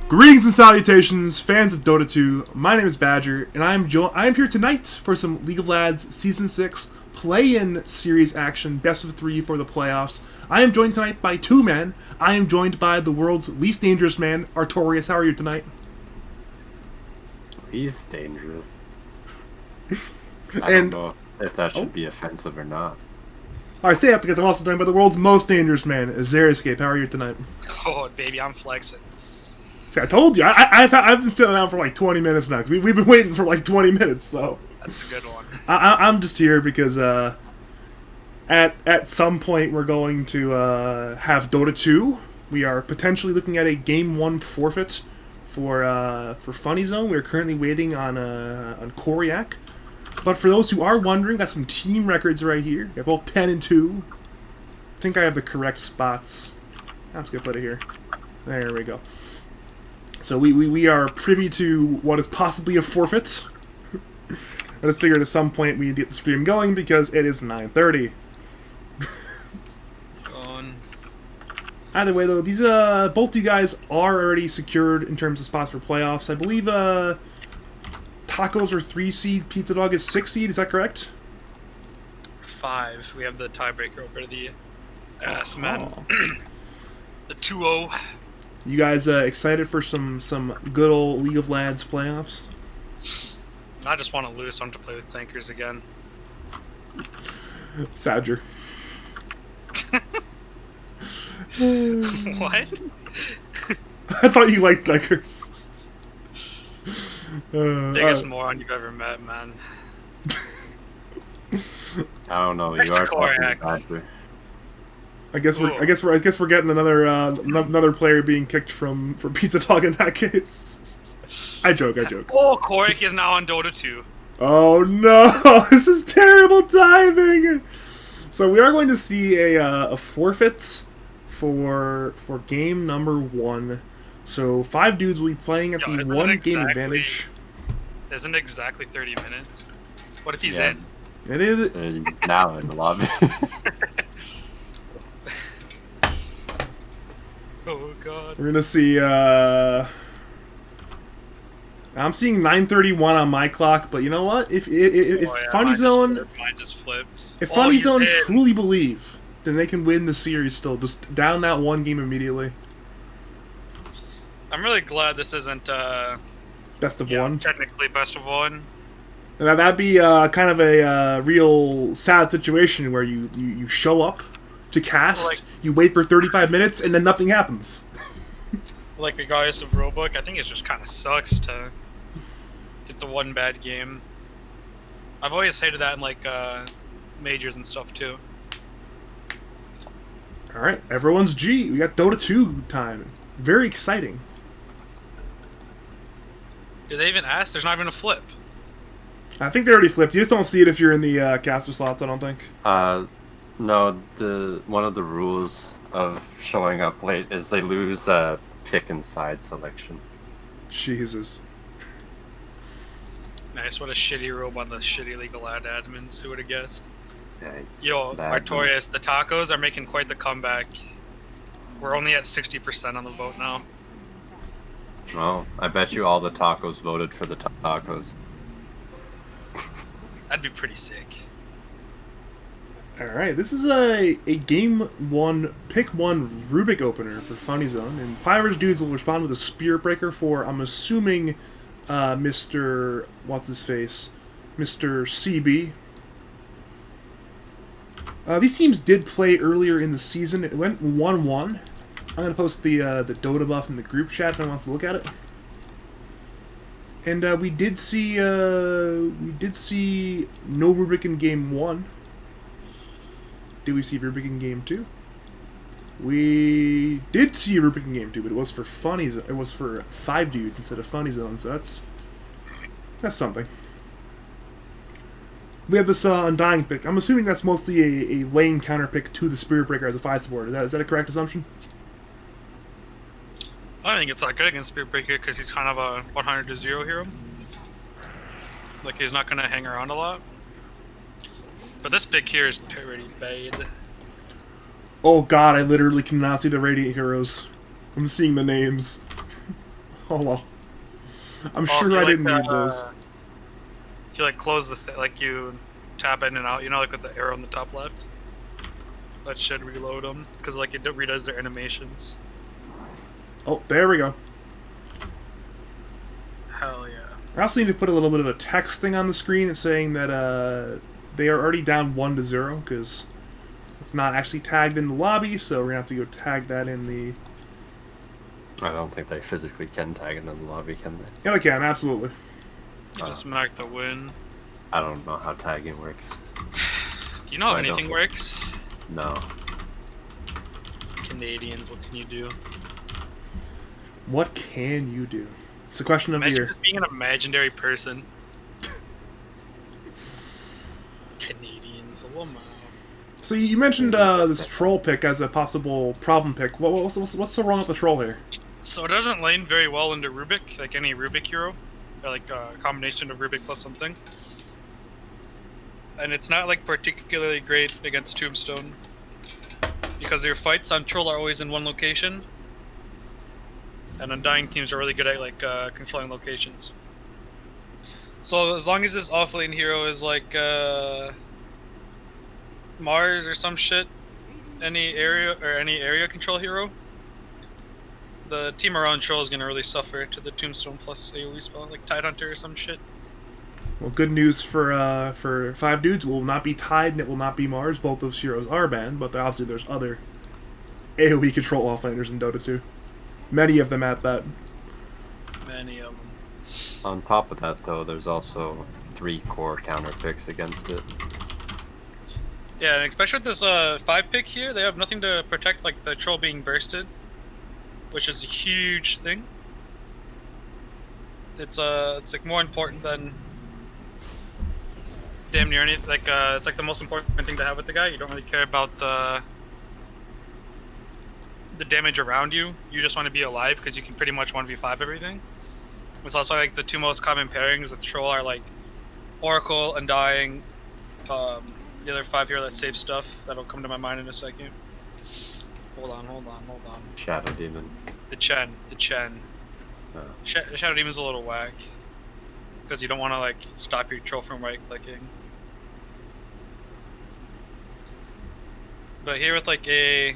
Greetings and salutations, fans of Dota 2. My name is Badger, and I am here tonight for some League of Lads Season 6 play-in series action, best of 3 for the playoffs. I am joined tonight by two men. I am joined by the world's least dangerous man, Artorius. How are you tonight? He's dangerous. I don't know if that should be offensive or not. I say that because I'm also joined by the world's most dangerous man, Xeriscape. How are you tonight? Oh, baby, I'm flexing. See, I told you. I've been sitting down for like 20 minutes now. We've been waiting for like 20 minutes, so... That's a good one. I'm just here because at some point we're going to have Dota 2. We are potentially looking at a Game 1 forfeit for Funny Zone. We're currently waiting on Koryak. But for those who are wondering, got some team records right here. Got both 10 and 2. I think I have the correct spots. I'm just going to put it here. There we go. So we are privy to what is possibly a forfeit. I just figured at some point we need to get the stream going because it is 9:30. Either way, though, these both you guys are already secured in terms of spots for playoffs. I believe Tacos are 3 seed, Pizza Dog is 6 seed. Is that correct? 5. We have the tiebreaker over the ass man. The 2-0. You guys excited for some good old League of Lads playoffs? I just want to lose, so I have to play with tankers again. Sadger. What? I thought you liked tankers. Biggest moron you've ever met, man. I don't know. Next You are to talking Koryak. factor. I guess we're getting another player being kicked from Pizza Dog in that case. I joke. Oh, Koryak is now on Dota 2. Oh no! This is terrible timing. So we are going to see a forfeit for game number 1. So 5 dudes will be playing at the 1 game advantage. Isn't it exactly 30 minutes? What if he's in? It is now in the lobby. Oh god. We're gonna see. I'm seeing 9:31 on my clock, but you know what? If Funny Zone, mine just flipped. If Funny Zone truly believe, then they can win the series still. Just down that 1 game immediately. I'm really glad this isn't Best of 1. Technically best of 1. And that'd be kind of a real sad situation where you show up to cast, you wait for 35 minutes, and then nothing happens. Like regardless of rulebook, I think it just kind of sucks to get the 1 bad game. I've always hated that in like majors and stuff too. All right, everyone's G. We got Dota 2 time. Very exciting. Did they even ask? There's not even a flip. I think they already flipped. You just don't see it if you're in the caster slots, I don't think. No, one of the rules of showing up late is they lose pick and side selection. Jesus. Nice, what a shitty rule by the shitty legal ad admins. Who would have guessed? Yeah, Yo, Artorius, the tacos are making quite the comeback. We're only at 60% on the vote now. Well, I bet you all the tacos voted for the tacos. That'd be pretty sick. Alright, this is a game 1, pick 1 Rubik opener for Funny Zone, and Pirates dudes will respond with a Spirit Breaker for, I'm assuming, Mr. What's-his-face? Mr. CB. These teams did play earlier in the season. It went 1-1. I'm going to post the Dota buff in the group chat if anyone wants to look at it. And we did see no Rubik in game 1. Did we see Rubik in game 2? We did see Rubik in game 2, but it was for Funny Zone. It was for 5 dudes instead of Funny Zone, so that's something. We have this Undying pick. I'm assuming that's mostly a lane counter pick to the Spirit Breaker as a 5 support. Is that a correct assumption? I don't think it's that good against Spirit Breaker because he's kind of a 100-0 hero. Like, he's not going to hang around a lot. But this pick here is pretty bad. Oh god, I literally cannot see the Radiant Heroes. I'm seeing the names. Oh well. I'm Oh, if sure you, I like, didn't need those. If you like close the like you tap in and out, you know, like with the arrow on the top left. That should reload them because like it redoes their animations. Oh, there we go. Hell yeah. I also need to put a little bit of a text thing on the screen that's saying that they are already down 1-0 because it's not actually tagged in the lobby, so we're gonna have to go tag that in the. I don't think they physically can tag it in the lobby, can they? Yeah, they can absolutely. You just mark the win. I don't know how tagging works. Do you know how anything works? No. Canadians, what can you do? What can you do? It's the question of the Imagine year. just being an imaginary person. Canadians, wow. So you mentioned this troll pick as a possible problem pick. What's so wrong with the troll here? So it doesn't lane very well into Rubik, like any Rubik hero. Or like a combination of Rubik plus something. And it's not like particularly great against Tombstone. Because your fights on troll are always in one location. And Undying teams are really good at like controlling locations. So as long as this offlane hero is like Mars or some shit, any area control hero, the team around troll is gonna really suffer to the Tombstone plus AoE spell, like Tidehunter or some shit. Well, good news for Five Dudes. It will not be Tide and it will not be Mars. Both those heroes are banned, but obviously there's other AoE control offlaners in Dota 2. Many of them at that. Many of them. On top of that, though, there's also 3 core counter picks against it. Yeah, and especially with this 5 pick here, they have nothing to protect like the troll being bursted, which is a huge thing. It's like more important than damn near anything. Like it's like the most important thing to have with the guy. You don't really care about the damage around you. You just want to be alive because you can pretty much 1v5 everything. It's also like the 2 most common pairings with troll are like Oracle, Undying, the other 5 here that save stuff. That'll come to my mind in a second. Hold on. Shadow Demon. The Chen. Oh. Shadow Demon's a little whack. Because you don't want to like stop your troll from right clicking. But here with like a...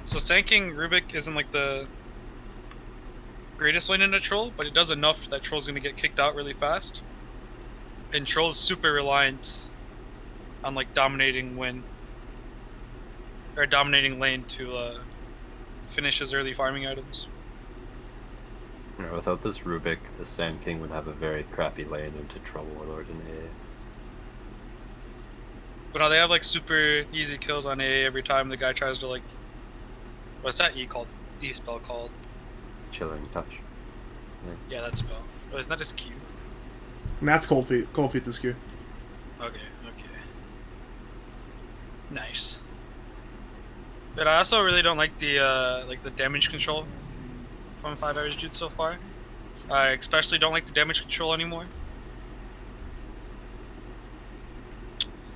So Sanking Rubik isn't like the greatest lane in a troll, but it does enough that troll's gonna get kicked out really fast. And troll's super reliant on like dominating win. Or dominating lane to finish his early farming items. You know, without this Rubik, the Sand King would have a very crappy lane into Troll Warlord in AA. But now they have like super easy kills on AA every time the guy tries to like... What's that E spell called? Chilling Touch. Yeah, that spell. Oh, isn't that just Q? And that's Cold Feet. Cold Feet's his Q. Okay. Nice. But I also really don't like the damage control from 5 average dudes so far. I especially don't like the damage control anymore.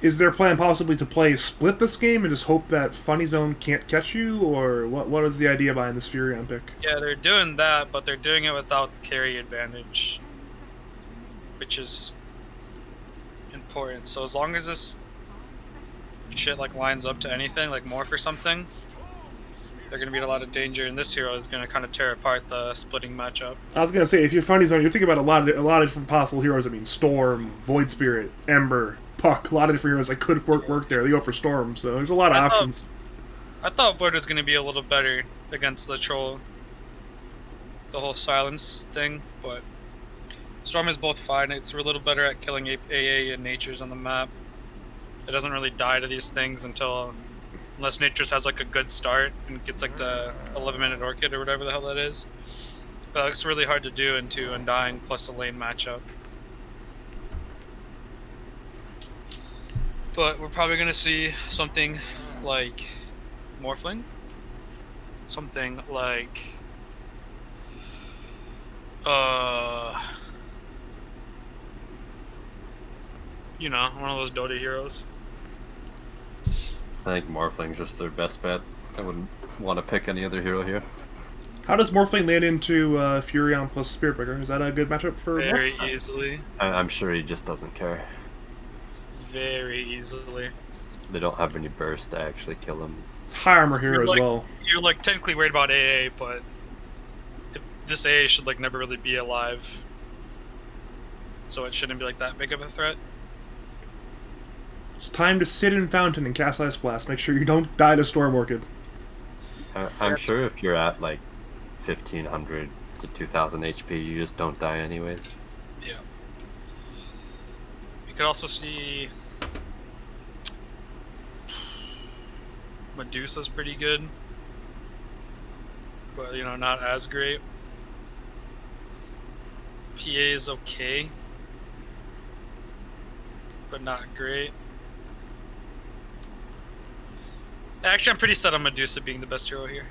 Is their plan possibly to play split this game and just hope that Funny Zone can't catch you, or what is the idea behind this Furion pick? Yeah, they're doing that, but they're doing it without the carry advantage, which is important. So as long as this shit like lines up to anything, like Morph or something, they're gonna be in a lot of danger, and this hero is gonna kind of tear apart the splitting matchup. I was gonna say, if you're Funny Zone, you're thinking about a lot of different possible heroes. I mean, Storm, Void Spirit, Ember, Puck, a lot of different heroes that could work there. They go for Storm, so there's a lot of options. I thought Void was gonna be a little better against the troll, the whole silence thing, but Storm is both fine. It's a little better at killing AA and Natures on the map. It doesn't really die to these things unless Natures has like a good start and gets like the 11-minute Orchid or whatever the hell that is. But it's really hard to do into Undying plus a lane matchup. But we're probably gonna see something like Morphling. Something like you know, one of those Dota heroes. I think Morphling's just their best bet. I wouldn't want to pick any other hero here. How does Morphling land into Furion plus Spiritbreaker? Is that a good matchup for Very Morph? easily. I'm sure he just doesn't care. Very easily. They don't have any burst to actually kill him. High armor hero You're as like, well. You're like technically worried about AA, but this AA should like never really be alive. So it shouldn't be like that big of a threat. It's time to sit in Fountain and cast Ice Blast. Make sure you don't die to Storm Orchid. I'm sure if you're at like 1500 to 2000 HP, you just don't die anyways. Yeah. You could also see Medusa's pretty good, but you know, not as great. PA is okay, but not great. Actually, I'm pretty set on Medusa being the best hero here.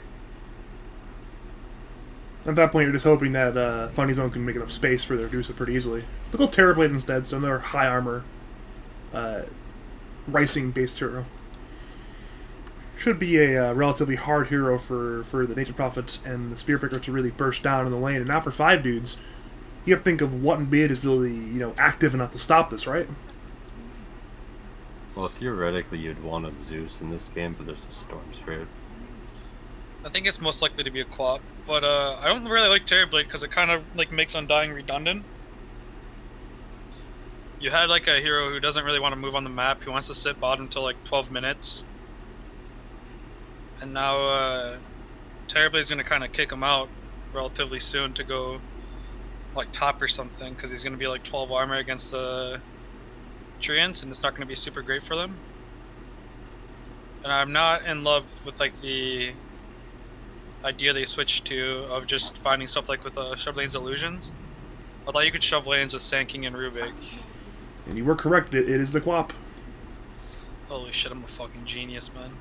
At that point, you're just hoping that Funny Zone can make enough space for their Medusa pretty easily. They'll go Terrorblade instead, so they're high armor, Rising-based hero. Should be a relatively hard hero for the Nature Prophets and the Spiritbreaker to really burst down in the lane. And now for 5 dudes, you have to think of what mid is really, active enough to stop this, right? Well, theoretically, you'd want a Zeus in this game, but there's a Storm Spirit. I think it's most likely to be a Quap, but I don't really like Terrorblade because it kind of like makes Undying redundant. You had like a hero who doesn't really want to move on the map, who wants to sit bottom till like 12 minutes. And now Terrorblade's going to kind of kick him out relatively soon to go like top or something, because he's going to be like 12 armor against the Treants, and it's not going to be super great for them. And I'm not in love with like the idea they switched to of just finding stuff like with shove lanes illusions. I thought you could shove lanes with Sanking and Rubik. And you were correct, it is the Quap. Holy shit, I'm a fucking genius, man.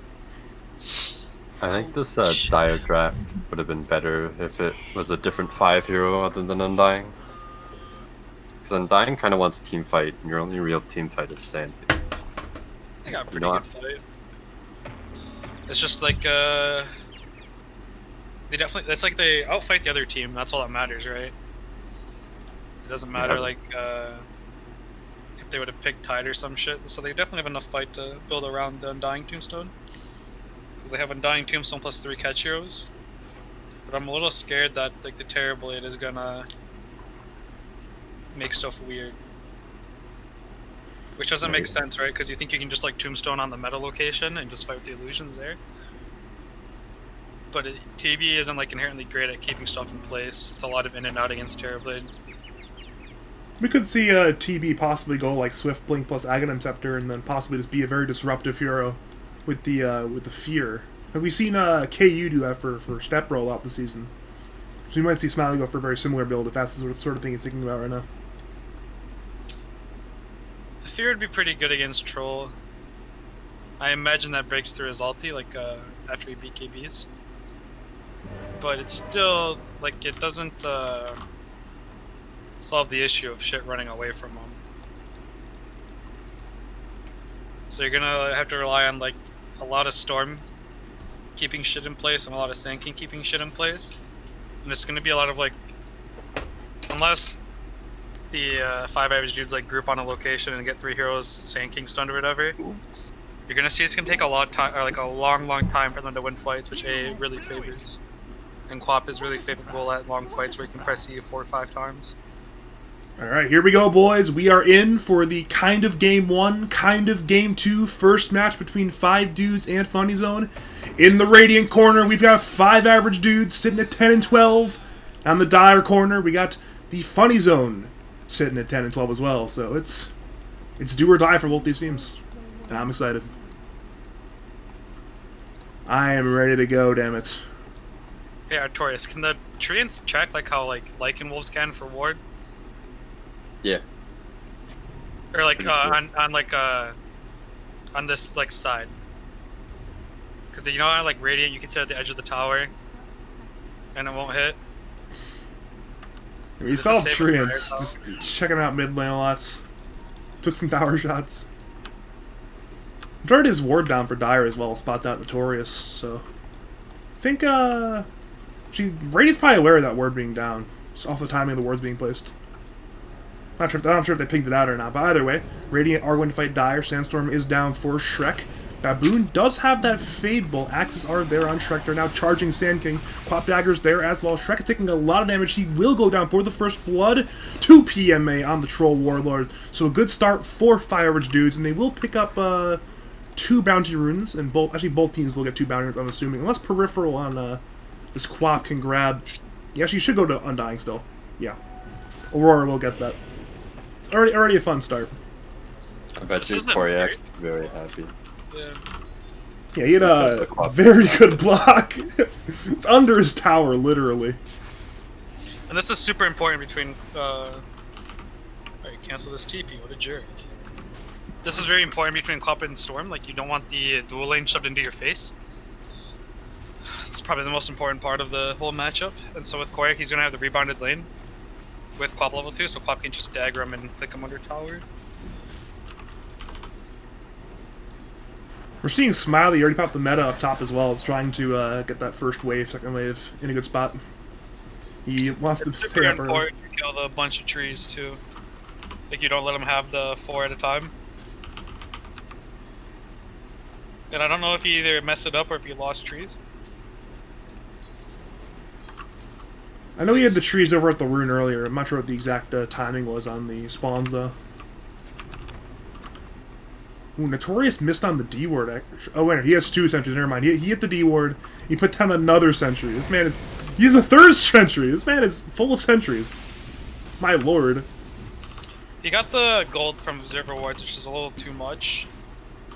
I think this Dire draft would have been better if it was a different 5 hero other than Undying. Because Undying kind of wants team fight, and your only real team fight is Sand. I got a pretty good fight. It's just like they definitely, it's like they outfight the other team. That's all that matters, right? It doesn't matter like if they would have picked Tide or some shit. So they definitely have enough fight to build around the Undying Tombstone. Because they have Undying Tombstone plus 3 catch heroes. But I'm a little scared that like the Terrorblade is gonna make stuff weird. Which doesn't make sense, right? Because you think you can just like Tombstone on the meta location and just fight with the illusions there. But TV isn't like inherently great at keeping stuff in place. It's a lot of in and out against Terrorblade. We could see TB possibly go like Swift Blink plus Aghanim Scepter, and then possibly just be a very disruptive hero with the fear. Have we seen KU do that for step rollout this season? So you might see Smiley go for a very similar build if that's the sort of thing he's thinking about right now. The fear would be pretty good against Troll. I imagine that breaks through his ulti like after he beat KBs. But it's still like it doesn't solve the issue of shit running away from him. So you're gonna have to rely on like a lot of Storm keeping shit in place and a lot of Sanking keeping shit in place. And it's gonna be a lot of like, unless the 5 average dudes like group on a location and get 3 heroes Sanking stunned or whatever, you're gonna see it's gonna take a lot of time, or like a long time for them to win fights, which A really favors. And Quap is really favorable at long fights where you can press E 4 or 5 times. Alright, here we go, boys. We are in for the kind of game 1, kind of game 2, first match between 5 dudes and Funny Zone. In the Radiant corner, we've got 5 average dudes sitting at 10 and 12. On the Dire corner, we got the Funny Zone sitting at 10 and 12 as well. So it's do or die for both these teams. And I'm excited. I am ready to go, damn it. Hey Artorius, can the Treants track like how like Lycan Wolves can for Ward? Yeah. Or like on this like side. Cause you know how like Radiant you can sit at the edge of the tower and it won't hit? We saw Treants just checking out mid lane a lot. Took some tower shots. Turned his ward down for Dire as well, spots out Artorius, so I think Radiant's probably aware of that ward being down. Just off the timing of the wards being placed. I'm not sure if they pinged it out or not, but either way, Radiant are going to fight Dire. Sandstorm is down for Shrek. Baboon does have that Fade Bolt. Axes are there on Shrek. They're now charging Sand King. Quap Dagger's there as well. Shrek is taking a lot of damage. He will go down for the first blood. 2 PMA on the Troll Warlord. So a good start for Fireridge dudes, and they will pick up 2 bounty runes, and both teams will get 2 bounty runes, I'm assuming. Unless Peripheral on this Quap can grab... He actually should go to Undying still. Yeah. Aurora will get that. It's already a fun start. I bet you Koryak very happy. Yeah. Yeah, he had a very good block. It's under his tower, literally. And this is super important between... Alright, cancel this TP, what a jerk. This is very important between Quap and Storm, like you don't want the dual lane shoved into your face. It's probably the most important part of the whole matchup. And so with Koryak, he's going to have the rebounded lane with Quap level 2, so Quap can just dagger him and flick him under tower. We're seeing Smiley already pop the meta up top as well. It's trying to get that first wave, second wave in a good spot. He wants to stay up early. It's important to kill the bunch of trees too. Like you don't let them have the 4 at a time. And I don't know if he either messed it up or if he lost trees. I know he had the trees over at the rune earlier. I'm not sure what the exact timing was on the spawns though. Ooh, Artorius missed on the D ward. Oh wait, he has 2 sentries. Never mind. He hit the D ward. He put down another sentry. This man is... He has a 3rd sentry. This man is full of sentries. My lord. He got the gold from Observer wards, which is a little too much.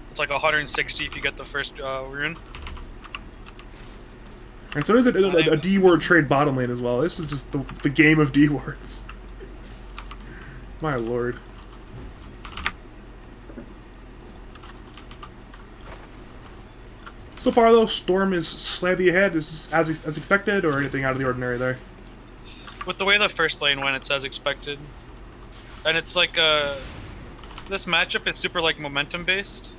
It's like 160 if you get the first rune. And so is it a D ward trade bottom lane as well. This is just the game of D wards. My lord. So far, though, Storm is slightly ahead. Is this as expected, or anything out of the ordinary there? With the way the first lane went, it's as expected. And it's like, this matchup is super, like, momentum-based.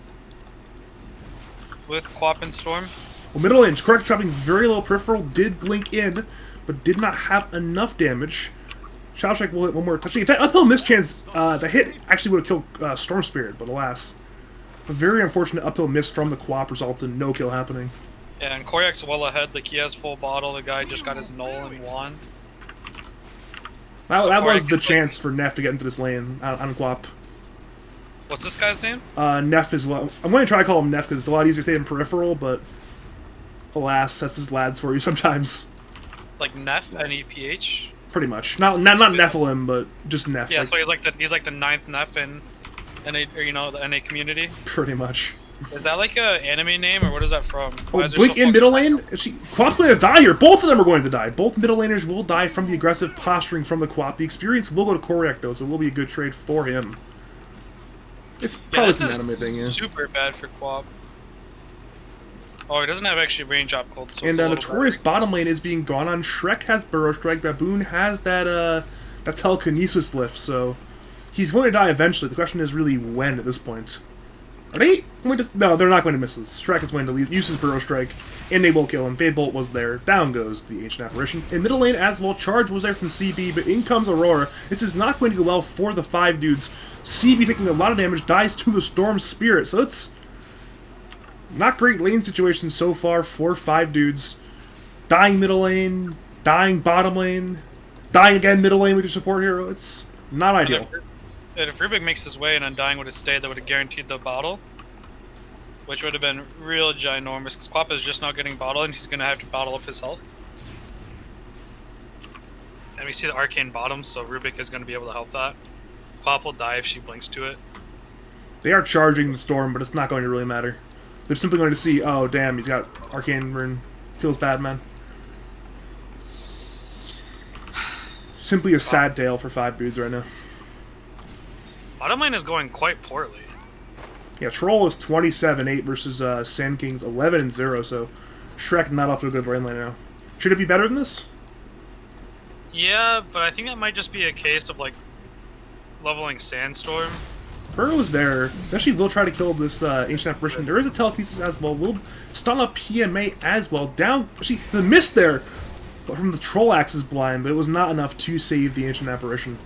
With Quap and Storm. Well, middle lane, correct, dropping very low peripheral, did blink in, but did not have enough damage. Shadow Strike will hit one more touch. If that uphill mischance, the hit actually would have killed Storm Spirit, but alas. A very unfortunate uphill miss from the Quap results in no kill happening. Yeah, and Koryak's well ahead, like he has full bottle, the guy just got his null and wand. That was the chance for Neff to get into this lane on Quap. What's this guy's name? Neff as well. I'm going to try to call him Neff because it's a lot easier to say than Peripheral, but alas, that's his lads for you sometimes. Like Neff, N-E-P-H? Pretty much. Not Nephilim, but just Neff. Yeah, so he's like the 9th Neff in NA, or, you know, the NA community. Pretty much. Is that like a anime name, or what is that from? Oh, Blink in middle lane? Quap's going to die here. Both of them are going to die. Both middle laners will die from the aggressive posturing from the Quap. The experience will go to Koryak, though, so it will be a good trade for him. It's probably some anime thing, yeah. Super bad for Quap. Oh, he doesn't have actually range op cold, so and Notorious bottom lane is being gone on. Shrek has Burrow Strike. Baboon has that telekinesis lift, so he's going to die eventually. The question is really when at this point. Are they going to... No, they're not going to miss this. Shrek is going to use his Burrow Strike, and they will kill him. Fade Bolt was there. Down goes the Ancient Apparition. In middle lane as well, Charge was there from CB, but in comes Aurora. This is not going to go well for the 5 dudes. CB taking a lot of damage, dies to the Storm Spirit, so it's not great lane situation so far for 5 dudes. Dying middle lane, dying bottom lane, dying again middle lane with your support hero. It's not ideal. And if Rubik makes his way and Undying would have stayed, that would have guaranteed the bottle. Which would have been real ginormous, because Quap is just not getting bottle, and he's going to have to bottle up his health. And we see the Arcane bottom, so Rubik is going to be able to help that. Quap will die if she blinks to it. They are charging the Storm, but it's not going to really matter. They're simply going to see, oh damn, he's got Arcane Rune. Feels bad, man. Simply a sad tale for 5 dudes right now. Bottom lane is going quite poorly. Yeah, Troll is 27-8 versus Sand King's 11-0, so Shrek not off to a good lane now. Should it be better than this? Yeah, but I think that might just be a case of, like, leveling Sandstorm. Burrow's there. Actually, will try to kill this Ancient Apparition. There is a telekinesis as well. Will stun up PMA as well. Down. Actually, the miss there. But from the Troll Axe's blind, but it was not enough to save the Ancient Apparition.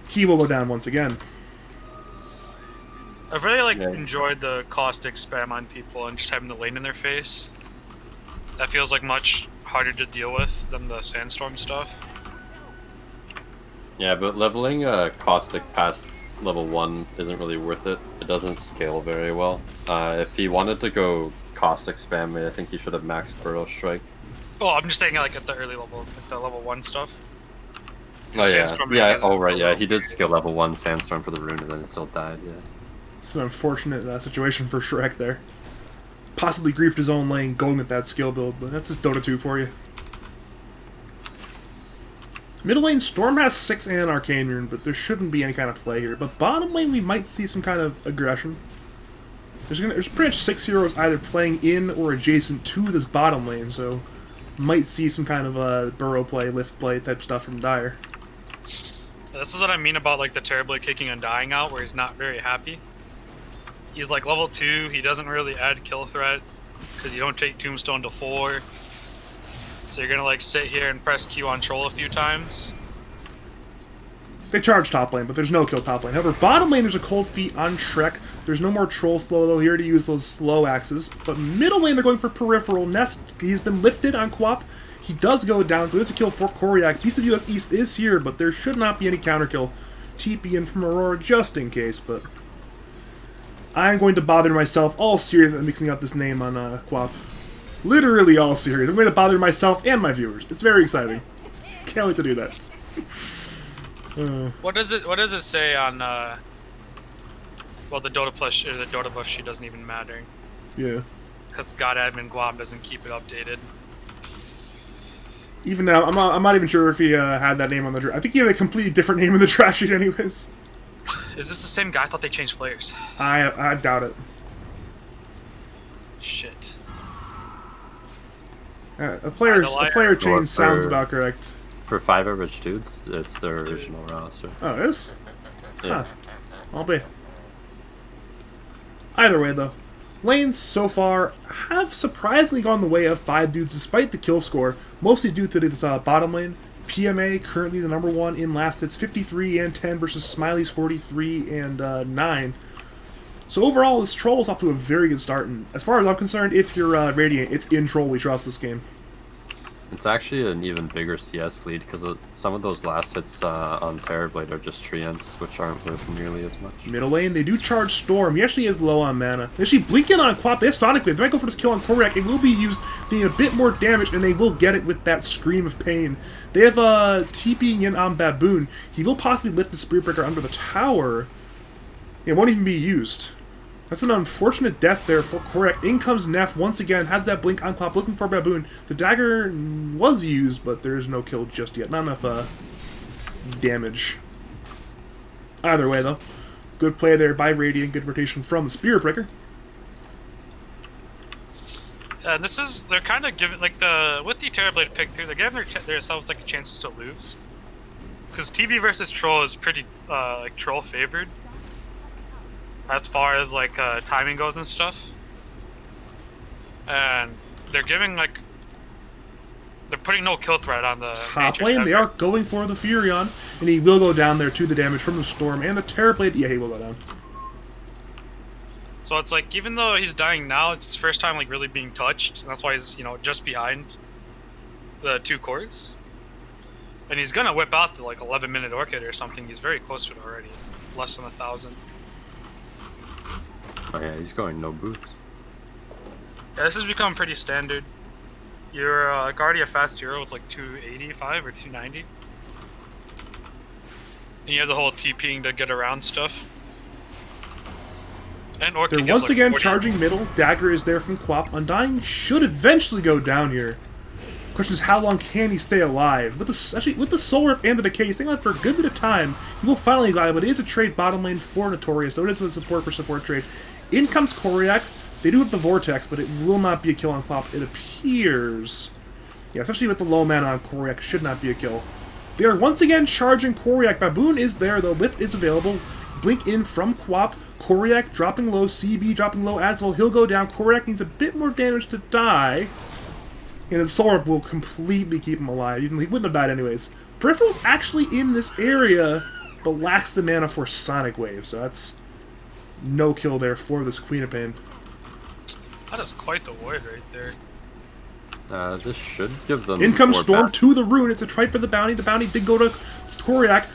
He will go down once again. I've really enjoyed the caustic spam on people and just having the lane in their face. That feels like much harder to deal with than the sandstorm stuff. Yeah, but leveling caustic past level 1 isn't really worth it. It doesn't scale very well. If he wanted to go caustic spam, I think he should have maxed Burrow Strike. Well, I'm just saying like at the early level, like the level 1 stuff. Oh yeah, yeah. Oh right, yeah. He did skill level 1 sandstorm for the rune, and then it still died. Yeah. It's an unfortunate situation for Shrek there. Possibly griefed his own lane going with that skill build, but that's just Dota 2 for you. Middle lane, Storm has 6 and an Arcane Rune, but there shouldn't be any kind of play here. But bottom lane, we might see some kind of aggression. There's pretty much 6 heroes either playing in or adjacent to this bottom lane, so might see some kind of burrow play, lift play type stuff from Dire. This is what I mean about like the Terrorblade kicking Undying out, where he's not very happy. He's like level 2, he doesn't really add kill threat, because you don't take Tombstone to 4. So you're gonna like sit here and press Q on Troll a few times. They charge top lane, but there's no kill top lane. However, bottom lane there's a Cold Feet on Shrek. There's no more Troll slow though here to use those slow axes. But middle lane they're going for Peripheral. Neff, he's been lifted on Quap. He does go down, so it's a kill for Koryak. Piece of US East is here, but there should not be any counter kill. TP in from Aurora just in case, but I'm going to bother myself all serious at mixing up this name on Quap. Literally all serious. I'm going to bother myself and my viewers. It's very exciting. Can't wait to do that. What does it say on well, the Dota Plus or the Dota buff sheet doesn't even matter. Yeah. Because God Admin Guam doesn't keep it updated. Even now, I'm not even sure if he had that name on the. I think he had a completely different name in the trash sheet, anyways. Is this the same guy? I thought they changed players. I doubt it. Shit. A player change sounds about correct. For 5 average dudes, it's their original roster. Oh, it is? Yeah. Huh. I'll be. Either way, though, lanes so far have surprisingly gone the way of 5 dudes despite the kill score, mostly due to this bottom lane. PMA currently the number 1 in last hits, 53 and 10 versus Smiley's 43 and 9. So overall, this Troll is off to a very good start, and as far as I'm concerned, if you're Radiant, it's in Troll we trust this game. It's actually an even bigger CS lead because some of those last hits on Terrorblade are just treants, which aren't worth nearly as much. Middle lane, they do charge Storm. He actually is low on mana. They actually blink in on Quap. They have Sonic Wave. They might go for this kill on Koryak. It will be used, doing a bit more damage, and they will get it with that Scream of Pain. They have TPing in on Baboon. He will possibly lift the Spirit Breaker under the tower. It won't even be used. That's an unfortunate death there for Koryak. In comes Neff once again, has that blink on Quap, looking for Baboon. The dagger was used, but there is no kill just yet. Not enough damage. Either way, though, good play there by Radiant. Good rotation from the Spirit Breaker. And this is, they're kind of giving, like, with the Terrorblade pick through, they're giving themselves, like, chances to lose. Because TV versus Troll is pretty, like, Troll favored. As far as, like, timing goes and stuff. And they're giving, like, they're putting no kill threat on the top lane. They are going for the Furion, and he will go down there to the damage from the Storm and the Terrorblade. Yeah, he will go down. So it's like, even though he's dying now, it's his first time like really being touched, and that's why he's, you know, just behind the 2 cores. And he's gonna whip out the like 11-minute Orchid or something. He's very close to it already, less than 1,000. Oh yeah, he's going no boots. Yeah, this has become pretty standard. You're Guardia fast hero with like 285 or 290, and you have the whole TPing to get around stuff. And Orchid they're once like again 40. charging middle. Dagger is there from Quap. Undying should eventually go down here. Question is, how long can he stay alive? Actually, with the Soul Rip and the Decay, he's staying alive for a good bit of time. He will finally die, but it is a trade bottom lane for Notorious, so it is a support for support trade. In comes Koryak. They do have the Vortex, but it will not be a kill on Quap, it appears. Yeah, especially with the low mana on Koryak, should not be a kill. They are once again charging Koryak. Baboon is there, though. Lift is available. Blink in from Quap. Koryak dropping low. CB dropping low as well. He'll go down. Koryak needs a bit more damage to die. And the Soul Orb will completely keep him alive. He wouldn't have died anyways. Peripheral's actually in this area, but lacks the mana for Sonic Wave, so that's no kill there for this Queen of Pain. That is quite the void right there. This should give them. In comes 4 Storm back. to the rune. It's a trite for the bounty. The bounty did go to Koryak.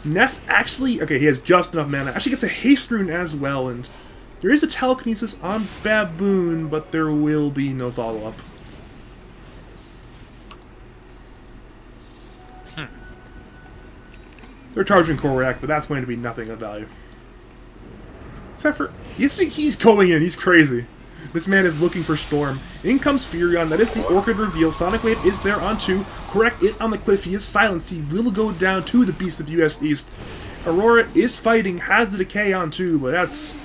Neff actually, okay, he has just enough mana. Actually gets a haste rune as well, and there is a telekinesis on Baboon, but there will be no follow-up. They're charging Koryak, but that's going to be nothing of value. Except for, he's going in, he's crazy. This man is looking for Storm. In comes Furion, that is the Orchid reveal. Sonic Wave is there on 2. Koryak is on the cliff, he is silenced. He will go down to the Beast of US East. Aurora is fighting, has the Decay on 2, but that's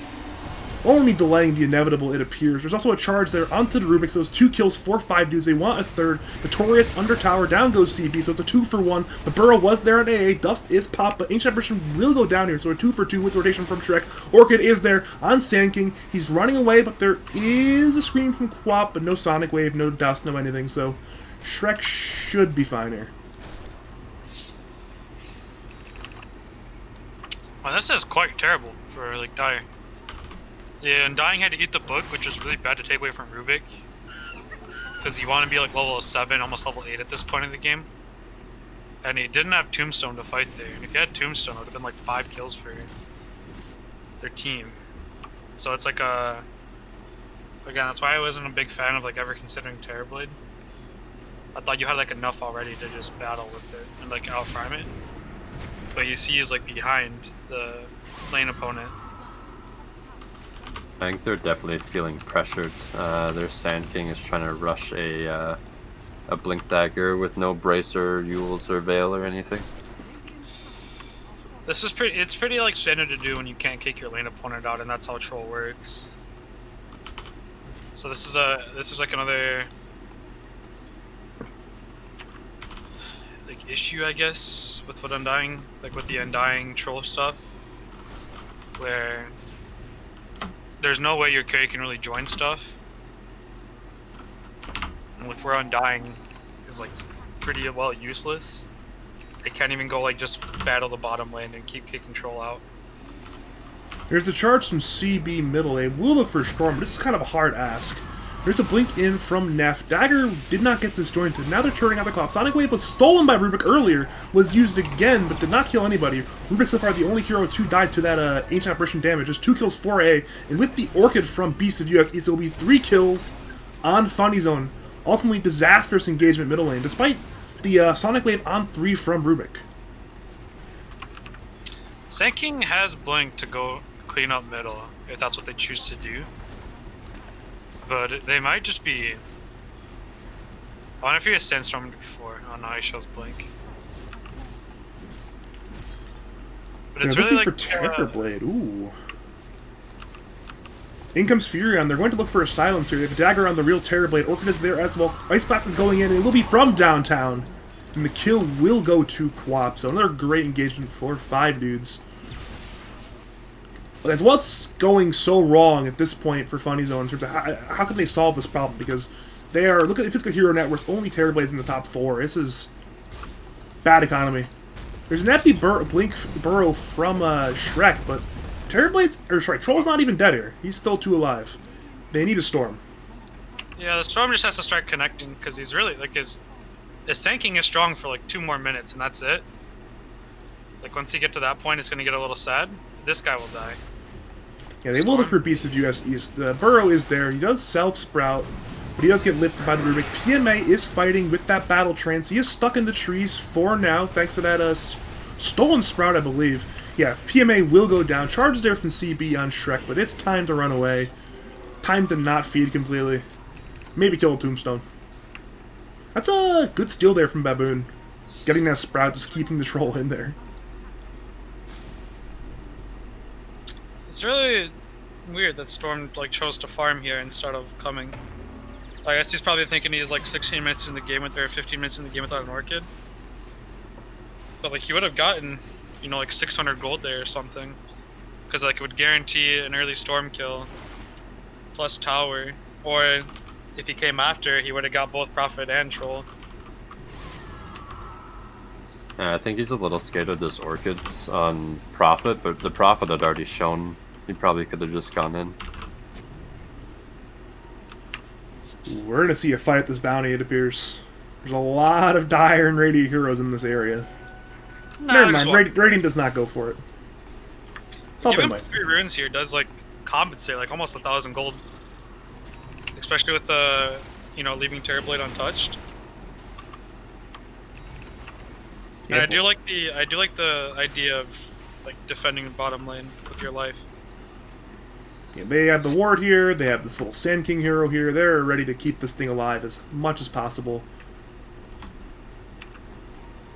only delaying the inevitable, it appears. There's also a charge there onto the Rubik, so those 2 kills for 5 dudes. They want a third. Artorius under tower, down goes CB, so it's a 2-for-1. The Burrow was there on AA, Dust is popped, but Ancient Apparition will go down here, so a 2-for-2 with rotation from Shrek. Orchid is there on Sand King. He's running away, but there is a scream from Quap, but no Sonic Wave, no Dust, no anything, so Shrek should be fine here. Well, this is quite terrible for like Dire. Yeah, Undying had to eat the book, which is really bad to take away from Rubik. Because you want to be like level 7, almost level 8 at this point in the game. And he didn't have Tombstone to fight there. And if he had Tombstone, it would have been like 5 kills for their team. So it's like a... Again, that's why I wasn't a big fan of like ever considering Terrorblade. I thought you had like enough already to just battle with it and like out-frame it. But you see he's like behind the lane opponent. I think they're definitely feeling pressured. Their Sand King is trying to rush a Blink Dagger with no Bracer, Yules, or Veil or anything. This is pretty. It's pretty like standard to do when you can't kick your lane opponent out, and that's how Troll works. So this is like another like issue, I guess, with what Undying, like with the Undying Troll stuff, where there's no way your carry can really join stuff, and with where Undying is like pretty well useless, they can't even go like just battle the bottom lane and keep kicking Troll out. There's a charge from CB middle lane. We'll look for Storm, but this is kind of a hard ask. There's a blink in from Neff. Dagger did not get disjointed. Now they're turning out the clock. Sonic Wave was stolen by Rubik earlier, was used again, but did not kill anybody. Rubik so far the only hero to die to that Ancient Apparition damage. Just 2 kills for A, and with the Orchid from Beast of US East, it will be 3 kills on Funny Zone. Ultimately, disastrous engagement middle lane, despite the Sonic Wave on 3 from Rubik. Sand King has Blink to go clean up middle, if that's what they choose to do. But they might just be... I wonder if he has Sandstorm before. Oh no, he shows Blink. But it's really like... for Terrorblade, ooh. In comes Furion. They're going to look for a silence here. They have a dagger on the real Terrorblade. Orchid is there as well. Ice Blast is going in, and it will be from downtown. And the kill will go to Quap. So another great engagement for 5 dudes. As what's going so wrong at this point for Funny Zone in terms of how can they solve this problem? Because they are, look at if it's a Hero Networks, only Terrorblade's in the top 4. This is bad economy. There's an empty Blink Burrow from Shrek, but Terrorblade's, or sorry, Troll's not even dead here. He's still 2 alive. They need a Storm. Yeah, the Storm just has to start connecting, because he's really, like, his Sand King is strong for like 2 more minutes, and that's it. Like, once you get to that point, it's going to get a little sad. This guy will die. Yeah, they will look for Beast of US East. Burrow is there. He does self-sprout, but he does get lifted by the Rubik. PMA is fighting with that Battle Trance. He is stuck in the trees for now, thanks to that stolen Sprout, I believe. Yeah, PMA will go down. Charge is there from CB on Shrek, but it's time to run away. Time to not feed completely. Maybe kill a Tombstone. That's a good steal there from Baboon. Getting that Sprout, just keeping the Troll in there. It's really weird that Storm like chose to farm here instead of coming. I guess he's probably thinking he's like 16 minutes in the game with, or 15 minutes in the game without an Orchid. But like he would have gotten, you know, like 600 gold there or something, because like it would guarantee an early Storm kill plus tower, or if he came after, he would have got both Prophet and Troll. Yeah, I think he's a little scared of this Orchids on Prophet, but the Prophet had already shown he probably could have just gone in. We're going to see a fight at this bounty, it appears. There's a lot of Dire and Radiant heroes in this area. Never mind, Radiant does not go for it. Giving 3 runes here does, like, compensate, like, almost 1,000 gold. Especially with the, leaving Terrorblade untouched. And I do like the idea of, like, defending the bottom lane with your life. Yeah, they have the ward here, they have this little Sand King hero here, they're ready to keep this thing alive as much as possible.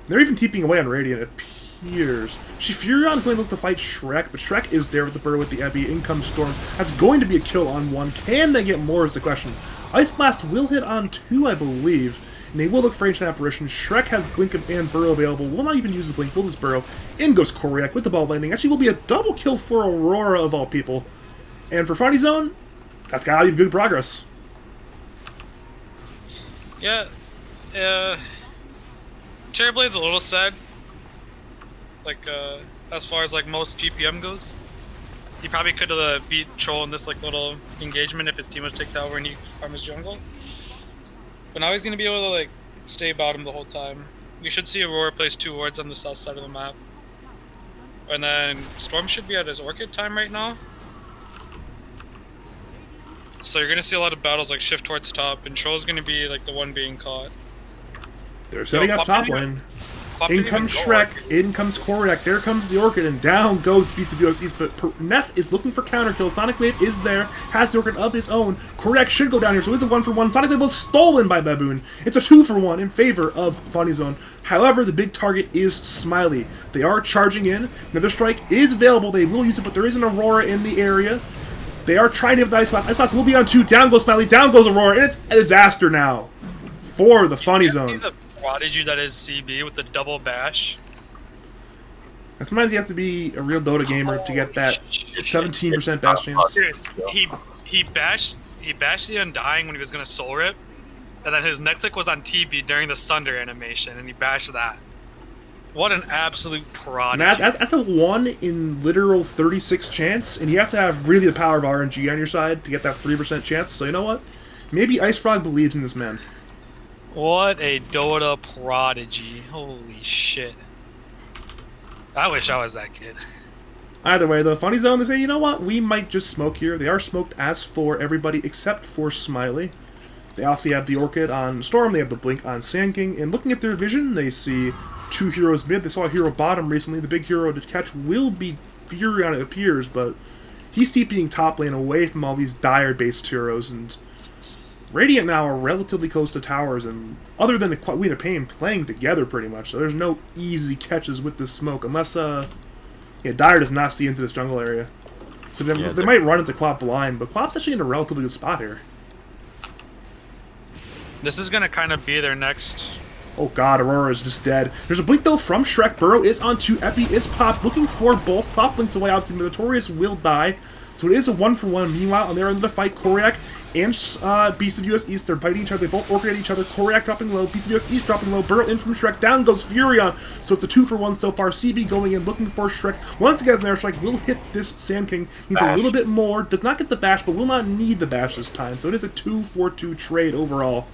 They're even keeping away on Radiant, it appears. Furion's going to look to fight Shrek, but Shrek is there with the burrow with the Ebby. In comes Storm. That's going to be a kill on 1. Can they get more is the question. Ice Blast will hit on 2, I believe. And they will look for Ancient Apparition. Shrek has Blink and Burrow available. Will not even use the Blink. Will just Burrow. In goes Koryak with the ball landing. Actually will be a double kill for Aurora of all people. And for Funny Zone, that's gotta be good progress. Yeah. Terrorblade's a little sad. Like, as far as, like, most GPM goes. He probably could have beat Troll in this, like, little engagement if his team was taken over and he farmed his jungle. But now he's going to be able to, like, stay bottom the whole time. We should see Aurora place 2 wards on the south side of the map. And then Storm should be at his Orchid time right now. So you're going to see a lot of battles, like, shift towards top, and Troll's going to be, like, the one being caught. They're setting up top lane. In comes Shrek, in comes Koryak, there comes the Orchid, and down goes Beast of East. But Neff is looking for counter kill. Sonic Wave is there, has the Orchid of his own. Koryak should go down here, so it's a 1-for-1. Sonic Wave was stolen by Baboon. It's a 2-for-1 in favor of Funny Zone. However, the big target is Smiley. They are charging in. Another strike is available. They will use it, but there is an Aurora in the area. They are trying to have the Ice Blast. Ice Blast will be on 2. Down goes Smiley, down goes Aurora, and it's a disaster now for the Funny Zone. Prodigy that is CB with the double bash. Sometimes you have to be a real Dota gamer to get that 17% bash chance. Seriously, he bashed the Undying when he was gonna soul rip, and then his next click was on TB during the Sunder animation, and he bashed that. What an absolute prodigy! That's a 1 in literal 36 chance, and you have to have really the power of RNG on your side to get that 3% chance. So you know what? Maybe Ice Frog believes in this man. What a Dota prodigy. Holy shit. I wish I was that kid. Either way, the Funny Zone, they say, you know what? We might just smoke here. They are smoked as for everybody except for Smiley. They obviously have the Orchid on Storm. They have the Blink on Sand King. And looking at their vision, they see 2 heroes mid. They saw a hero bottom recently. The big hero to catch will be Furion, it appears, but he's TPing top lane away from all these Dire-based heroes, and Radiant now are relatively close to towers, and other than the Queen of Pain playing together pretty much, so there's no easy catches with this smoke, unless, Dire does not see into this jungle area. So they might run into Quap blind, but Quap's actually in a relatively good spot here. This is going to kind of be their next... Oh god, Aurora is just dead. There's a blink though from Shrek. Burrow is on 2. Epi is popped, looking for both. Top blinks away, obviously, but Artorius will die. So it is a 1-for-1. Meanwhile, on their end of the fight, Koryak and Beast of US East, they're biting each other. They both orchid at each other. Koryak dropping low, Beast of US East dropping low. Burrow in from Shrek. Down goes Furion. So it's a 2-for-1 so far. CB going in, looking for Shrek. Once again, Snare Strike will hit this Sand King. Needs a little bit more. Does not get the bash, but will not need the bash this time. So it is a 2-for-2 trade overall.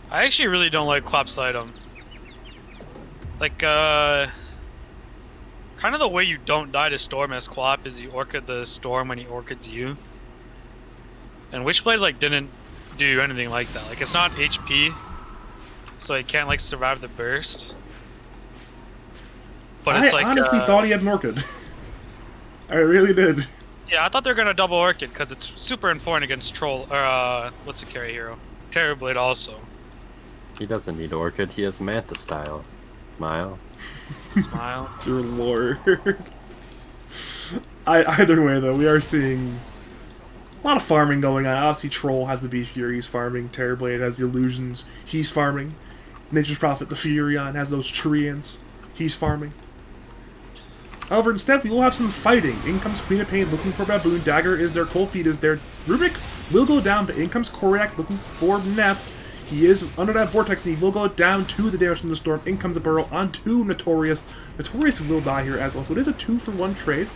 I actually really don't like Quap's item. Like, kind of the way you don't die to Storm as Quap is you Orchid the Storm when he Orchids you. And Witchblade, like, didn't do anything like that. Like, it's not HP, so he can't, like, survive the burst. But it's like, I honestly thought he had an Orchid. I really did. Yeah, I thought they were gonna double Orchid, because it's super important against Troll, or, what's the carry hero? Terrorblade also. He doesn't need Orchid, he has Manta style. Smile. Smile. Dear Lord. Either way, though, we are seeing a lot of farming going on. Obviously, Troll has the Beast Fury, he's farming. Terrorblade has the Illusions, he's farming. Nature's Prophet, the Furion, has those Treants, he's farming. However, instead, we will have some fighting. In comes Queen of Pain looking for Baboon. Dagger is there. Cold Feet is there. Rubik will go down, but in comes Koryak looking for Neff. He is under that vortex, and he will go down to the damage from the storm. In comes the Burrow onto Notorious. Notorious will die here as well, so it is a 2-for-1 trade.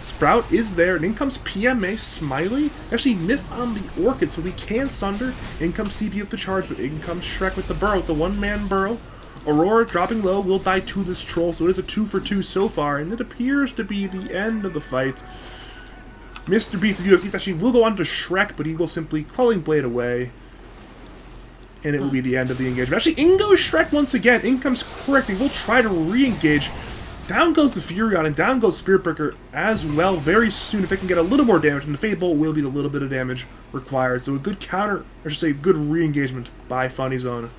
Sprout is there, and in comes PMA Smiley. Actually missed on the Orchid, so we can Sunder. In comes CB with the charge, but in comes Shrek with the Burrow. It's a one-man Burrow. Aurora dropping low will die to this troll, so it is a 2-for-2 so far, and it appears to be the end of the fight. Mr. Beast of UFC actually will go on to Shrek, but he will simply Quelling Blade away. And it will be the end of the engagement. Actually, in goes Shrek once again. In comes Koryak. He will try to re-engage. Down goes the Furion, and down goes Spiritbreaker as well very soon. If they can get a little more damage, and the Fade Bolt will be the little bit of damage required. So a good counter, or I should say, good re-engagement by Funny Zone.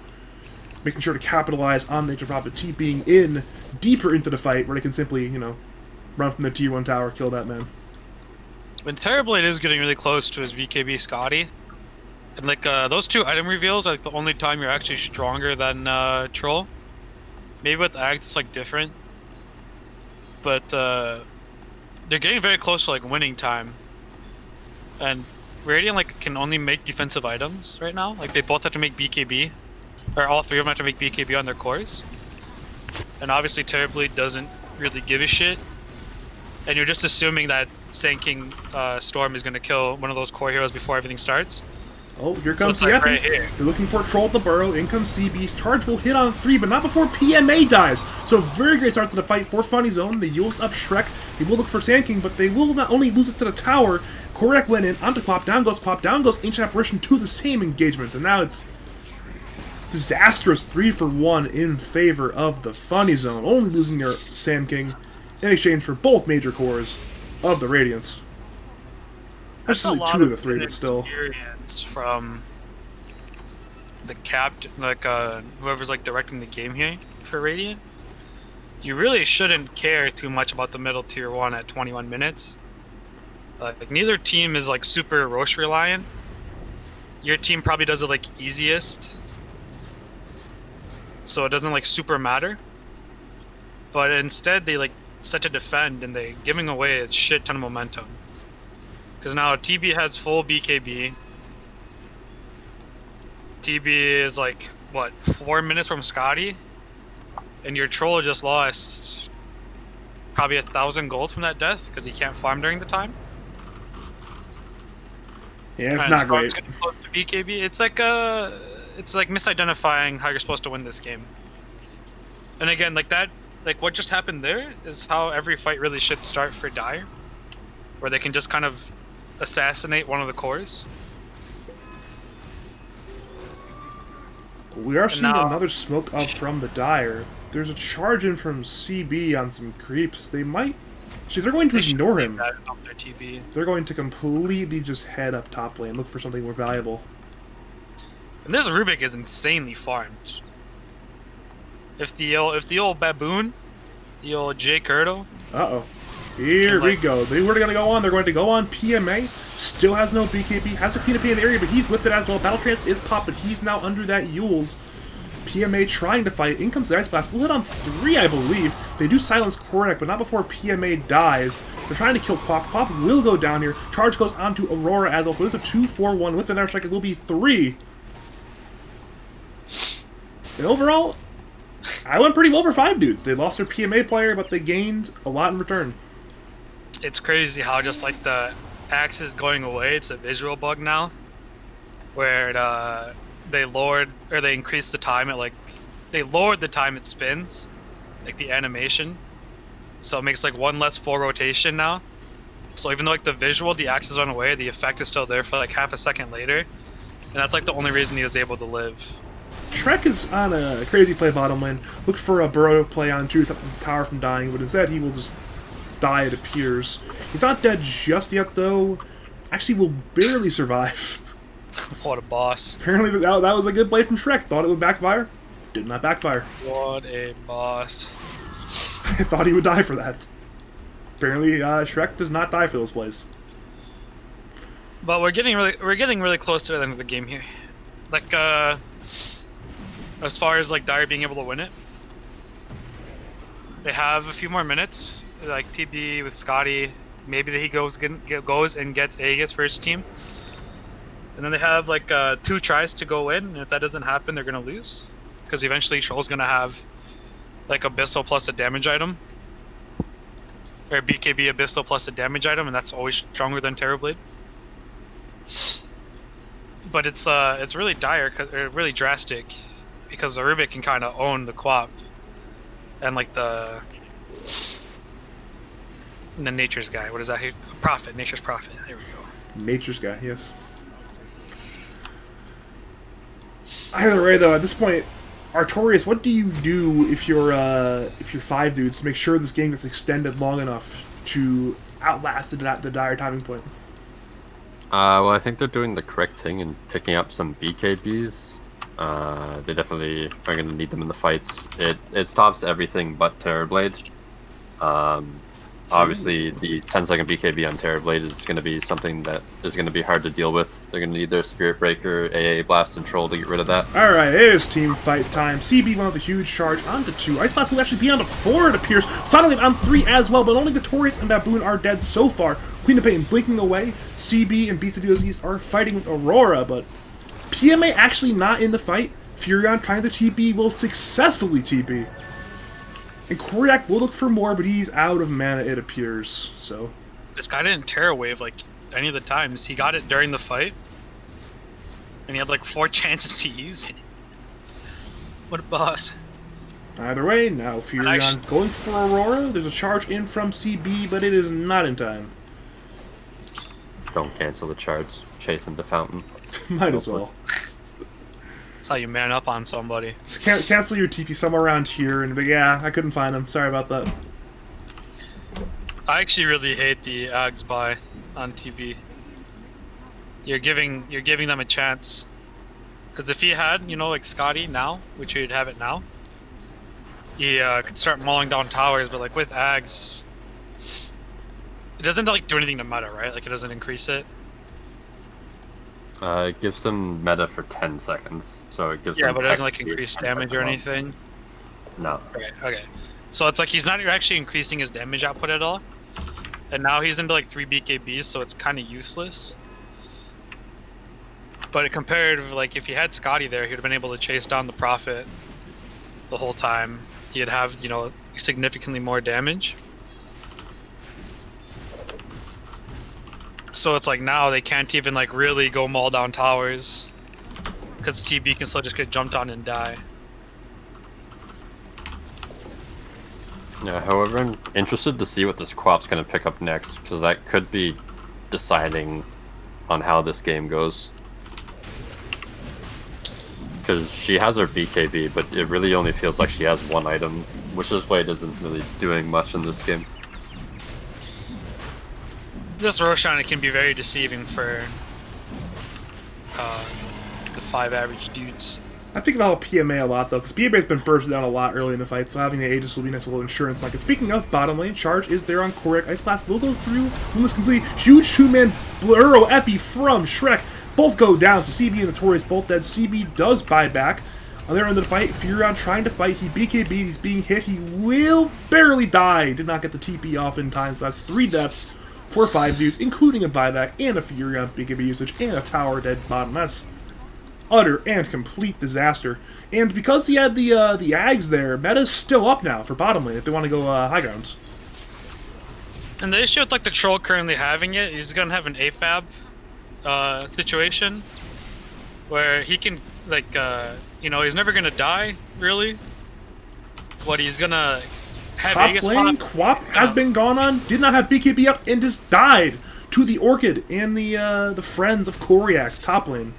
Making sure to capitalize on Nature Prophet TPing in deeper into the fight, where they can simply, you know, run from the Tier 1 tower, kill that man. When Terrorblade is getting really close to his VKB Scotty, and like those two item reveals are like the only time you're actually stronger than Troll. Maybe with Ags it's like different, but they're getting very close to like winning time. And Radiant like can only make defensive items right now. Like they both have to make BKB, or all three of them have to make BKB on their cores. And obviously Terrorblade doesn't really give a shit. And you're just assuming that Sand King Storm is going to kill one of those core heroes before everything starts. Oh, here comes so the like Epi. right here. They're looking for a Troll at the Burrow. In comes Seabeast. Charge will hit on 3, but not before PMA dies. So very great start to the fight for Funny Zone. They use up Shrek. They will look for Sand King, but they will not only lose it to the tower. Koryak went in, onto Quap, down goes Ancient Apparition to the same engagement. And now it's disastrous 3-for-1 in favor of the Funny Zone. Only losing their Sand King in exchange for both major cores of the Radiance. That's a just lot 2 of the of 3, but still. experience from the captain, like whoever's like directing the game here for Radiant. You really shouldn't care too much about the middle tier 1 at 21 minutes. Like neither team is like super Roche reliant. Your team probably does it like easiest, so it doesn't like super matter. But instead they like set to defend, and they giving away a shit ton of momentum. Because now TB has full BKB. TB is like, what, 4 minutes from Scotty? And your troll just lost probably 1,000 gold from that death because he can't farm during the time. Yeah, it's and not Scott's great. getting close to BKB. It's like misidentifying how you're supposed to win this game. And again, like that, like what just happened there is how every fight really should start for Dire, where they can just kind of assassinate one of the cores. We are And seeing now- another smoke up from the Dire. There's a charge in from CB on some creeps. They might... Actually, they're going to They should ignore leave him. that up their TB. They're going to completely just head up top lane, look for something more valuable. And this Rubik is insanely farmed. If the old baboon, the old J Curto, Uh-oh. Here we go. They were going to go on. They're going to go on PMA. Still has no BKB. Has a PNP in the area, but he's lifted as well. Battle Trance is popped, but he's now under that Yules. PMA trying to fight. In comes the Ice Blast. We'll hit on 3, I believe. They do silence Koryak, but not before PMA dies. They're trying to kill Quap. Quap will go down here. Charge goes onto Aurora as well. So it's a 2-4-1 with another strike. It will be 3. And overall, I went pretty well for 5 dudes. They lost their PMA player, but they gained a lot in return. it's crazy how just like the axe is going away. It's a visual bug now, where they increased the time they lowered the time it spins, like the animation, so it makes like 1 less full rotation now. So even though like the visual, the axe has run away, the effect is still there for like half a second later, and that's like the only reason he was able to live. Shrek is on a crazy play bottom lane. Look for a Burrow play on 2 to stop the tower from dying, but instead he will just die, it appears. He's not dead just yet, though. Actually, will barely survive. What a boss. Apparently that was a good play from Shrek. Thought it would backfire. Did not backfire. What a boss. I thought he would die for that. Apparently, Shrek does not die for those plays. But we're getting really close to the end of the game here. Like as far as like Dire being able to win it. They have a few more minutes, like TB with Scotty. Maybe he goes and gets Aegis for his team. And then they have like 2 tries to go in, and if that doesn't happen, they're gonna lose. Because eventually Troll's gonna have like Abyssal plus a damage item. Or BKB Abyssal plus a damage item, and that's always stronger than Terrorblade. But it's really dire, really drastic, because the Rubik can kind of own the Quap. And like the Nature's Guy, what is that? Prophet, Nature's Prophet, there we go. Nature's Guy, yes. Either way, though, at this point, Artorius, what do you do if you're 5 dudes to make sure this game gets extended long enough to outlast the dire timing point? Well, I think they're doing the correct thing and picking up some BKBs. They definitely are going to need them in the fights. It stops everything but Terrorblade. Obviously, the 10-second BKB on Terrorblade is going to be something that is going to be hard to deal with. They're going to need their Spirit Breaker, AA Blast, and Troll to get rid of that. Alright, it is team fight time. CB went with a huge charge onto 2. Ice Blast will actually be on to 4, it appears. Sonicwave on 3 as well, but only Artorius and Baboon are dead so far. Queen of Pain blinking away. CB and Beast of Heroes East are fighting with Aurora, but PMA actually not in the fight. Furion trying to TP will successfully TP. And Koryak will look for more, but he's out of mana, it appears. So This guy didn't Terror Wave like any of the times. He got it during the fight, and he had like 4 chances to use it. What a boss. Either way, now Furion going for Aurora. There's a charge in from CB, but it is not in time. Don't cancel the charge. Chase him to Fountain. Might as well. That's how you man up on somebody. Just cancel your TP somewhere around here, and but yeah, I couldn't find him. Sorry about that. I actually really hate the Ags buy on TB. You're giving them a chance. Because if he had, you know, like Scotty now, which he'd have it now, he could start mauling down towers. But like with Ags, it doesn't like do anything to meta, right? Like it doesn't increase it. It gives them meta for 10 seconds, so it gives them. Yeah, but it doesn't like increase damage or anything. No. Right. Okay. So it's like he's not actually increasing his damage output at all, and now he's into like 3 BKBs, so it's kind of useless. But compared, like if he had Scotty there, he'd have been able to chase down the Prophet the whole time. He'd have, you know, significantly more damage. So it's like now they can't even like really go maul down towers, because TB can still just get jumped on and die. Yeah, however, I'm interested to see what this Quap's going to pick up next, because that could be deciding on how this game goes. Because she has her BKB, but it really only feels like she has 1 item, which this Blade isn't really doing much in this game. This Roshan can be very deceiving for the 5 average dudes. I think about PMA a lot, though, because PMA's been bursted down a lot early in the fight, so having the Aegis will be a nice little insurance like it. Speaking of bottom lane, charge is there on Koryak. Ice Blast will go through. Almost complete. Huge 2-man Bluro Epi from Shrek. Both go down, so CB and Artorius both dead. CB does buy back. On their end of the fight, Furion trying to fight. He BKB'd, he's being hit. He will barely die. Did not get the TP off in time, so that's 3 deaths for 5 dudes, including a buyback and a Furion BKB usage and a tower dead bottom. That's utter and complete disaster. And because he had the Ags there, meta's still up now for bottom lane if they want to go high grounds. And the issue with like the Troll currently having it, he's gonna have an AFAB situation where he can like you know, he's never gonna die really. What he's gonna have Top lane, Quap has been gone on, did not have BKB up, and just died to the Orchid and the friends of Koryak, top lane.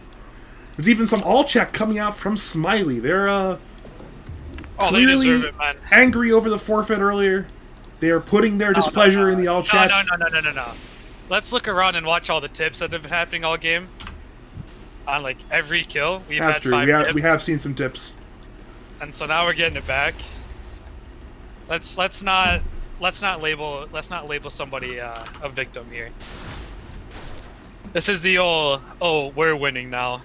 There's even some all check coming out from Smiley. They're they deserve it, man. Angry over the forfeit earlier. They are putting their displeasure in the all chat. No. Let's look around and watch all the tips that have been happening all game. On like every kill, we've That's had true. 5 tips. We have seen some tips. And so now we're getting it back. Let's not label somebody a victim here. This is the old, oh, we're winning now.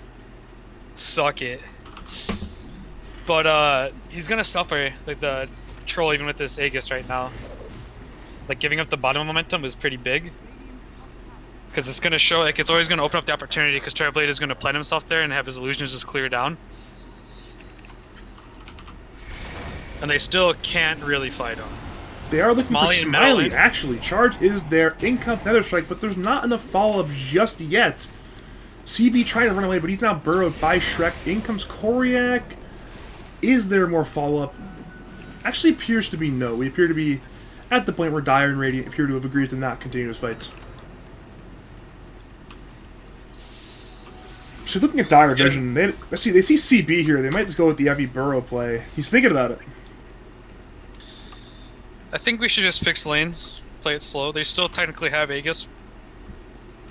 Suck it. But he's gonna suffer. Like the Troll even with this Aegis right now. Like giving up the bottom momentum is pretty big. Because it's going to show, like it's always going to open up the opportunity because Terrorblade is going to plant himself there and have his illusions just clear down. And they still can't really fight him. They are looking for Smiley and Smiley, Metal actually. Charge is there. In comes Nether Strike, but there's not enough follow-up just yet. CB trying to run away, but he's now burrowed by Shrek. In comes Koryak. Is there more follow-up? Actually appears to be no. We appear to be at the point where Dire and Radiant appear to have agreed to not continue this fight. So looking at Dire Vision, they see CB here. They might just go with the heavy burrow play. He's thinking about it. I think we should just fix lanes, play it slow. They still technically have Aegis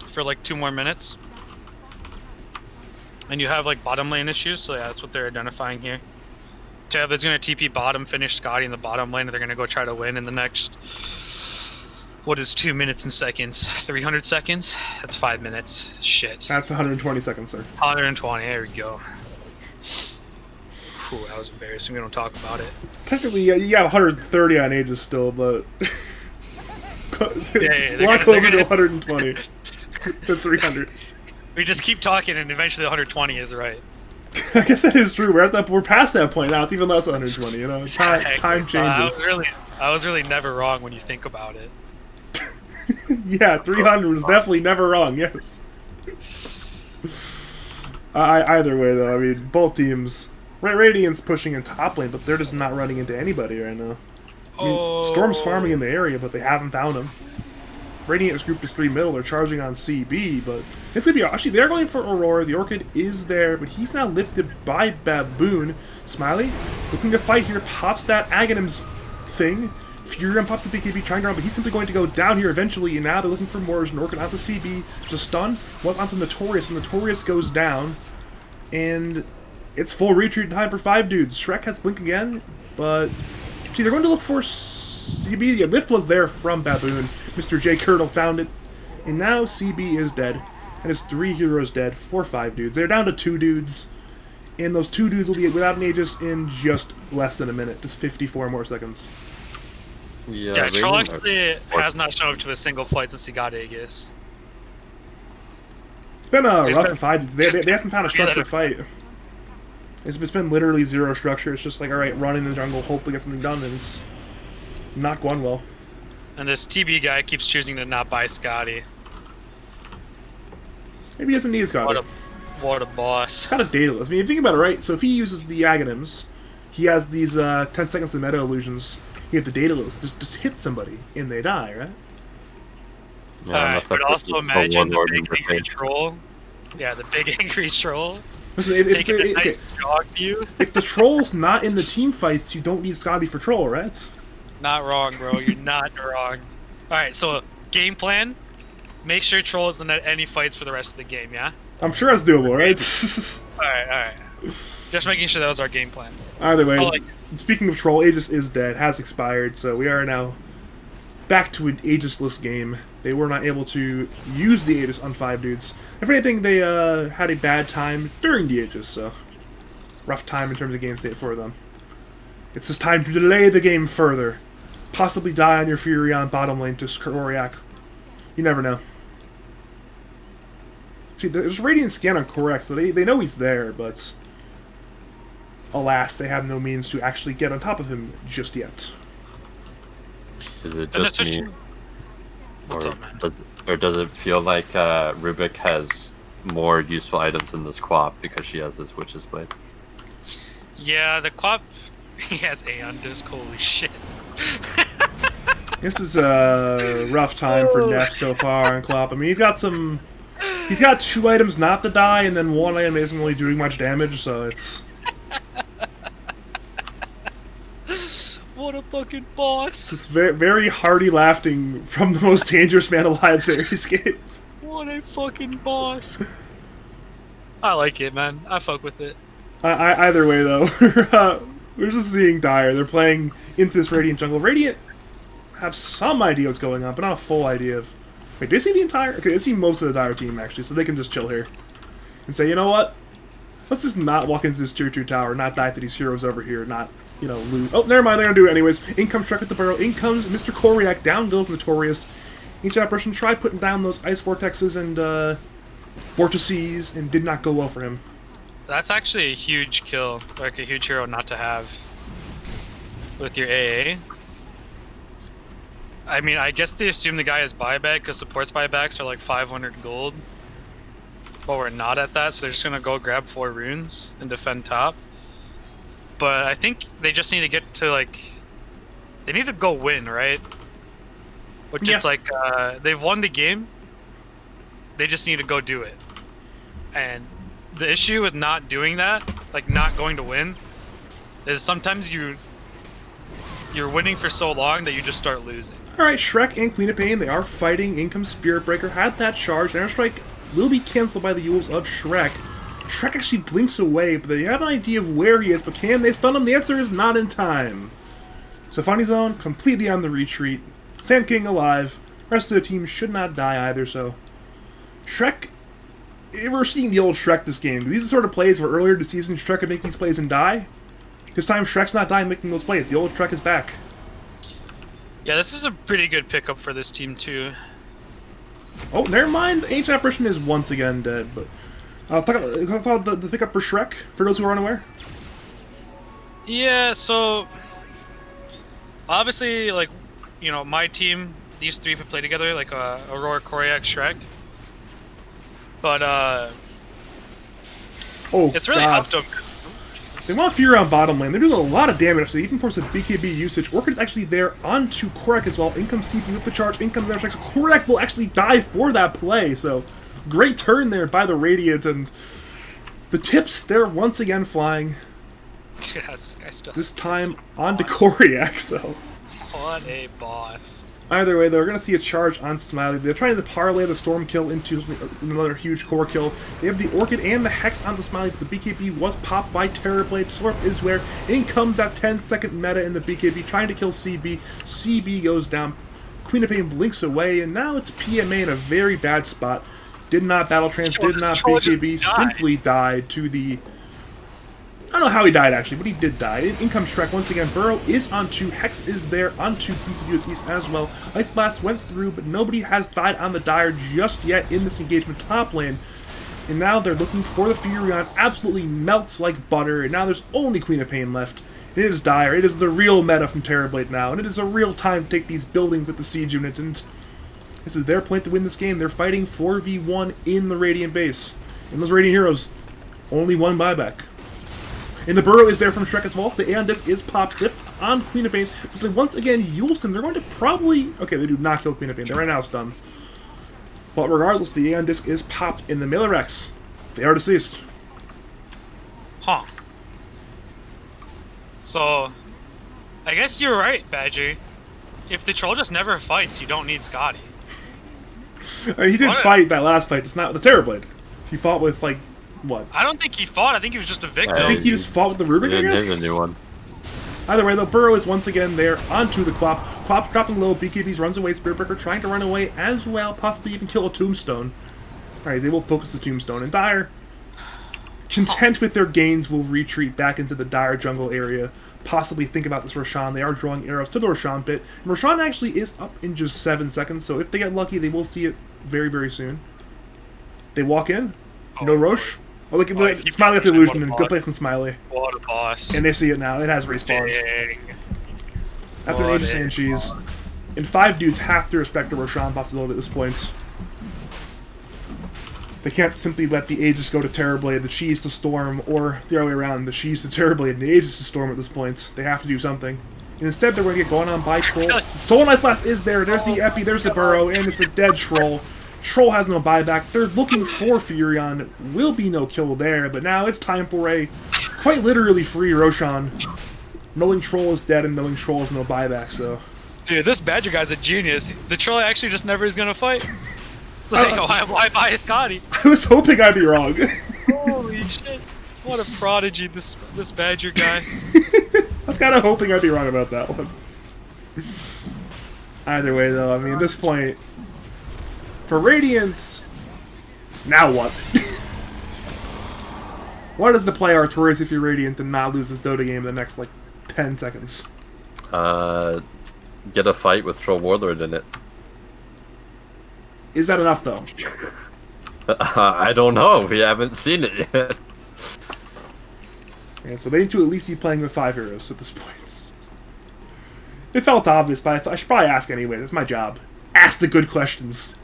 for like 2 more minutes. And you have like bottom lane issues, so yeah, that's what they're identifying here. Tab is going to TP bottom, finish Scotty in the bottom lane, and they're going to go try to win in the next, what is 2 minutes and seconds? 300 seconds? That's 5 minutes. Shit. That's 120 seconds, sir. 120, there we go. Whew, that was embarrassing. We don't talk about it. Technically, yeah, you got 130 on Aegis still, but yeah, walk over to 120 to 300. We just keep talking, and eventually 120 is right. I guess that is true. We're past that point now. It's even less than 120. You know, time changes. I was really never wrong when you think about it. Yeah, 300 was definitely never wrong. Yes. Either way, though, I mean, both teams. Radiant's pushing in top lane, but they're just not running into anybody right now. I mean, Storm's farming in the area, but they haven't found him. Radiant is grouped as 3 middle. They're charging on CB, but it's gonna be actually they're going for Aurora. The Orchid is there, but he's now lifted by Baboon. Smiley looking to fight here, pops that Aghanim's thing. Furion pops the BKB trying to run, but he's simply going to go down here eventually. And now they're looking for more. An Orchid onto CB to stun. Was onto Notorious, and Notorious goes down, and it's full retreat time for 5 dudes. Shrek has Blink again, but see, they're going to look for CB. The lift was there from Baboon. Mr. J. Curdle found it, and now CB is dead, and his 3 heroes dead for 5 dudes. They're down to 2 dudes, and those 2 dudes will be without an Aegis in just less than a minute, just 54 more seconds. Yeah, Troll actually has not shown up to a single fight since he got Aegis. It's been a rough fight. They haven't found a structured fight. It's been literally 0 structure. It's just like, alright, run in the jungle, hopefully get something done, and it's not going well. And this TB guy keeps choosing to not buy Scotty. Maybe he doesn't need Scotty. What a boss. It's kind of dataless. I mean, if you think about it, right? So if he uses the Aghanims, he has these 10 seconds of meta illusions. He has the dataless. Just hit somebody, and they die, right? Yeah, but also imagine the big angry troll. Yeah, the big angry troll. Listen, taking a nice jog view. If the troll's not in the team fights, you don't need Scotty for troll, right? Not wrong, bro. You're not wrong. Alright, so game plan. Make sure troll isn't at any fights for the rest of the game, yeah? I'm sure that's doable, right? Alright. Just making sure that was our game plan. Either way, speaking of troll, Aegis is dead, has expired, so we are now back to an Aegis-less game. They were not able to use the Aegis on 5 dudes. If anything, they had a bad time during the Aegis, so rough time in terms of game state for them. It's just time to delay the game further. Possibly die on your Furion bottom lane to Koryak. You never know. See, there's Radiant scan on Koryak, so they know he's there, but alas, they have no means to actually get on top of him just yet. Is it just me? Or does it feel like Rubik has more useful items in this Quap because she has this Witch's Blade? Yeah, the Quap, he has Aeon Disc, holy shit. This is a rough time for Neff so far on Quap. I mean, he's got 2 items not to die, and then 1 item isn't really doing much damage, so it's... What a fucking boss! This very, very hearty laughing from the most dangerous man alive, Xeriscape. What a fucking boss! I like it, man. I fuck with it. Either way, though, we're just seeing Dire. They're playing into this Radiant jungle. Radiant have some idea what's going on, but not a full idea of... Wait, do they see the entire... Okay, they see most of the Dire team, actually, so they can just chill here. And say, you know what? Let's just not walk into this tier 2 tower, not die to these heroes over here, not, you know, lose. Oh, never mind, they're gonna do it anyways. In comes Shrek with the burrow, in comes Mr. Koryak, down goes Artorius. Each apparition tried putting down those ice vortexes and vortices, and did not go well for him. That's actually a huge kill, like a huge hero not to have with your AA. I mean, I guess they assume the guy has buyback because supports buybacks are like 500 gold. But we're not at that, so they're just gonna go grab 4 runes and defend top. But I think they just need to get to like, they need to go win, right? Which Yeah. it's like, they've won the game. They just need to go do it. And the issue with not doing that, like not going to win, is sometimes you're winning for so long that you just start losing. Alright, Shrek and Queen of Pain, they are fighting. In comes Spirit Breaker, had that charge. Airstrike will be cancelled by the Yules of Shrek. Shrek actually blinks away, but they have an idea of where he is, but can they stun him? The answer is not in time. So Funny Zone, completely on the retreat. Sand King alive. Rest of the team should not die either, so... Shrek... We're seeing the old Shrek this game. These are the sort of plays where earlier this season Shrek could make these plays and die. This time Shrek's not dying making those plays. The old Shrek is back. Yeah, this is a pretty good pickup for this team too. Oh, never mind. Ancient Apparition is once again dead, but... talk about the pickup for Shrek, for those who are unaware. Yeah, so... Obviously, like, you know, my team, these 3 could play together, like Aurora, Koryak, Shrek. But, Oh, it's really God. up to them. They want Fury on bottom lane. They're doing a lot of damage, actually, even for some BKB usage. Orchid's actually there onto Koryak as well. In comes CP with the charge. In comes Xeriscape. Koryak will actually die for that play, so great turn there by the Radiant, and the tips, they're once again flying. Yeah, this guy still... This time onto Koryak, so... What a boss. Either way, though, we're going to see a charge on Smiley. They're trying to parlay the Storm kill into another huge core kill. They have the Orchid and the Hex on the Smiley, but the BKB was popped by Terrorblade. Slurp is where in comes that 10-second meta in the BKB, trying to kill CB. CB goes down. Queen of Pain blinks away, and now it's PMA in a very bad spot. Did not Battle Trance, did not BKB, simply died to the... I don't know how he died, actually, but he did die. In comes Shrek once again. Burrow is on 2. Hex is there on 2 pieces of US East as well. Ice Blast went through, but nobody has died on the Dire just yet in this engagement top lane. And now they're looking for the Furion. Absolutely melts like butter. And now there's only Queen of Pain left. It is Dire. It is the real meta from Terrorblade now. And it is a real time to take these buildings with the Siege unit. And this is their point to win this game. They're fighting 4v1 in the Radiant base. And those Radiant heroes, only one buyback. And the Burrow is there from Shrek as well. The Aeon Disc is popped, lift on Queen of Pain. But then once again, Yuleston, they're going to probably... Okay, they do not kill Queen of Pain. They're right now stuns. But regardless, the Aeon Disc is popped in the Miller-X. They are deceased. Huh. So, I guess you're right, Badger. If the troll just never fights, you don't need Scotty. I mean, he did fight that last fight, just not with the Terrorblade. He fought with, like, what? I don't think he fought. I think he was just a victim. I think he just fought with the Rubik, I Didn't guess? hit a new one. Either way, though, Burrow is once again there onto the Quap. Quap dropping low, BKBs runs away, Spiritbreaker trying to run away as well, possibly even kill a Tombstone. Alright, they will focus the Tombstone, and Dire, content with their gains, will retreat back into the Dire jungle area, possibly think about this Roshan. They are drawing arrows to the Roshan pit. And Roshan actually is up in just 7 seconds, so if they get lucky, they will see it very, very soon. They walk in, no Roche. Oh, look at Smiley at the illusion, and good play from Smiley. What a boss. And they see it now. It has respawned. Dang. After an age of sand cheese. And 5 dudes have to respect the Roshan possibility at this point. They can't simply let the Aegis go to Terrorblade, the cheese to Storm, or the other way around, the cheese to Terrorblade, and the Aegis to Storm at this point. They have to do something. And instead, they're going to get going on by Troll. Soul Ice Blast is there. There's the Epi, there's the Burrow, and it's a dead Troll. Troll has no buyback. They're looking for Furion. Will be no kill there, but now it's time for a quite literally free Roshan. Knowing Troll is dead and knowing Troll has no buyback, so... Dude, this Badger guy's a genius. The troll actually just never is gonna fight. It's like, why buy a Scotty? I was hoping I'd be wrong. Holy shit. What a prodigy, this Badger guy. I was kind of hoping I'd be wrong about that one. Either way, though, I mean, at this point... For Radiance... Now what? What is the play, Artorius, if you're Radiant and not lose this Dota game in the next, like, 10 seconds? Get a fight with Troll Warlord in it. Is that enough, though? I don't know. We haven't seen it yet. Yeah, so they need to at least be playing with 5 heroes at this point. It felt obvious, but I should probably ask anyway. That's my job. Ask the good questions.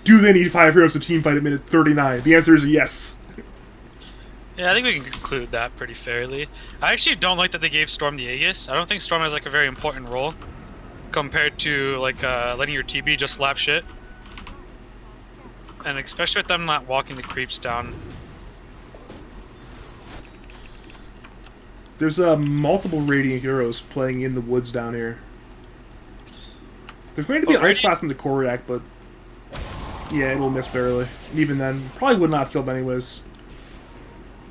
Do they need 5 heroes to teamfight at minute 39? The answer is yes. Yeah, I think we can conclude that pretty fairly. I actually don't like that they gave Storm the Aegis. I don't think Storm has like a very important role compared to like letting your TB just slap shit. And especially with them not walking the creeps down. There's multiple Radiant heroes playing in the woods down here. There's going to be an Ice Blast in the Koryak, but yeah, it'll miss barely. And even then, probably would not have killed anyways.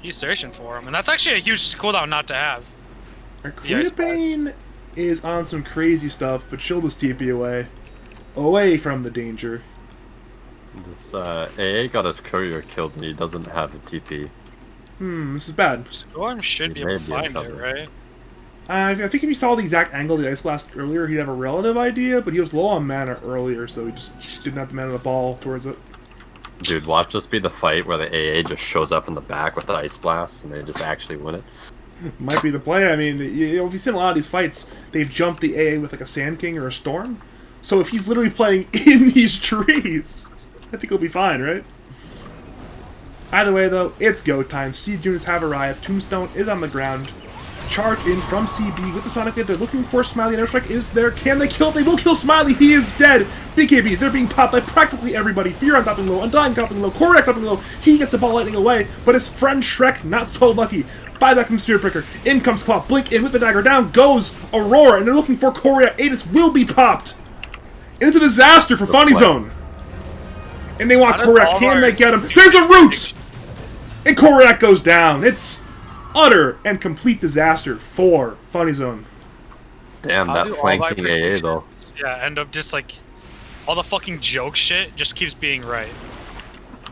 He's searching for him, and that's actually a huge cooldown not to have. Our Bane is on some crazy stuff, but she'll just TP away from the danger. This AA got his courier killed and he doesn't have a TP. This is bad. Storm should be able to find it, right? I think if you saw the exact angle of the Ice Blast earlier, he'd have a relative idea, but he was low on mana earlier, so he just didn't have the mana to ball towards it. Dude, watch this be the fight where the AA just shows up in the back with the Ice Blast and they just actually win it. Might be the play. I mean, you know, if you've seen a lot of these fights, they've jumped the AA with like a Sand King or a Storm. So if he's literally playing in these trees, I think he'll be fine, right? Either way, though, it's go time. Siege units have arrived. Tombstone is on the ground. Charge in from CB with the Sonic Wave. They're looking for Smiley. Airstrike is there. Can they kill? They will kill Smiley. He is dead. BKBs, they're being popped by practically everybody. Fear on dropping low. Undying dropping low. Koryak dropping low. He gets the ball lightning away, but his friend Shrek not so lucky. Buyback from Sphere Pricker. In comes Claw. Blink in with the dagger. Down goes Aurora, and they're looking for Koryak. Aegis will be popped. And it's a disaster for Funny Zone. And they want Koryak. Can they get him? There's a root! And Koryak goes down. It's utter and complete disaster for Funny Zone. Damn, that flanking AA though. Yeah, end up just like all the fucking joke shit just keeps being right.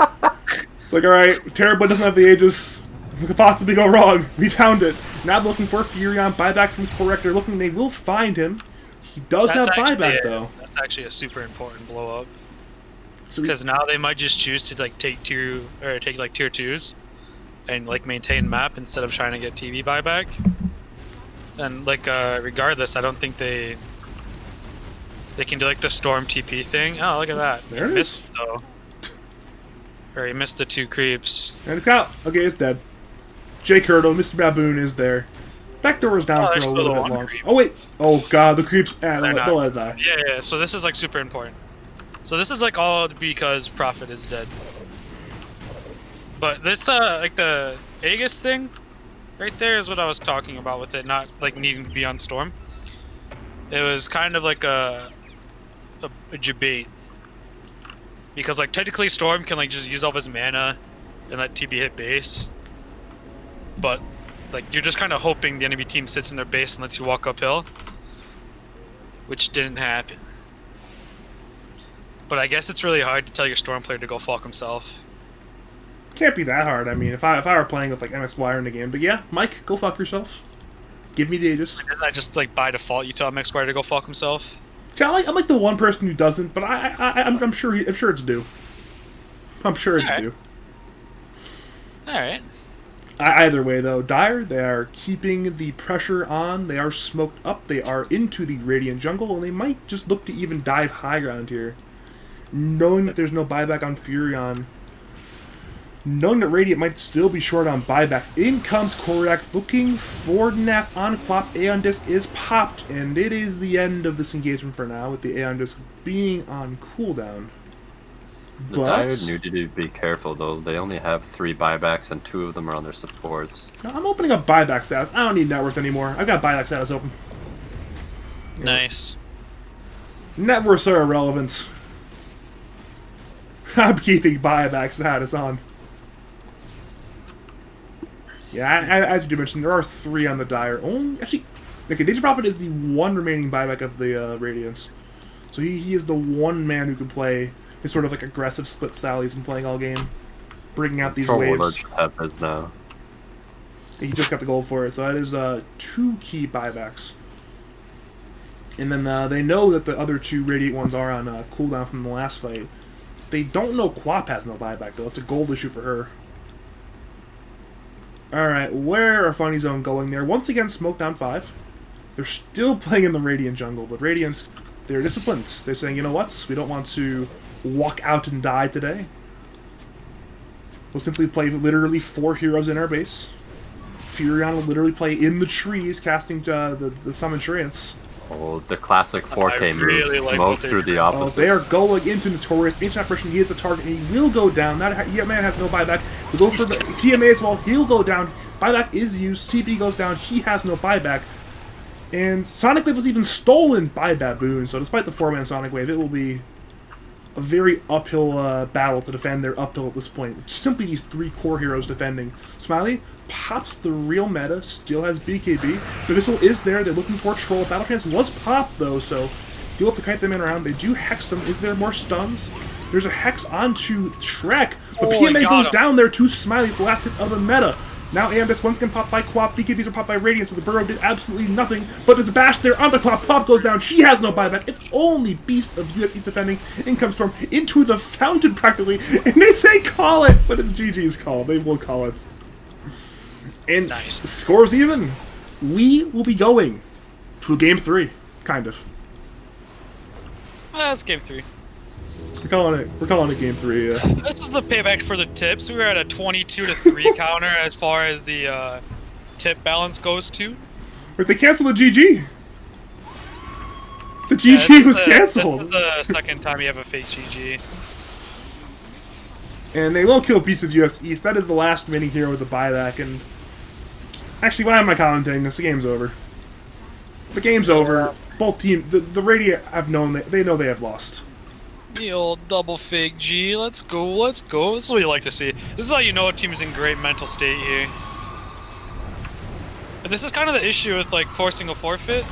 It's like, alright, Terrorblade doesn't have the Aegis. What could possibly go wrong? We found it. Now looking for Furion. Buyback from Koryak. They're looking, they will find him. He does have buyback though. That's actually a super important blow up. So because now they might just choose to like take tier 2s and like maintain map instead of trying to get TV buyback. And like regardless, I don't think they can do like the Storm TP thing. Oh, look at that. There it missed is. it, though. Or he missed the 2 creeps. And it's out. Okay, it's dead. J. Curto, Mr. Baboon is there. Backdoor is down for a little bit long. Oh wait. Oh god, the creeps. They'll let it die. Yeah. So this is like super important. So this is like all because Prophet is dead. But this like the Aegis thing right there is what I was talking about with it not like needing to be on Storm. It was kind of like a debate. Because like technically Storm can like just use all of his mana and let TB hit base. But like you're just kind of hoping the enemy team sits in their base and lets you walk uphill. Which didn't happen. But I guess it's really hard to tell your Storm player to go fuck himself. Can't be that hard. I mean, if I were playing with like MXY in the game, but yeah, Mike, go fuck yourself. Give me the Aegis. Isn't that just like by default you tell MXY to go fuck himself? Yeah, I'm like the one person who doesn't, but I'm sure it's due. I'm sure it's due. All right. Either way, though, Dire, they are keeping the pressure on. They are smoked up. They are into the Radiant jungle, and they might just look to even dive high ground here. Knowing that there's no buyback on Furion. Knowing that Radiant might still be short on buybacks. In comes Koryak looking for Nap on Clop. Aeon Disc is popped, and it is the end of this engagement for now, with the Aeon Disc being on cooldown. The Dire need to be careful though. They only have 3 buybacks and 2 of them are on their supports. I'm opening up buyback status. I don't need net worth anymore. I've got buyback status open. Nice. Net worths are irrelevant. I'm keeping buyback status on. Yeah, as you mentioned, there are 3 on the Dire. Actually, okay, Danger Prophet is the one remaining buyback of the Radiance. So he is the one man who can play his sort of like aggressive split style he's been playing all game. Bringing out these waves. Have his now. He just got the gold for it, so that is 2 key buybacks. And then they know that the other 2 Radiant ones are on cooldown from the last fight. They don't know Quap has no buyback, though. It's a gold issue for her. Alright, where are Funny Zone going there? Once again, smoke down 5. They're still playing in the Radiant jungle, but Radiant, they're disciplined. They're saying, you know what? We don't want to walk out and die today. We'll simply play literally 4 heroes in our base. Furion will literally play in the trees, casting the Summon Trance. Oh, the classic 4K really move. like Smoke what they through did. the opposite. They are going into Notorious. Each apparition, he is a target, and he will go down. That man has no buyback. We go for the TMA as well. He'll go down. Buyback is used. CP goes down. He has no buyback. And Sonic Wave was even stolen by Baboon, so despite the 4-man Sonic Wave, it will be a very uphill battle to defend their uphill at this point. It's simply these 3 core heroes defending. Smiley pops the real meta, still has BKB. The Vissel is there, they're looking for a troll. Battle Trance was popped though, so you'll have to kite them in around. They do hex them. Is there more stuns? There's a hex onto Shrek, but PMA goes down there to Smiley, the last hits of the meta. Now Ambus once again popped by Quap, BKBs are popped by Radiant, so the Burrow did absolutely nothing, but there's a bash there onto Quap, Quap goes down, she has no buyback, it's only Beast of US East defending, in comes Storm, into the fountain practically, and they say call it, but it's GG's call, they will call it. And Nice. the score's even. We will be going to a game 3, kind of. That's game 3. We're calling it game 3, yeah. This is the payback for the tips. We were at a 22-3 counter as far as the tip balance goes to. But they canceled the GG! The GG was canceled! This is the second time you have a fake GG. And they will kill Beast of US East. That is the last remaining hero with the buyback, and... Actually, why am I commentating this? The game's over. The game's over. Both teams... The Radiant have known... They know they have lost. The old double fake G. Let's go, let's go. This is what you like to see. This is how you know a team is in great mental state here. But this is kind of the issue with, like, forcing a forfeit.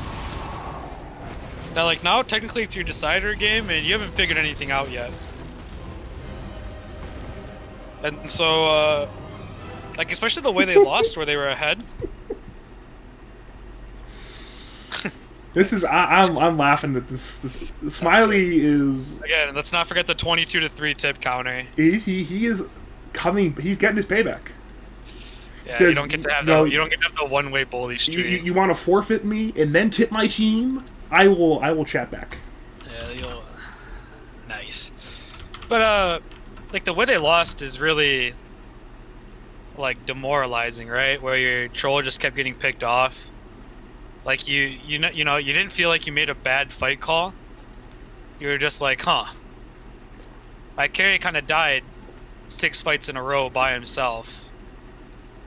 That, like, now technically it's your decider game, and you haven't figured anything out yet. And so, like, especially the way they lost, where they were ahead. This is... I'm laughing at this Smiley is... Again, let's not forget the 22-3 tip counter. He is coming... He's getting his payback. Yeah, Says, you don't get to have no, you don't get to have the one-way bully streak. You want to forfeit me and then tip my team? I will chat back. Yeah, you'll... Nice. But, like, the way they lost is really, like, demoralizing, right? Where your troll just kept getting picked off. Like, you know, you didn't feel like you made a bad fight call. You were just like, huh. My carry kind of died 6 fights in a row by himself.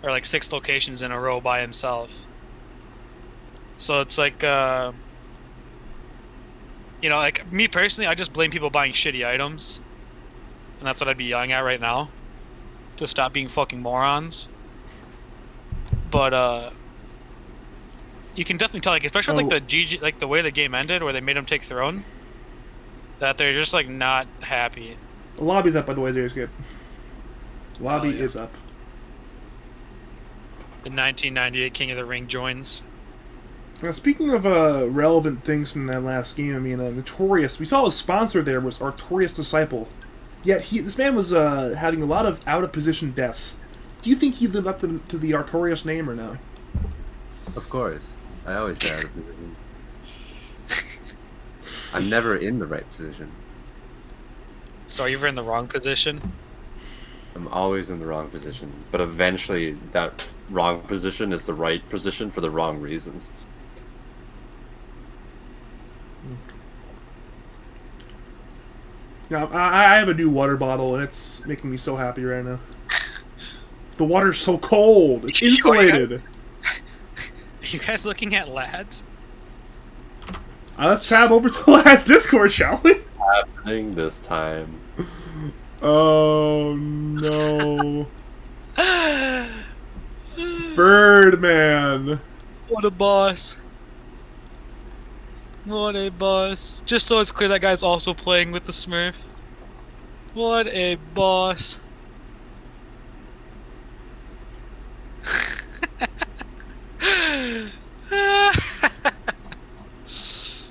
Or, like, 6 locations in a row by himself. So it's like, you know, like, me personally, I just blame people buying shitty items. And that's what I'd be yelling at right now. To stop being fucking morons. But, you can definitely tell, like, especially with, like, the GG, like, the way the game ended, where they made him take Throne, that they're just, like, not happy. The lobby's up, by the way, Xeriscape. Lobby is up. The 1998 King of the Ring joins. Now, speaking of relevant things from that last game, I mean, Notorious, we saw his sponsor there was Artorius Disciple. Yet this man was having a lot of out-of-position deaths. Do you think he lived up to the Artorius name or no? Of course. I always stay out of position. I'm never in the right position. So you're in the wrong position? I'm always in the wrong position. But eventually, that wrong position is the right position for the wrong reasons. Yeah, I have a new water bottle, and it's making me so happy right now. The water's so cold. It's insulated. Are you guys looking at lads? Let's tab over to the last Discord, shall we? Happening this time. Oh no. Birdman. What a boss. What a boss. Just so it's clear, that guy's also playing with the Smurf. What a boss.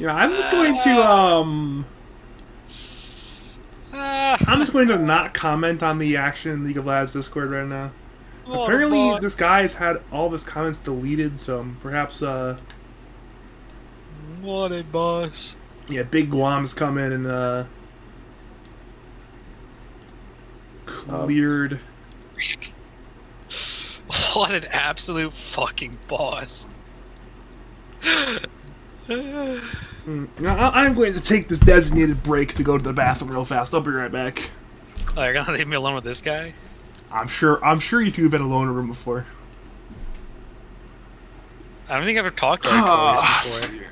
Yeah, I'm just going to I'm just going to not comment on the action in League of Legends Discord right now. Apparently, this guy's had all of his comments deleted, so perhaps What a boss. yeah, Big Guam's come in and cleared. What an absolute fucking boss. Now, I'm going to take this designated break to go to the bathroom real fast. I'll be right back. Oh, you're gonna leave me alone with this guy? I'm sure you two have been alone in a room before. I don't think I've ever talked to Artorius before.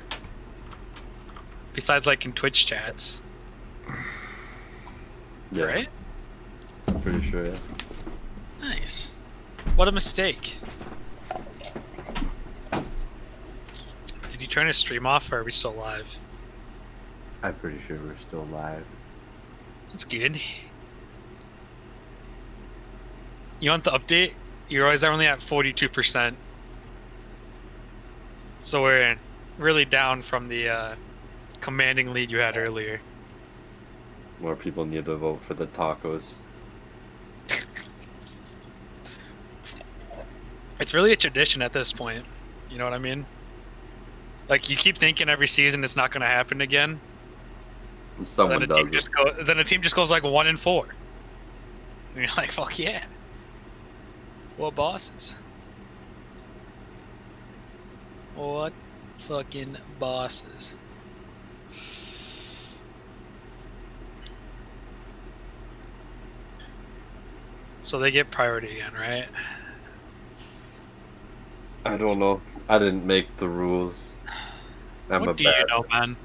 Besides, like, in Twitch chats. Yeah. Right? I'm pretty sure, yeah. Nice. What a mistake. Did you turn his stream off, or are we still live? I'm pretty sure we're still live. That's good. You want the update? You're always only at 42%. So we're really down from the commanding lead you had earlier. More people need to vote for the tacos. It's really a tradition at this point. You know what I mean? Like, you keep thinking every season it's not going to happen again. Someone then does it. Then a team just goes like 1-4. And you're like, fuck yeah. What bosses? What fucking bosses? So they get priority again, right? I don't know. I didn't make the rules. What do you know, man?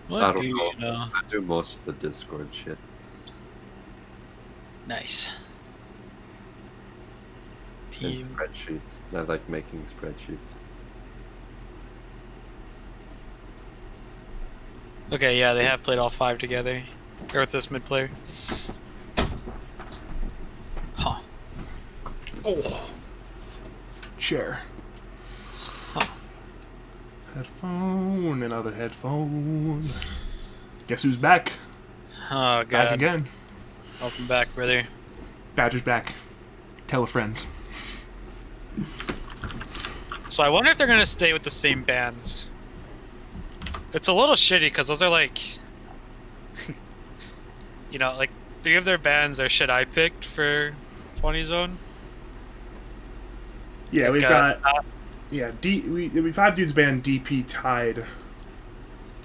I What don't do know. you know? I do most of the Discord shit. Nice. And Team. spreadsheets. I like making spreadsheets. Okay, yeah, they have played all 5 together. Or with this mid player. Huh. Oh, chair. Huh. Headphone, another headphone. Guess who's back? Oh, God. Back again. Welcome back, brother. Badger's back. Tell a friend. So I wonder if they're gonna stay with the same bands. It's a little shitty because those are like, you know, like 3 of their bands are shit I picked for Funny Zone. Yeah, Like, we've got we 5 dudes band DP tied.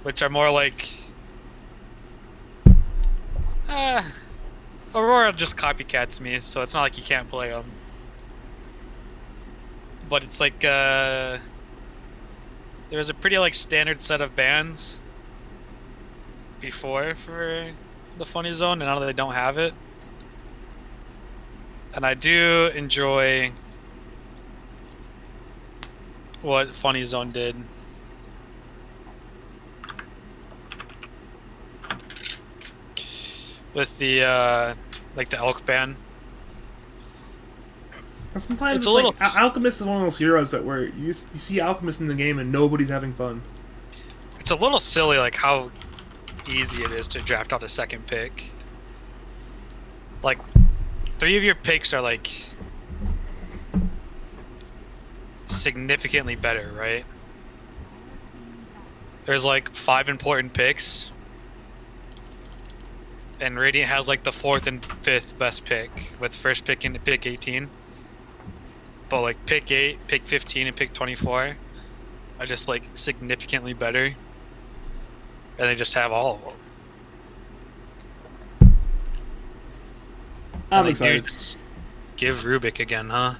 Which are more like, Aurora just copycats me, so it's not like you can't play them. But it's like, there was a pretty like standard set of bands before for the Funny Zone, and now they don't have it. And I do enjoy what Funny Zone did. With the like the elk band. And sometimes It's it's a little- like Alchemist is one of those heroes that where you see Alchemist in the game and nobody's having fun. It's a little silly, like how easy it is to draft out a second pick. Like, 3 of your picks are like significantly better, right? There's like 5 important picks, and Radiant has like the 4th and 5th best pick, with first pick into pick 18. But like pick 8, pick 15, and pick 24 are just like significantly better, and they just have all of them. I'm Like, excited. dude, just give Rubik again, huh?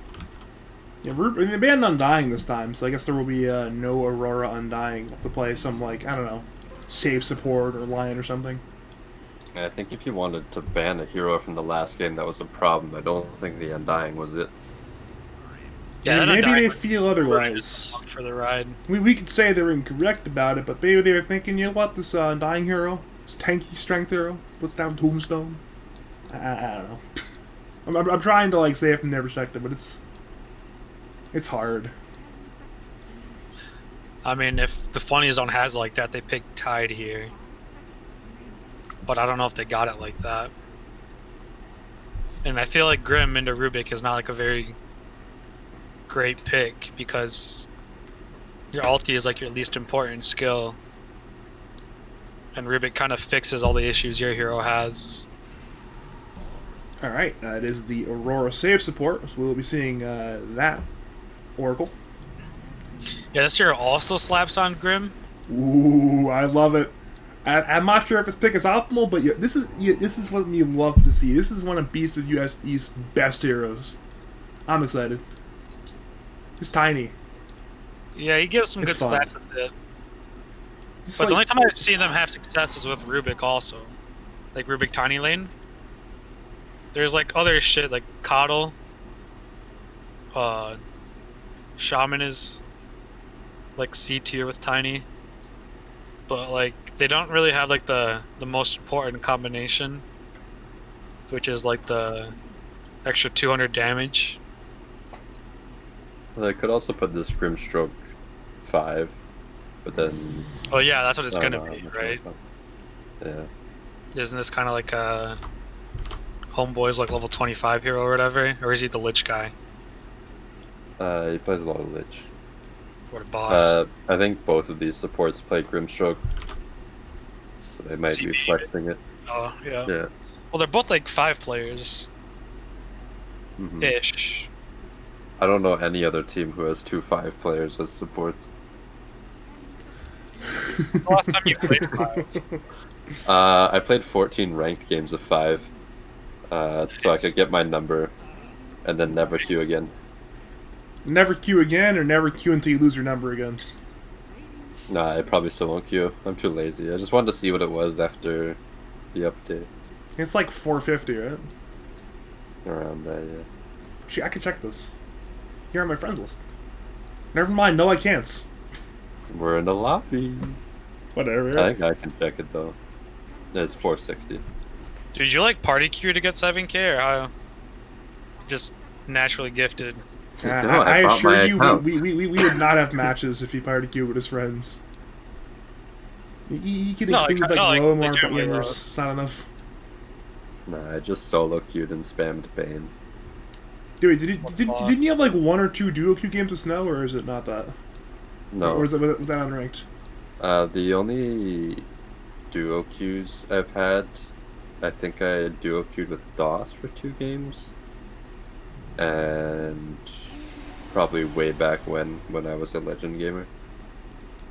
Yeah, they banned Undying this time, so I guess there will be no Aurora Undying to play some, like, I don't know, save support or Lion or something. I think if you wanted to ban a hero from the last game, that was a problem. I don't think the Undying was it. Yeah, that maybe Undying they was feel otherwise. for the ride. We could say they're incorrect about it, but maybe they were thinking, you know what, this Undying hero, this tanky strength hero, puts down Tombstone. I don't know. I'm trying to, like, say it from their perspective, but it's hard. I mean, if the Funny Zone has like that, they pick Tide here. But I don't know if they got it like that. And I feel like Grim into Rubik is not like a very great pick because your ulti is like your least important skill. And Rubik kind of fixes all the issues your hero has. Alright, that is the Aurora save support, so we'll be seeing that Oracle. Yeah, this hero also slaps on Grim. Ooh, I love it. I'm not sure if his pick is optimal, but this is what you love to see. This is one of Beast of US East's best heroes. I'm excited. He's tiny. Yeah, he gives some It's good fun. stats with it. He's But like, the only time I've seen them have success is with Rubik also. Like Rubik Tiny Lane. There's like other shit like Coddle. Shaman is like C tier with Tiny. But like they don't really have like the most important combination. Which is like the extra 200 damage. They could also put this Grimstroke 5, but then... Oh yeah, that's what it's I don't gonna know be, how much right? Yeah. Isn't this kind of like a Homeboy's like level 25 hero or whatever? Or is he the Lich guy? He plays a lot of Lich. Or the boss? I think both of these supports play Grimstroke, so they might be CB. flexing it. Oh, yeah. Yeah. Well, they're both like 5 players Mhm. ish. I don't know any other team who has 2 5 players as supports. When's the last time you played 5? I played 14 ranked games of 5, so I could get my number, and then never queue again. never queue again, or never queue until you lose your number again. Nah, I probably still won't queue. I'm too lazy. I just wanted to see what it was after the update. It's like 450, right? Around that, yeah. Gee, I can check this. Here on my friends list. Never mind, no I can't. We're in the lobby. Whatever. I think I can check it though. It's 460. Did you like party queue to get 7k or how? Just naturally gifted. No, I bought assure my you, account. we would not have matches if he party queued with his friends. He could include like low more gamers. It's not enough. Nah, I just solo queued and spammed Bane. Dude, didn't you have like 1 or 2 duo queue games with Snow, or is it not that? No. Or was that unranked? The only duo queues I've had, I think I duo queued with DOS for 2 games. And probably way back when I was a Legend gamer.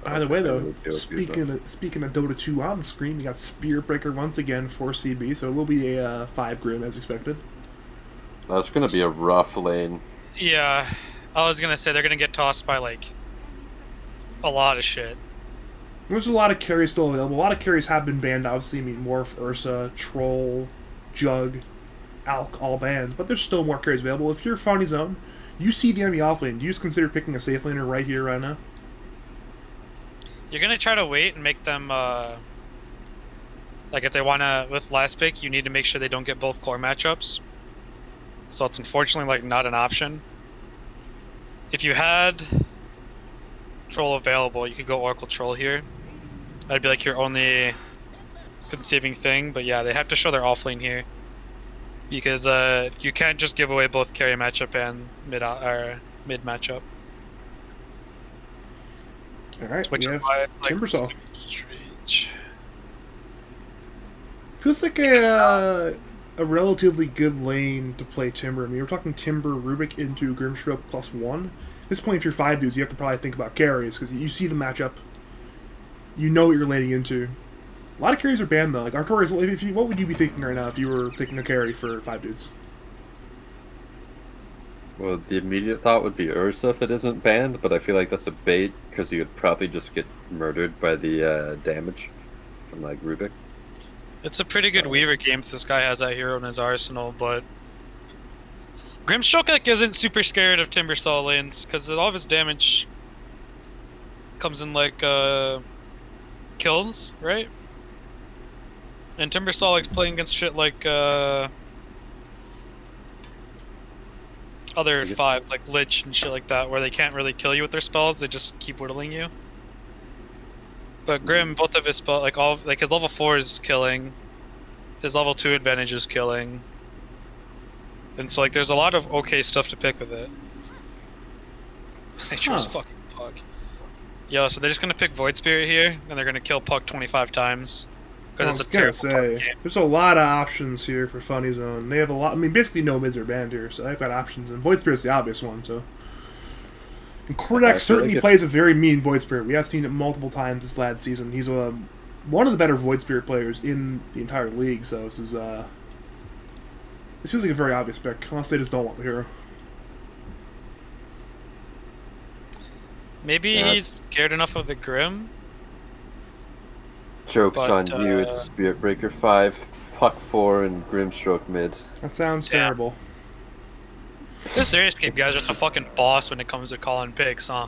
Either way, though, Duo queued, speaking of Dota 2 on the screen, you got Spirit Breaker once again for CB, so it will be a 5 Grim as expected. That's gonna be a rough lane. Yeah, I was gonna say they're gonna get tossed by like a lot of shit. There's a lot of carries still available. A lot of carries have been banned, obviously. I mean, Morph, Ursa, Troll, Jug, Alk, all banned. But there's still more carries available. If you're Funny Zone, you see the enemy offlane. Do you just consider picking a safe laner right here, right now? You're gonna try to wait and make them, like if they wanna, with last pick, you need to make sure they don't get both core matchups. So it's unfortunately like not an option. If you had Troll available, you could go Oracle Troll here. That'd be like your only conceiving thing, but yeah, they have to show their offlane here. Because you can't just give away both carry matchup and mid matchup. Alright, Which we is have why it's like Timbersaw. strange. Feels like a relatively good lane to play Timber. I mean, we're talking Timber, Rubik into Grimstroke +1. At this point, if you're 5 dudes, you have to probably think about carries, because you see the matchup. You know what you're laning into. A lot of carries are banned, though. Like, Artorius, what would you be thinking right now if you were picking a carry for 5 dudes? Well, the immediate thought would be Ursa if it isn't banned, but I feel like that's a bait, because you would probably just get murdered by the damage from, like, Rubik. It's a pretty good Weaver game if this guy has that hero in his arsenal, but Grimstroke like isn't super scared of Timbersaw lanes because all of his damage comes in like kills, right? And Timbersaw likes playing against shit like other 5s like Lich and shit like that, where they can't really kill you with their spells, they just keep whittling you. But Grim, both of his spell, like all, like his level 4 is killing, his level 2 advantage is killing, and so like there's a lot of okay stuff to pick with it. They chose fucking Puck. Yo, so they're just gonna pick Void Spirit here, and they're gonna kill Puck 25 times. I was gonna say, there's a lot of options here for Funny Zone. They have a lot. I mean, basically no mids are banned here, so they've got options. And Void Spirit's the obvious one. So, and Kordak certainly plays a very mean Void Spirit. We have seen it multiple times this last season. He's one of the better Void Spirit players in the entire league. So this feels like a very obvious pick, unless they just don't want the hero. Maybe he's scared enough of the Grim. Joke's on you, it's Spirit Breaker 5, Puck 4, and Grimstroke mid. That sounds terrible. This Xeriscape guy's just a fucking boss when it comes to calling picks, huh?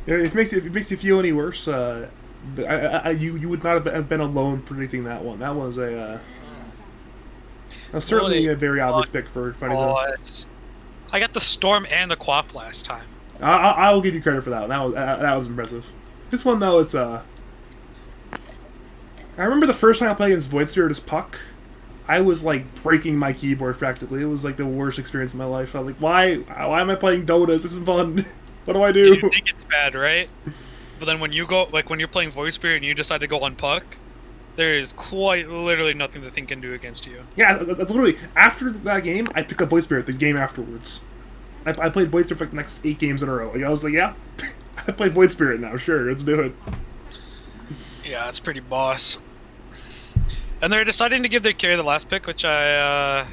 Yeah, if it makes you feel any worse, you would not have been alone predicting that one. That was certainly a very obvious pick for Funny Zone. I got the Storm and the Quap last time. I will give you credit for that one. That was impressive. This one though is I remember the first time I played against Void Spirit as Puck, I was like breaking my keyboard practically. It was like the worst experience of my life. I was like, why am I playing Dotas? This isn't fun. What do I do? You think it's bad, right? But then when you go, like when you're playing Void Spirit and you decide to go on Puck, there is quite literally nothing the thing can do against you. Yeah, that's literally, after that game, I picked up Void Spirit the game afterwards. I played Void Spirit for like the next 8 games in a row. Like, I was like, yeah, I play Void Spirit now, sure, let's do it. Yeah, it's pretty boss. And they're deciding to give their carry the last pick, which I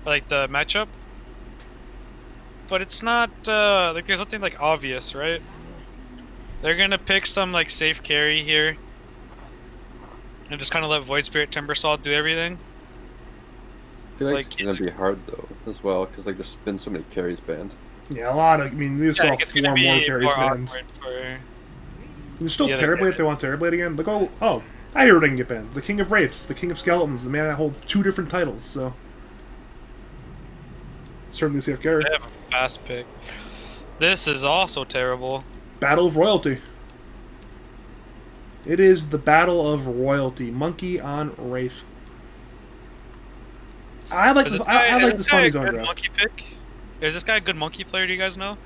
like the matchup. But it's not, like there's nothing like obvious, right? They're gonna pick some like safe carry here. And just kind of let Void Spirit Timbersaw do everything. I feel like it's gonna be hard though, as well, because like there's been so many carries banned. Yeah, a lot of, I mean, we saw 4 more carries banned. They're still Terrorblade if they want Terrorblade again. Like, oh, I hear it can get banned. The King of Wraiths, the King of Skeletons, the man that holds 2 different titles, so. Certainly safe carry. They have a fast pick. This is also terrible. Battle of Royalty. It is the Battle of Royalty. Monkey on Wraith. I like this Funny Zone draft. Monkey pick? Is this guy a good monkey player? Do you guys know?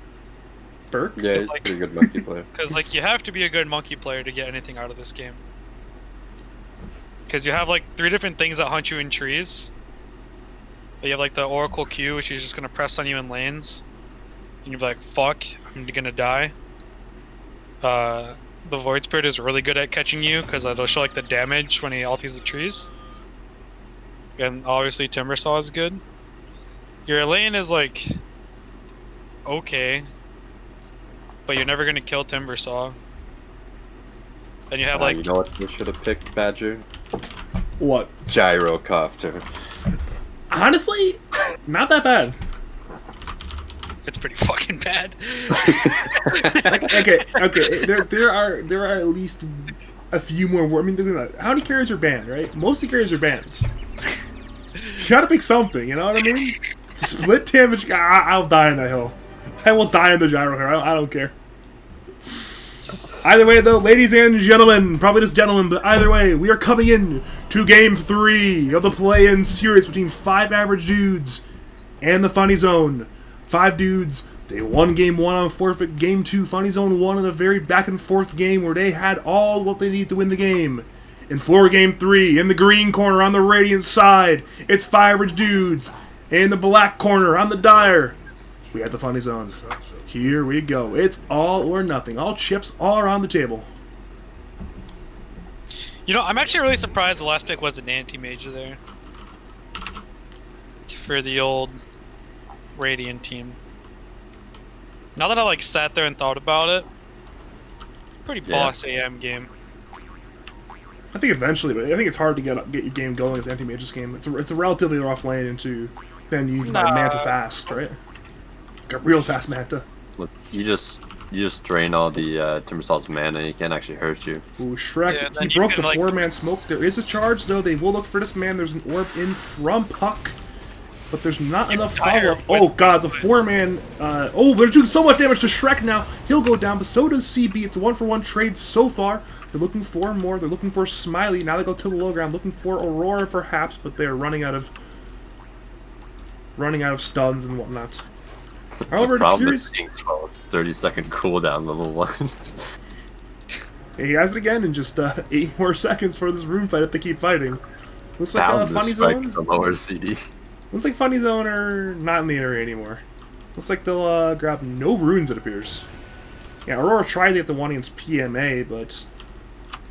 Burke? Yeah, he's a pretty good monkey player. Because like you have to be a good monkey player to get anything out of this game. Because you have like 3 different things that hunt you in trees. You have like the Oracle Q, which is just gonna press on you in lanes, and you're like, "Fuck, I'm gonna die." The Void Spirit is really good at catching you because it'll show like the damage when he ultis the trees. And obviously Timbersaw is good. Your lane is like okay, but you're never gonna kill Timbersaw. And you have like, you know what we should have picked, Badger? What? Gyrocopter. Honestly, not that bad. It's pretty fucking bad. Okay. There are at least a few more. I mean, how many carries are banned, right? Most of the carries are banned. You gotta pick something, you know what I mean? Split damage. I'll die on that hill. I will die on the gyro here. I don't care. Either way, though, ladies and gentlemen, probably just gentlemen, but either way, we are coming in to Game 3 of the play-in series between 5 average dudes and the Funny Zone. 5 dudes, they won Game 1 on forfeit. Game 2, Funny Zone won in a very back-and-forth game where they had all what they needed to win the game. In floor Game 3, in the green corner on the Radiant side, it's 5 average dudes. In the black corner on the Dire, we had the Funny Zone. Here we go. It's all or nothing. All chips all around the table. You know, I'm actually really surprised the last pick was an anti-mage there. For the old Radiant team. Now that I like sat there and thought about it, pretty boss AM game. I think eventually, but I think it's hard to get your game going as anti-mage's game. It's a relatively rough lane into then used by Manta fast, right? Got real fast Manta. Look, you just drain all the Timbersaw's mana. He can't actually hurt you. Ooh, Shrek. Yeah, he broke the 4-man smoke. There is a charge, though. They will look for this man. There's an orb in from Puck. but there's not enough Dire follow-up. Oh with god, the this 4-man... oh, they're doing so much damage to Shrek now. He'll go down, but so does CB. It's a 1-for-1 trade so far. They're looking for more. They're looking for Smiley. Now they go to the low ground, looking for Aurora perhaps, but they're running out of stuns and whatnot. However, The problem Curious... with Inkswell is 30-second cooldown level 1. He has it again in just 8 more seconds for this room fight if they keep fighting. Looks like Boundless Funny strike Zone. is a lower CD. Looks like Funny Zone are not in the area anymore. Looks like they'll grab no runes, it appears. Yeah, Aurora tried to get the one against PMA, but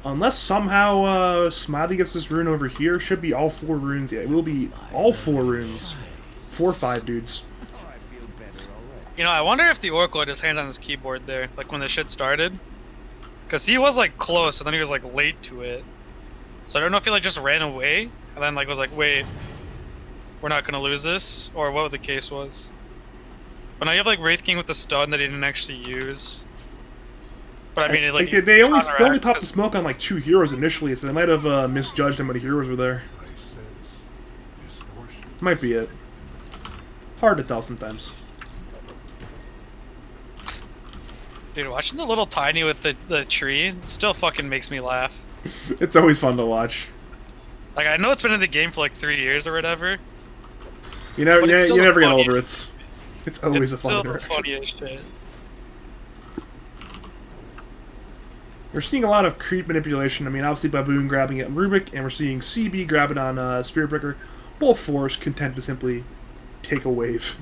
unless somehow Smiley gets this rune over here, should be all 4 runes. Yeah, it will be all 4 runes. 4 or 5 dudes. You know, I wonder if the Oracle had his hands on his keyboard there, like when the shit started. Because he was like close, and then he was like late to it. So I don't know if he like just ran away, and then like was like, wait, we're not gonna lose this, or what the case was. But now you have like Wraith King with the stun that he didn't actually use. But I mean, it, like they only counteracts popped the smoke on like 2 heroes initially, so they might have misjudged how many heroes were there. Might be it. Hard to tell sometimes. Dude, watching the little tiny with the tree still fucking makes me laugh. It's always fun to watch. Like, I know it's been in the game for like 3 years or whatever. You know, But it's still you never get funny. older. It's always It's a fun still the interaction. funniest shit. We're seeing a lot of creep manipulation. I mean, obviously Baboon grabbing it on Rubik, and we're seeing CB grab it on Spiritbreaker. Both force content to simply take a wave.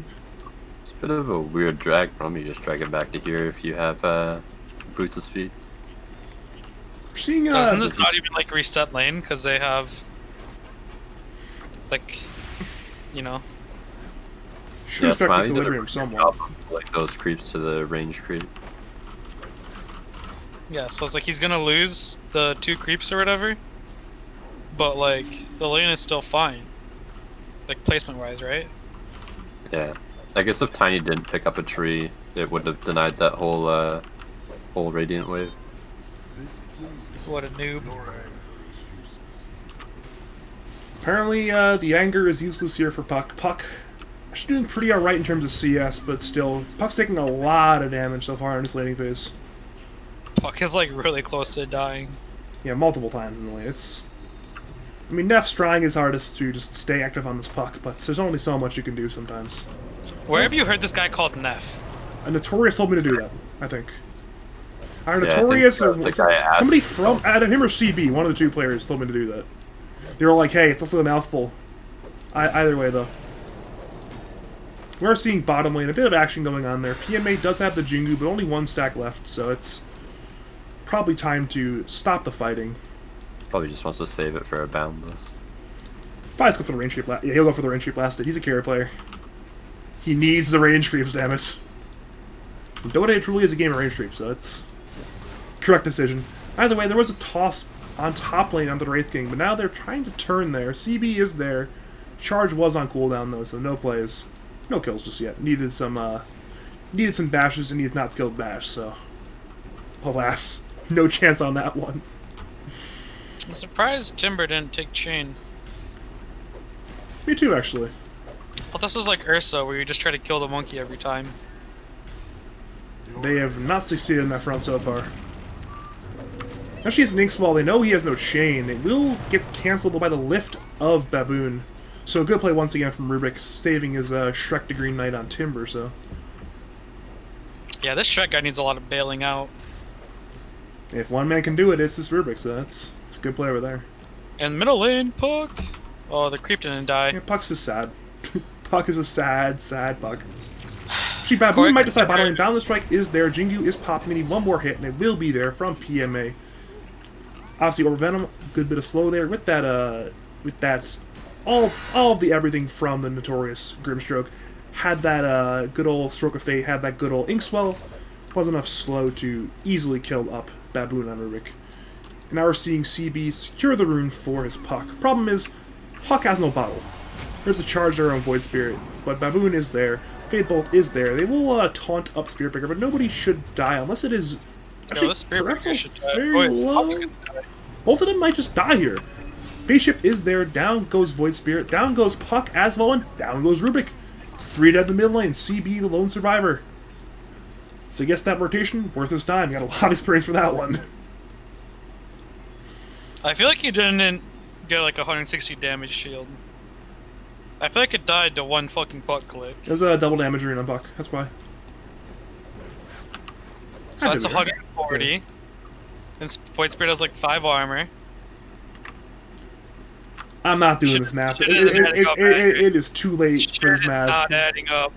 It's a bit of a weird drag from you, just drag it back to here if you have Boots of Speed. We're seeing Doesn't this not even like reset lane because they have like, you know? should affect Smiley did a equilibrium pretty somewhat. job of, like those creeps to the range creep. Yeah, so it's like he's gonna lose the 2 creeps or whatever, but like the lane is still fine, like placement wise, right? Yeah, I guess if Tiny didn't pick up a tree, it would have denied that whole radiant wave. What a noob. Apparently, the anger is useless here for Puck. Puck actually doing pretty alright in terms of CS, but still, Puck's taking a lot of damage so far in this laning phase. Puck is like really close to dying. Yeah, multiple times in the lane. I mean, Neff's trying his hardest to just stay active on this Puck, but there's only so much you can do sometimes. Where have you heard this guy called Neff? A Notorious told me to do that, I think. Either Yeah, I Notorious think, or the guy asked- somebody from either him or CB, one of the 2 players, told me to do that. They were like, hey, it's also a mouthful. Either way, though. We're seeing bottom lane, a bit of action going on there. PMA does have the Jingu, but only 1 stack left, so it's probably time to stop the fighting. Probably just wants to save it for a Boundless. Probably go for the range creep blast. Yeah, he'll go for the range creep blasted. He's a carry player. He needs the range creeps, damn it. Dota truly is a game of range creeps, so it's correct decision. Either way, there was a toss on top lane onto the Wraith King, but now they're trying to turn there. CB is there. Charge was on cooldown though, so no plays. No kills just yet. Needed some bashes, and he's not skilled bash, so alas, no chance on that one. I'm surprised Timber didn't take chain. Me too, actually. I thought this was like Ursa, where you just try to kill the monkey every time. They have not succeeded in that front so far. Actually, it's an Inkswall. They know he has no chain. It will get cancelled by the lift of Baboon. So good play once again from Rubik, saving his Shrek to Green Knight on Timber, so... Yeah, this Shrek guy needs a lot of bailing out. If one man can do it, it's this Rubik, so it's a good play over there. And middle lane, Puck! Oh, the creep didn't die. Yeah, Puck's just sad. Puck is a sad, sad Puck. Actually, Baboon might decide bottom lane. Down the strike is there. Jingu is popping. They need 1 more hit, and it will be there from PMA. Obviously, over Venom, good bit of slow there. With that, all of the everything from the Notorious Grimstroke. Had that good old Stroke of Fate, had that good old Inkswell. Wasn't enough slow to easily kill up Baboon on Rubik. And now we're seeing CB secure the rune for his Puck. Problem is, Puck has no bottle. There's a charge there on Void Spirit, but Baboon is there. Fade Bolt is there. They will taunt up Spiritbreaker, but nobody should die unless it is... No, this Spiritbreaker should die. very Oh, low. Puck's gonna die. Both of them might just die here. Phase shift is there. Down goes Void Spirit. Down goes Puck as well, and down goes Rubik. 3 dead in the mid lane. CB, the lone survivor. So I guess that rotation, worth his time. Got a lot of experience for that one. I feel like he didn't get like 160 damage shield. I feel like it died to one fucking Puck click. It was a double damage rune on Puck. That's why. So that's 140. Yeah. And Void Spirit has like 5 armor. I'm not doing this math. It is too late for this math. Not adding up.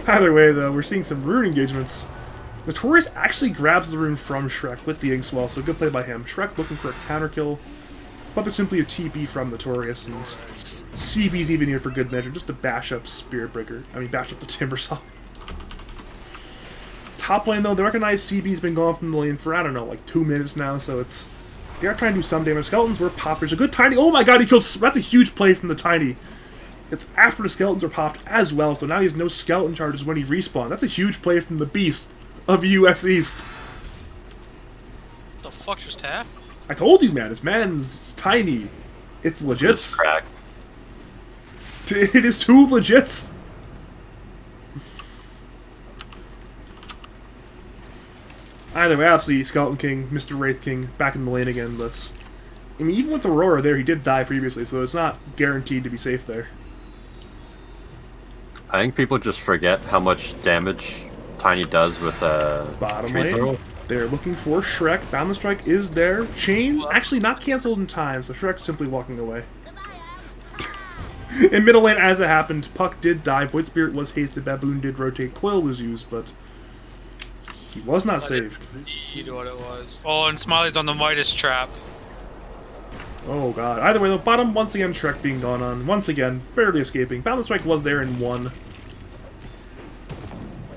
Either way, though, we're seeing some rune engagements. Artorius actually grabs the rune from Shrek with the Inkswell, so good play by him. Shrek looking for a counter kill, but there's simply a TP from Artorius, and CB's even here for good measure, just to bash up Spirit Breaker. I mean, bash up the Timbersaw. Top lane, though, they recognize CB's been gone from the lane for, I don't know, like 2 minutes now, so it's... They are trying to do some damage. Skeletons were popped. There's a good Tiny. Oh my god, he killed... That's a huge play from the Tiny. It's after the Skeletons are popped as well, so now he has no Skeleton charges when he respawned. That's a huge play from the Beast of US East. What the fuck just happened? I told you, man. This man's tiny. It's legits. It is too legits. Either way, obviously, Skeleton King, Mr. Wraith King, back in the lane again, but... I mean, even with Aurora there, he did die previously, so it's not guaranteed to be safe there. I think people just forget how much damage Tiny does with bottom tree lane. throw. They're looking for Shrek. Boundless Strike is there. Chain, actually not cancelled in time, so Shrek's simply walking away. In middle lane, as it happened, Puck did die. Void Spirit was hasted. Baboon did rotate. Coil was used, but... he was not saved. Indeed what it was. Oh, and Smiley's on the Midas trap. Oh god. Either way, though, bottom, once again, Shrek being gone on. Once again, barely escaping. Boundless Strike was there in 1.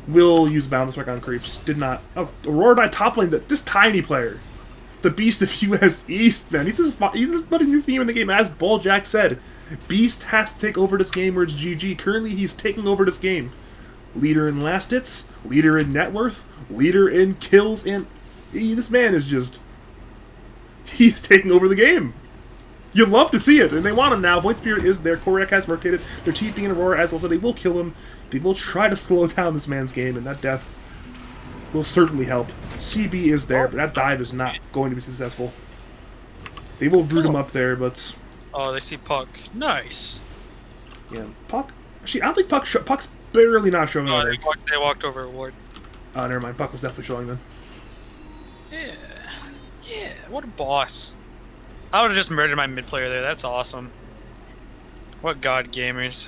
Will use Boundless Strike on creeps. Did not. Oh, Aurora died top lane. This Tiny player. The Beast of US East, man. He's just putting this team in the game. As Bulljack said, Beast has to take over this game or it's GG. Currently, he's taking over this game. Leader in last hits, leader in net worth, leader in kills, and this man is just... he's taking over the game. You'd love to see it, and they want him now. Void Spirit is there. Koryak has rotated. They're TPing in Aurora as well, so they will kill him. They will try to slow down this man's game, and that death will certainly help. CB is there, but that dive is not going to be successful. They will root him up there, but... oh, they see Puck. Nice. yeah, Puck... actually, I don't think Puck's barely not showing Oh, there. they walked over a ward. Oh, never mind. Puck was definitely showing then. Yeah. Yeah, what a boss. I would have just murdered my mid player there. That's awesome. What god gamers.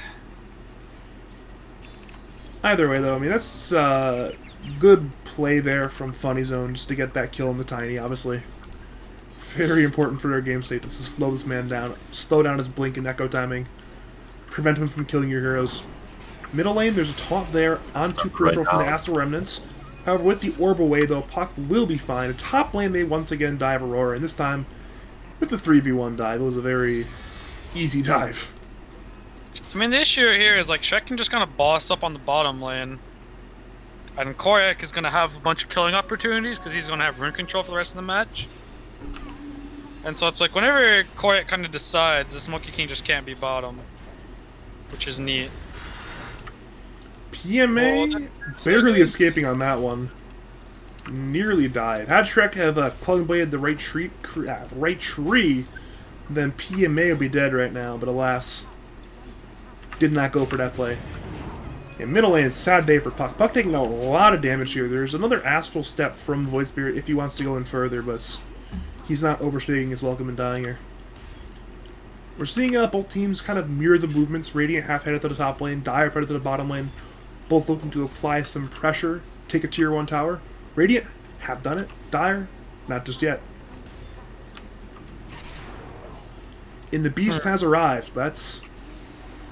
Either way, though, I mean, that's good play there from Funny Zone just to get that kill on the Tiny, obviously. Very important for their game state to slow this man down, slow down his blink and echo timing, prevent him from killing your heroes. Middle lane, there's a taunt there onto peripheral from the Astral Remnants. However, with the orb away, though, Puck will be fine. Top lane, they once again dive Aurora, and this time, with the 3v1 dive, it was a very easy dive. I mean, the issue here is, like, Shrek can just kind of boss up on the bottom lane. And Koryak is going to have a bunch of killing opportunities because he's going to have rune control for the rest of the match. And so it's like, whenever Koryak kind of decides, this Monkey King just can't be bottom. Which is neat. PMA barely escaping on that one. Nearly died. Had Shrek have Quelling Bladed the right tree, then PMA would be dead right now, but alas, did not go for that play. In middle lane, sad day for Puck. Puck taking a lot of damage here. There's another Astral Step from Void Spirit if he wants to go in further, but he's not overstating his welcome and dying here. We're seeing both teams kind of mirror the movements. Radiant half-headed to the top lane, Dire headed to the bottom lane, both looking to apply some pressure, take a tier 1 tower. Radiant have done it. Dire, not just yet. And the Beast has arrived, but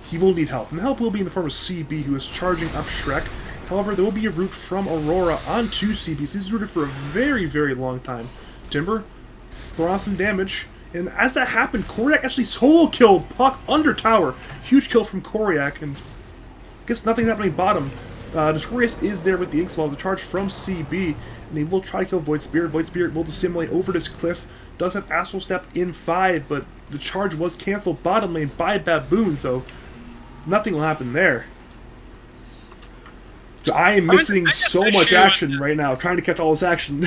he will need help. And the help will be in the form of CB, who is charging up Shrek. However, there will be a root from Aurora onto CB, so he's rooted for a very, very long time. Timber, throw on some damage. And as that happened, Koryak actually solo killed Puck under tower. Huge kill from Koryak, and I guess nothing's happening bottom. Artorius is there with the Ink Swallow, the charge from CB, and he will try to kill Void Spirit. Void Spirit will dissimulate over this cliff, does have Astral Step in 5, but the charge was cancelled bottom lane by Baboon, so nothing will happen there. I am missing so much action right now, trying to catch all this action.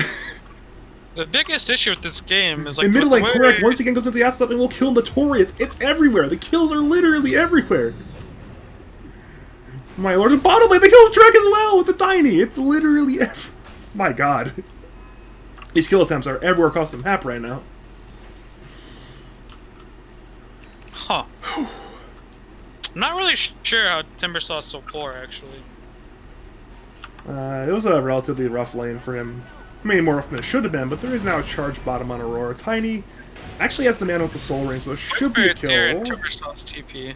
The biggest issue with this game is like in middle lane, Korak once again goes into the Astral Step and will kill Artorius. It's everywhere. The kills are literally everywhere. My lord, and bottom lane, they kill Trek as well with the Tiny. It's literally my god. These kill attempts are everywhere across the map right now. Huh. I'm not really sure how Timbersaw's so poor, actually. It was a relatively rough lane for him. Maybe more rough than it should have been, but there is now a charge bottom on Aurora. Tiny actually has the mana with the soul ring, so there should be a kill. Timbersaw's TP.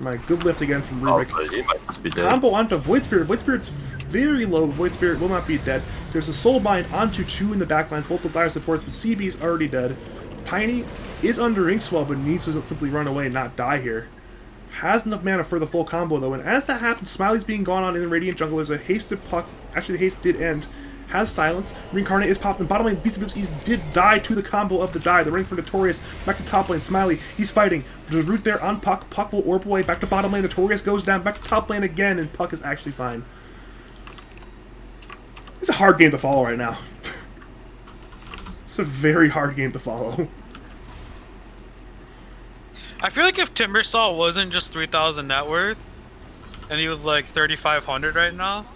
My good lift again from Rubik. Oh, he might just be dead. Combo onto Void Spirit. Void Spirit's very low. Void Spirit will not be dead. There's a Soul Bind onto 2 in the backlines, both with dire supports, but CB's already dead. Tiny is under Inkswell, but needs to simply run away and not die here. Has enough mana for the full combo, though, and as that happens, Smiley's being gone on in the Radiant Jungle. There's a hasted puck. Actually, the haste did end. Has silence. Reincarnate is popped in bottom lane. Beast did die to the combo of the die. The ring for Artorius. Back to top lane. Smiley. He's fighting. There's a root there on Puck. Puck will orb away. Back to bottom lane. Artorius goes down. Back to top lane again, and Puck is actually fine. It's a hard game to follow right now. It's a very hard game to follow. I feel like if Timbersaw wasn't just 3,000 net worth, and he was like 3,500 right now,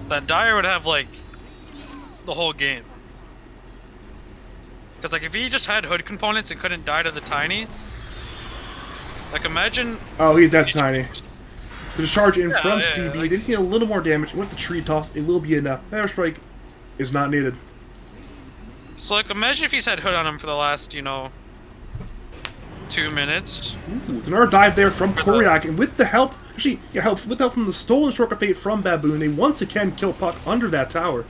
that Dire would have like the whole game. Because like if he just had hood components and couldn't die to the Tiny, like imagine. Oh, he's that Tiny. The charge in from yeah, CB. like, They just need a little more damage. With the tree toss, it will be enough. Airstrike is not needed. So like imagine if he's had hood on him for the last, 2 minutes. Ooh, it's another dive there from Koryak, and with the help, actually, with help from the stolen Stroke of Fate from Baboon, they once again kill Puck under that tower.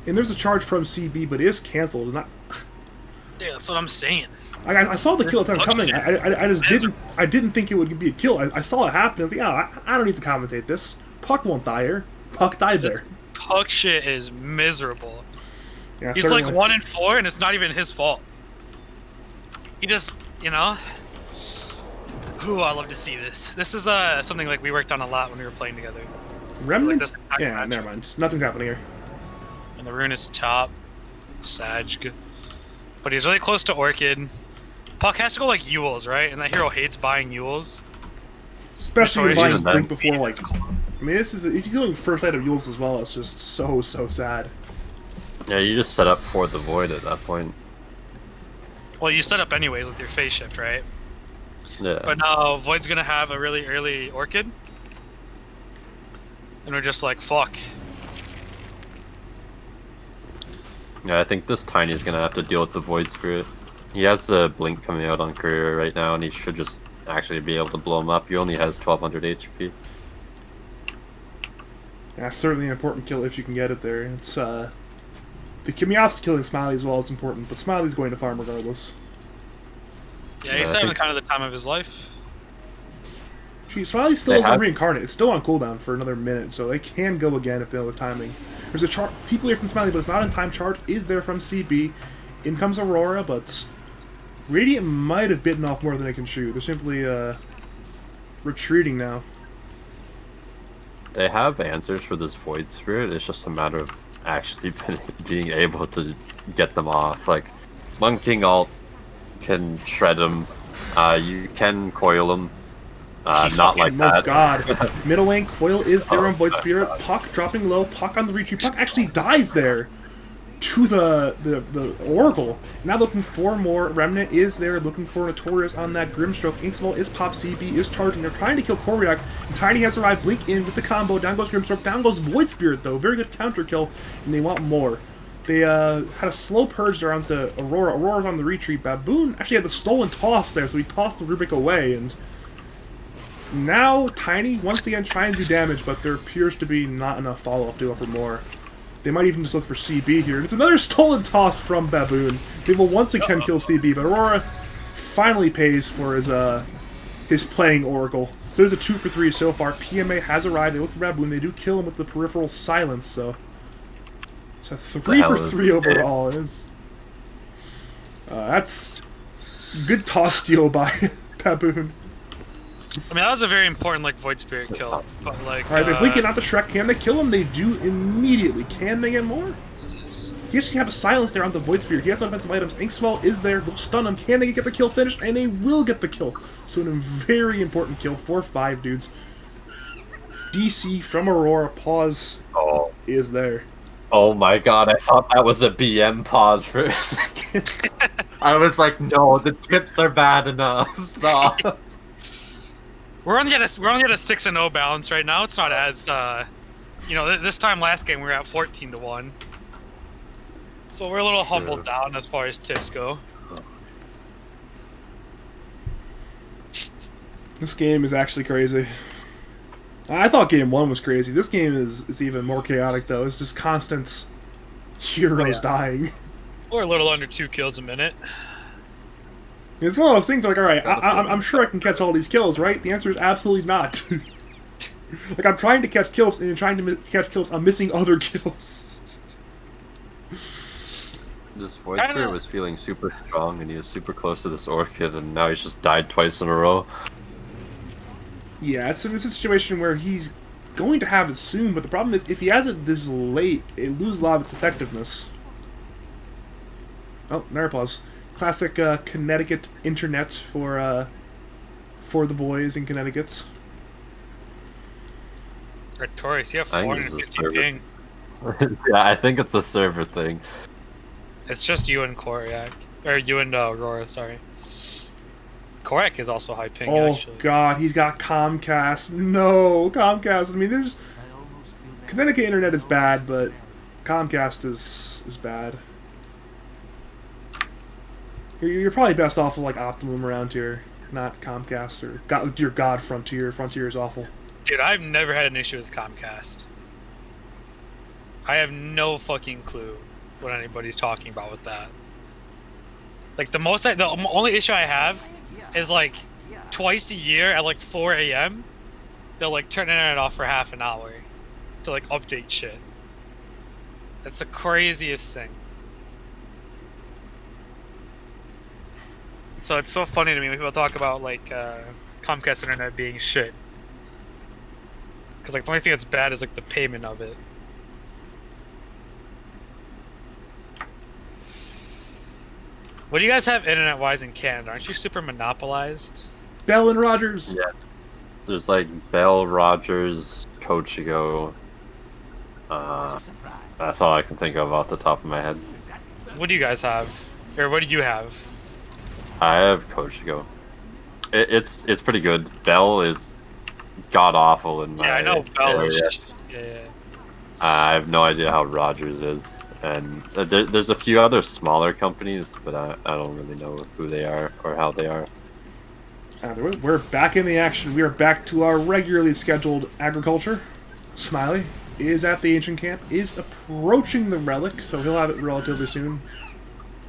And there's a charge from CB, but it is cancelled. Not. Yeah, that's what I'm saying. I saw the kill attempt coming. I just didn't think it would be a kill. I saw it happen. I was like, I don't need to commentate this. Puck won't die here. Puck died there. Puck shit is miserable. Yeah, he's certainly. like 1 in 4, and it's not even his fault. He just, Ooh, I love to see this. This is something like we worked on a lot when we were playing together. Remnant? Like yeah, never mind. Nothing's happening here. And the rune is top. Sag. But he's really close to Orchid. Puck has to go like Yules, right? And that hero hates buying Yules. Especially when buying Blink before, Phoenix like... is close. I mean, this is... If you're doing first night of Yules as well, it's just so sad. Yeah, you just set up for the Void at that point. Well, you set up anyways with your phase shift, right? Yeah. But now Void's gonna have a really early Orchid. And we're just like, fuck. Yeah, I think this Tiny is gonna have to deal with the Void Spirit. He has the Blink coming out on Courier right now, and he should just actually be able to blow him up. He only has 1200 HP. Yeah, certainly an important kill if you can get it there. It's, the Kimiov's killing Smiley as well is important, but Smiley's going to farm regardless. Yeah, he's having kind of the time of his life. Smiley still isn't reincarnate. It's still on cooldown for another minute, so they can go again if they know the timing. There's a TP away from Smiley, but it's not in time. Charge is there from CB. In comes Aurora, but Radiant might have bitten off more than they can chew. They're simply retreating now. They have answers for this Void Spirit. It's just a matter of actually being able to get them off. Like, One King Alt can shred them. You can coil them. Not like that. Oh god. Middle lane, Coil is there on Void Spirit. Puck dropping low. Puck on the retreat. Puck actually dies there to the Oracle. Now looking for more. Remnant is there looking for Artorius on that Grimstroke. Inksville is pop. CB is charging. They're trying to kill Koryak. Tiny has arrived. Blink in with the combo. Down goes Grimstroke. Down goes Void Spirit though. Very good counter kill. And they want more. They had a slow purge there onto Aurora. Aurora's on the retreat. Baboon actually had the stolen toss there, so he tossed the Rubik away. And now Tiny once again trying to do damage, but there appears to be not enough follow-up to go for more. They might even just look for CB here. And it's another stolen toss from Baboon. They will once again kill CB, but Aurora finally pays for his playing Oracle. So there's a 2 for 3 so far. PMA has arrived. They look for Baboon. They do kill him with the peripheral silence, so it's a 3 for 3 overall. That's good toss steal by Baboon. I mean, that was a very important like Void Spirit kill, but like. All right, they're blinking out the Shrek. Can they kill him? They do immediately. Can they get more? He actually have a silence there on the Void Spear. He has some offensive items. Inkswell is there. They'll stun him. Can they get the kill finished? And they will get the kill. So a very important kill. 4-5 dudes. DC from Aurora. Pause is there. Oh my god, I thought that was a BM pause for a second. I was like, no, the tips are bad enough. Stop. We're only at a 6-0 balance right now. It's not as this time last game we were at 14-1. So we're a little humbled down as far as tips go. This game is actually crazy. I thought game 1 was crazy. This game is even more chaotic though. It's just constant heroes dying. We're a little under 2 kills a minute. It's one of those things like, alright, I'm sure I can catch all these kills, right? The answer is absolutely not. Like, I'm trying to catch kills, and you're trying to catch kills, I'm missing other kills. This Void Spirit was feeling super strong, and he was super close to this Orchid, and now he's just died twice in a row. Yeah, it's a situation where he's going to have it soon, but the problem is, if he has it this late, it loses a lot of its effectiveness. Oh, Narpause. Classic Connecticut internet for the boys in Connecticut. Artorius, you have 450 ping. Yeah, I think it's a server thing. It's just you and Koryak. Or you and Aurora, sorry. Koryak is also high ping, actually. Oh god, he's got Comcast. No, Comcast. I mean, there's... Connecticut internet is bad, but Comcast is bad. You're probably best off with like Optimum around here, not Comcast or your God Frontier. Frontier is awful. Dude, I've never had an issue with Comcast. I have no fucking clue what anybody's talking about with that. Like the only issue I have is like twice a year at like 4 a.m. they'll like turn internet off for half an hour to like update shit. That's the craziest thing. So it's so funny to me when people talk about like Comcast internet being shit. Because like the only thing that's bad is like the payment of it. What do you guys have internet-wise in Canada? Aren't you super monopolized? Bell and Rogers. Yeah. There's like Bell, Rogers, Cochigo. That's all I can think of off the top of my head. What do you guys have? Or what do you have? I have Cochigo. It's pretty good. Bell is god awful in my I know Bell area. is. Yeah. I have no idea how Rogers is, and there's a few other smaller companies, but I don't really know who they are or how they are. We're back in the action. We are back to our regularly scheduled agriculture. Smiley is at the ancient camp, is approaching the relic, so he'll have it relatively soon.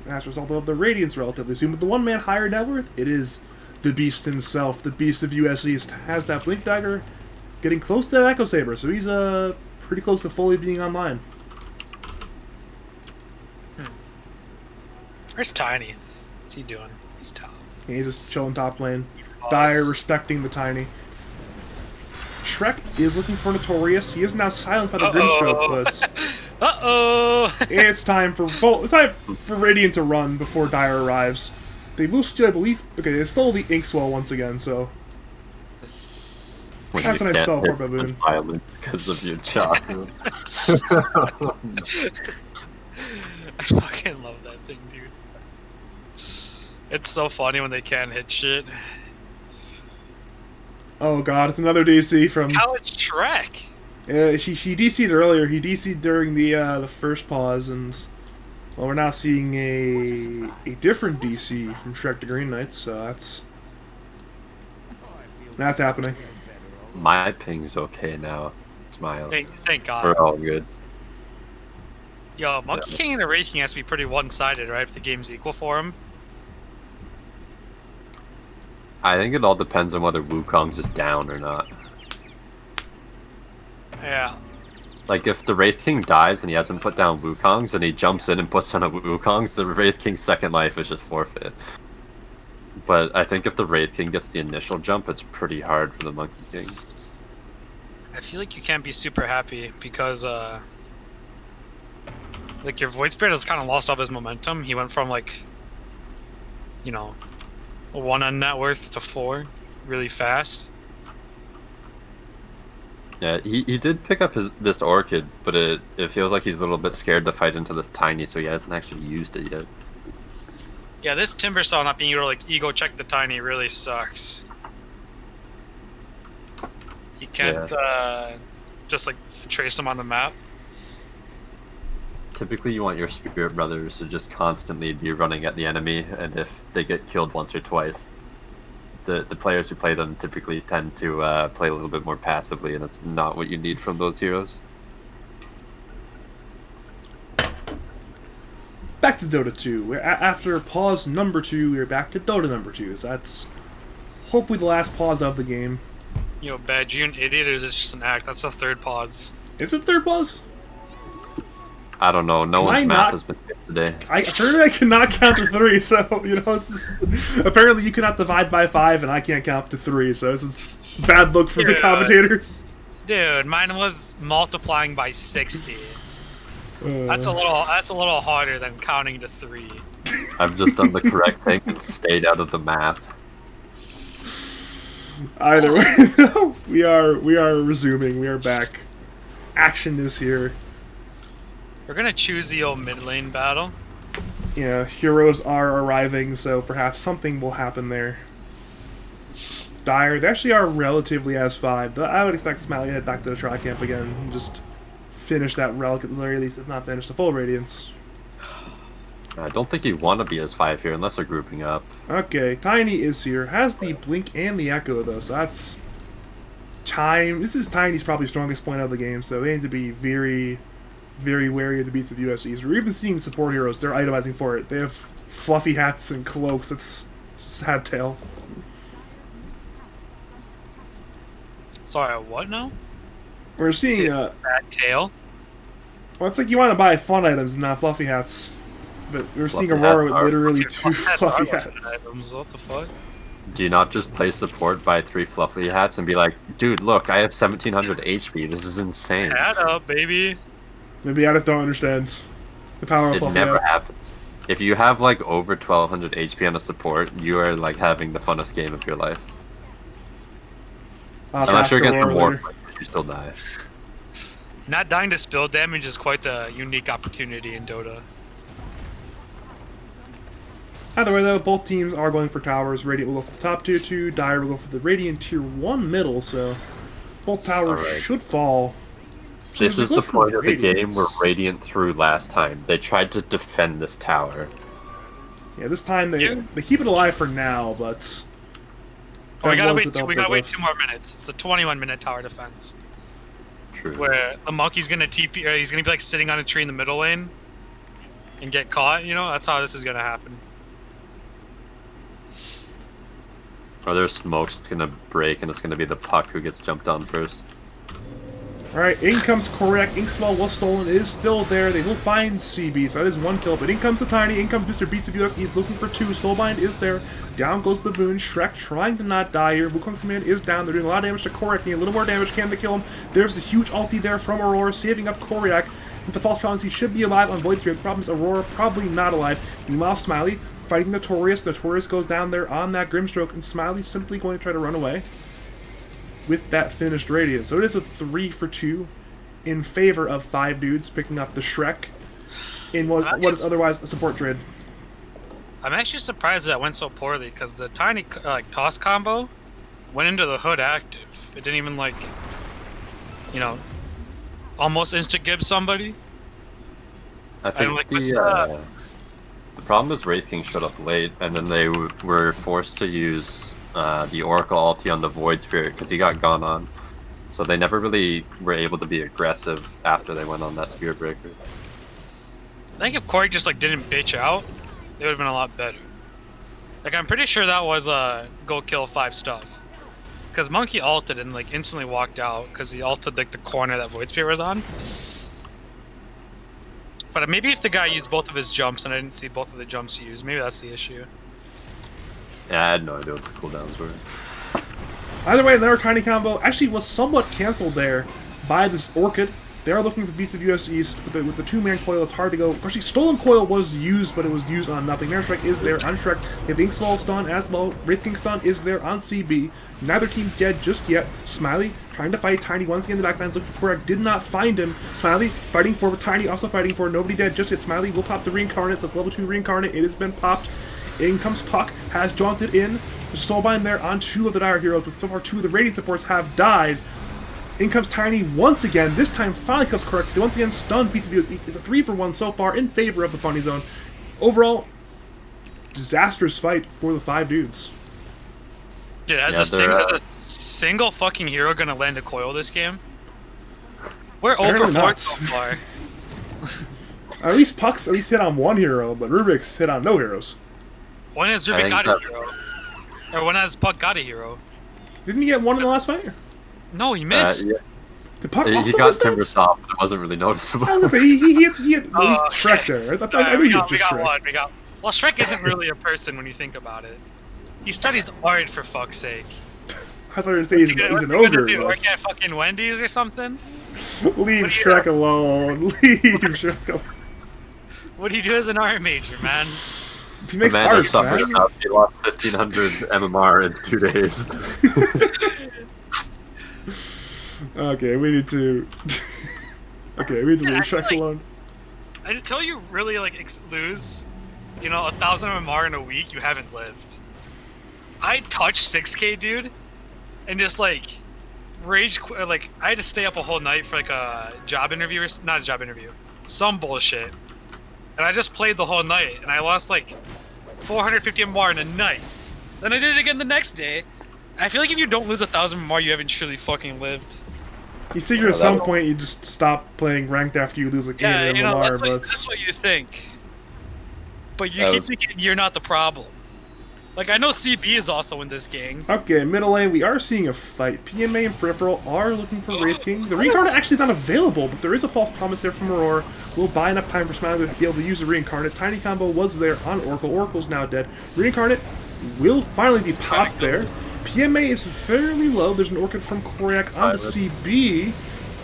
As a result of the Radiance relatively soon, but the one man higher net worth, it is the Beast himself, the Beast of US East, has that Blink Dagger, getting close to that Echo Saber, so he's pretty close to fully being online. Where's Tiny? What's he doing? He's top. Yeah, he's just chilling top lane. Dire respecting the Tiny. Shrek is looking for Artorius. He is now silenced by the Grimstroke, but it's time for Radiant to run before Dire arrives. They will steal, I believe. Okay, they stole the Inkswell once again, so that's a nice spell for Baboon. Silence because of your child. I fucking love that thing, dude. It's so funny when they can't hit shit. Oh god, it's another DC from... How it's Shrek? She DC'd earlier. He DC'd during the first pause, and well, we're now seeing a different DC from Shrek to Green Knights, so that's happening. My ping's okay now. Smile. Thank God. We're all good. Yo, Monkey King and the Wraith King has to be pretty one-sided, right? If the game's equal for him. I think it all depends on whether Wukong's just down or not. Yeah. Like, if the Wraith King dies and he hasn't put down Wukong's and he jumps in and puts down a Wukong's, the Wraith King's second life is just forfeit. But I think if the Wraith King gets the initial jump, it's pretty hard for the Monkey King. I feel like you can't be super happy because, like, your Void Spirit has kind of lost all his momentum. He went from, like, you know, 1 on net worth to 4 really fast. Yeah, he did pick up this Orchid, but it feels like he's a little bit scared to fight into this Tiny, so he hasn't actually used it yet. Yeah, this Timber Saw not being able to, like, ego check the Tiny really sucks. You can't, just, like, trace him on the map. Typically, you want your Spirit Brothers to just constantly be running at the enemy, and if they get killed once or twice, the players who play them typically tend to play a little bit more passively, and that's not what you need from those heroes. Back to Dota 2. After pause number 2, we're back to Dota number 2. So that's hopefully the last pause of the game. Yo, Badge, you an idiot, or is this just an act? That's the 3rd pause. Is it third pause? I don't know. No one's math has been hit today. Apparently I cannot count to 3, so, you know, it's just, apparently you cannot divide by 5, and I can't count to 3, so this is bad luck for the commentators. Dude, mine was multiplying by 60. That's a little harder than counting to 3. I've just done the correct thing and stayed out of the math. Either way, we are resuming. We are back. Action is here. We're gonna choose the old mid lane battle. Yeah, heroes are arriving, so perhaps something will happen there. Dire, they actually are relatively S5. I would expect Smiley to head back to the tri-camp again and just finish that relic at the very least, if not finish the full Radiance. I don't think you want to be S5 here unless they're grouping up. Okay, Tiny is here. Has the Blink and the Echo, though, so that's time. This is Tiny's probably strongest point of the game, so they need to be very, very wary of the beats of USCs. We're even seeing support heroes. They're itemizing for it. They have fluffy hats and cloaks. It's a sad tale. Sorry, what now? We're seeing sad tale. Well, it's like you want to buy fun items and not fluffy hats. But we're seeing Aurora with literally 2 fluffy hats. Items. What the fuck? Do you not just play support, buy 3 fluffy hats, and be like, dude, look, I have 1700 HP. This is insane. Add up, baby. Maybe I just don't understand the power of It fluffy never hats. happens. If you have like over 1200 HP on a support, you are like having the funnest game of your life. Unless you're against the war, you still die. Not dying to spill damage is quite the unique opportunity in Dota. Either way, though, both teams are going for towers. Radiant will go for the top tier 2, Dire will go for the Radiant tier 1 middle, so both towers should fall. So this is the point of the game where Radiant threw last time. They tried to defend this tower. Yeah, this time they keep it alive for now, but we gotta wait 2 more minutes. It's the 21-minute tower defense. True. Where the monkey's gonna TP, or he's gonna be like sitting on a tree in the middle lane and get caught. You know, that's how this is gonna happen. Or their smoke's gonna break and it's gonna be the puck who gets jumped on first. Alright, in comes Koryak. Inkspell was stolen. It is still there. They will find CB, so that is 1 kill. But in comes the Tiny. In comes Mr. Beast of US. He's looking for 2. Soulbind is there. Down goes Baboon. Shrek trying to not die here. Wukong's command is down. They're doing a lot of damage to Koryak. Need a little more damage. Can they kill him? There's a huge ulti there from Aurora, saving up Koryak. With the false challenge, he should be alive on Void Spirit. The problem is Aurora probably not alive. Meanwhile, Smiley fighting Artorius. Artorius goes down there on that Grimstroke, and Smiley's simply going to try to run away with that finished Radiant. So it is a 3 for 2 in favor of 5 dudes picking up the Shrek in what is otherwise a support trade. I'm actually surprised that went so poorly, because the Tiny toss combo went into the hood active. It didn't even, like, you know, almost insta-gib somebody. I think the problem is Wraith King showed up late, and then they were forced to use the Oracle ulti on the Void Spirit because he got gone on. So they never really were able to be aggressive after they went on that Spirit Breaker. I think if Corey just like didn't bitch out, they would have been a lot better. Like, I'm pretty sure that was go kill 5 stuff. Because Monkey ulted and like instantly walked out because he ulted like the corner that Void Spear was on. But maybe if the guy used both of his jumps and I didn't see both of the jumps used, maybe that's the issue. Yeah, I had no idea what the cooldowns were. Either way, another tiny combo actually was somewhat canceled there by this Orchid. They are looking for Beast of US East with the 2-man coil. It's hard to go. Actually, Stolen Coil was used, but it was used on nothing. Mirror Strike is there on Shrek. They have Inksfall stun as well. Wraith King stun is there on CB. Neither team dead just yet. Smiley trying to fight Tiny once again in the backlines. Looking for Korak. Did not find him. Smiley fighting for Tiny. Also fighting for nobody dead just yet. Smiley will pop the Reincarnate. So it's level 2 Reincarnate. It has been popped. In comes Puck. Has jaunted in. There's Soulbind there on 2 of the Dire Heroes, but so far 2 of the Radiant supports have died. In comes Tiny once again. This time finally comes correct. They once again stunned Beast of East. It's a 3-for-1 so far in favor of the Funny Zone. Overall, disastrous fight for the 5 dudes. Dude, as a single fucking hero gonna land a coil this game? We're over 4 so far. At least Puck's hit on 1 hero, but Rubik's hit on no heroes. When has Rubik got a hero? Or when has Puck got a hero? Didn't he get 1 in the last fight? No, he missed. Yeah. Did Puck He also got miss Timber that? Soft, but it wasn't really noticeable. I was gonna say, he hit at least Shrek okay. there. I knew he was We just got Shrek. one. Well, Shrek isn't really a person when you think about it. He studies art, for fuck's sake. I thought you were going to say he's an ogre. Work at fucking Wendy's or something? Leave Shrek alone. Leave Shrek alone. What do you do as an art major, man? He makes the man art, that suffers man. enough. He lost 1,500 MMR in 2 days. Okay, we need to... okay, we need to leave Shrek alone. Until you really, lose, 1,000 MMR in a week, you haven't lived. I touched 6k, dude, and just, rage quit. I had to stay up a whole night for, a job interview, or not a job interview, some bullshit. And I just played the whole night, and I lost, 450 MMR in a night. Then I did it again the next day. I feel like if you don't lose 1,000 MMR, you haven't truly fucking lived. You figure at some point you just stop playing ranked after you lose 8 MMR, that's what you think. But you keep thinking you're not the problem. I know CB is also in this gang. Okay, middle lane, we are seeing a fight. PMA and Peripheral are looking for Wraith King. The Reincarnate actually is not available, but there is a false promise there from Aurora. We'll buy enough time for Smiley to be able to use the Reincarnate. Tiny combo was there on Oracle. Oracle's now dead. Reincarnate will finally be popped there. PMA is fairly low. There's an Orchid from Koryak on the CB.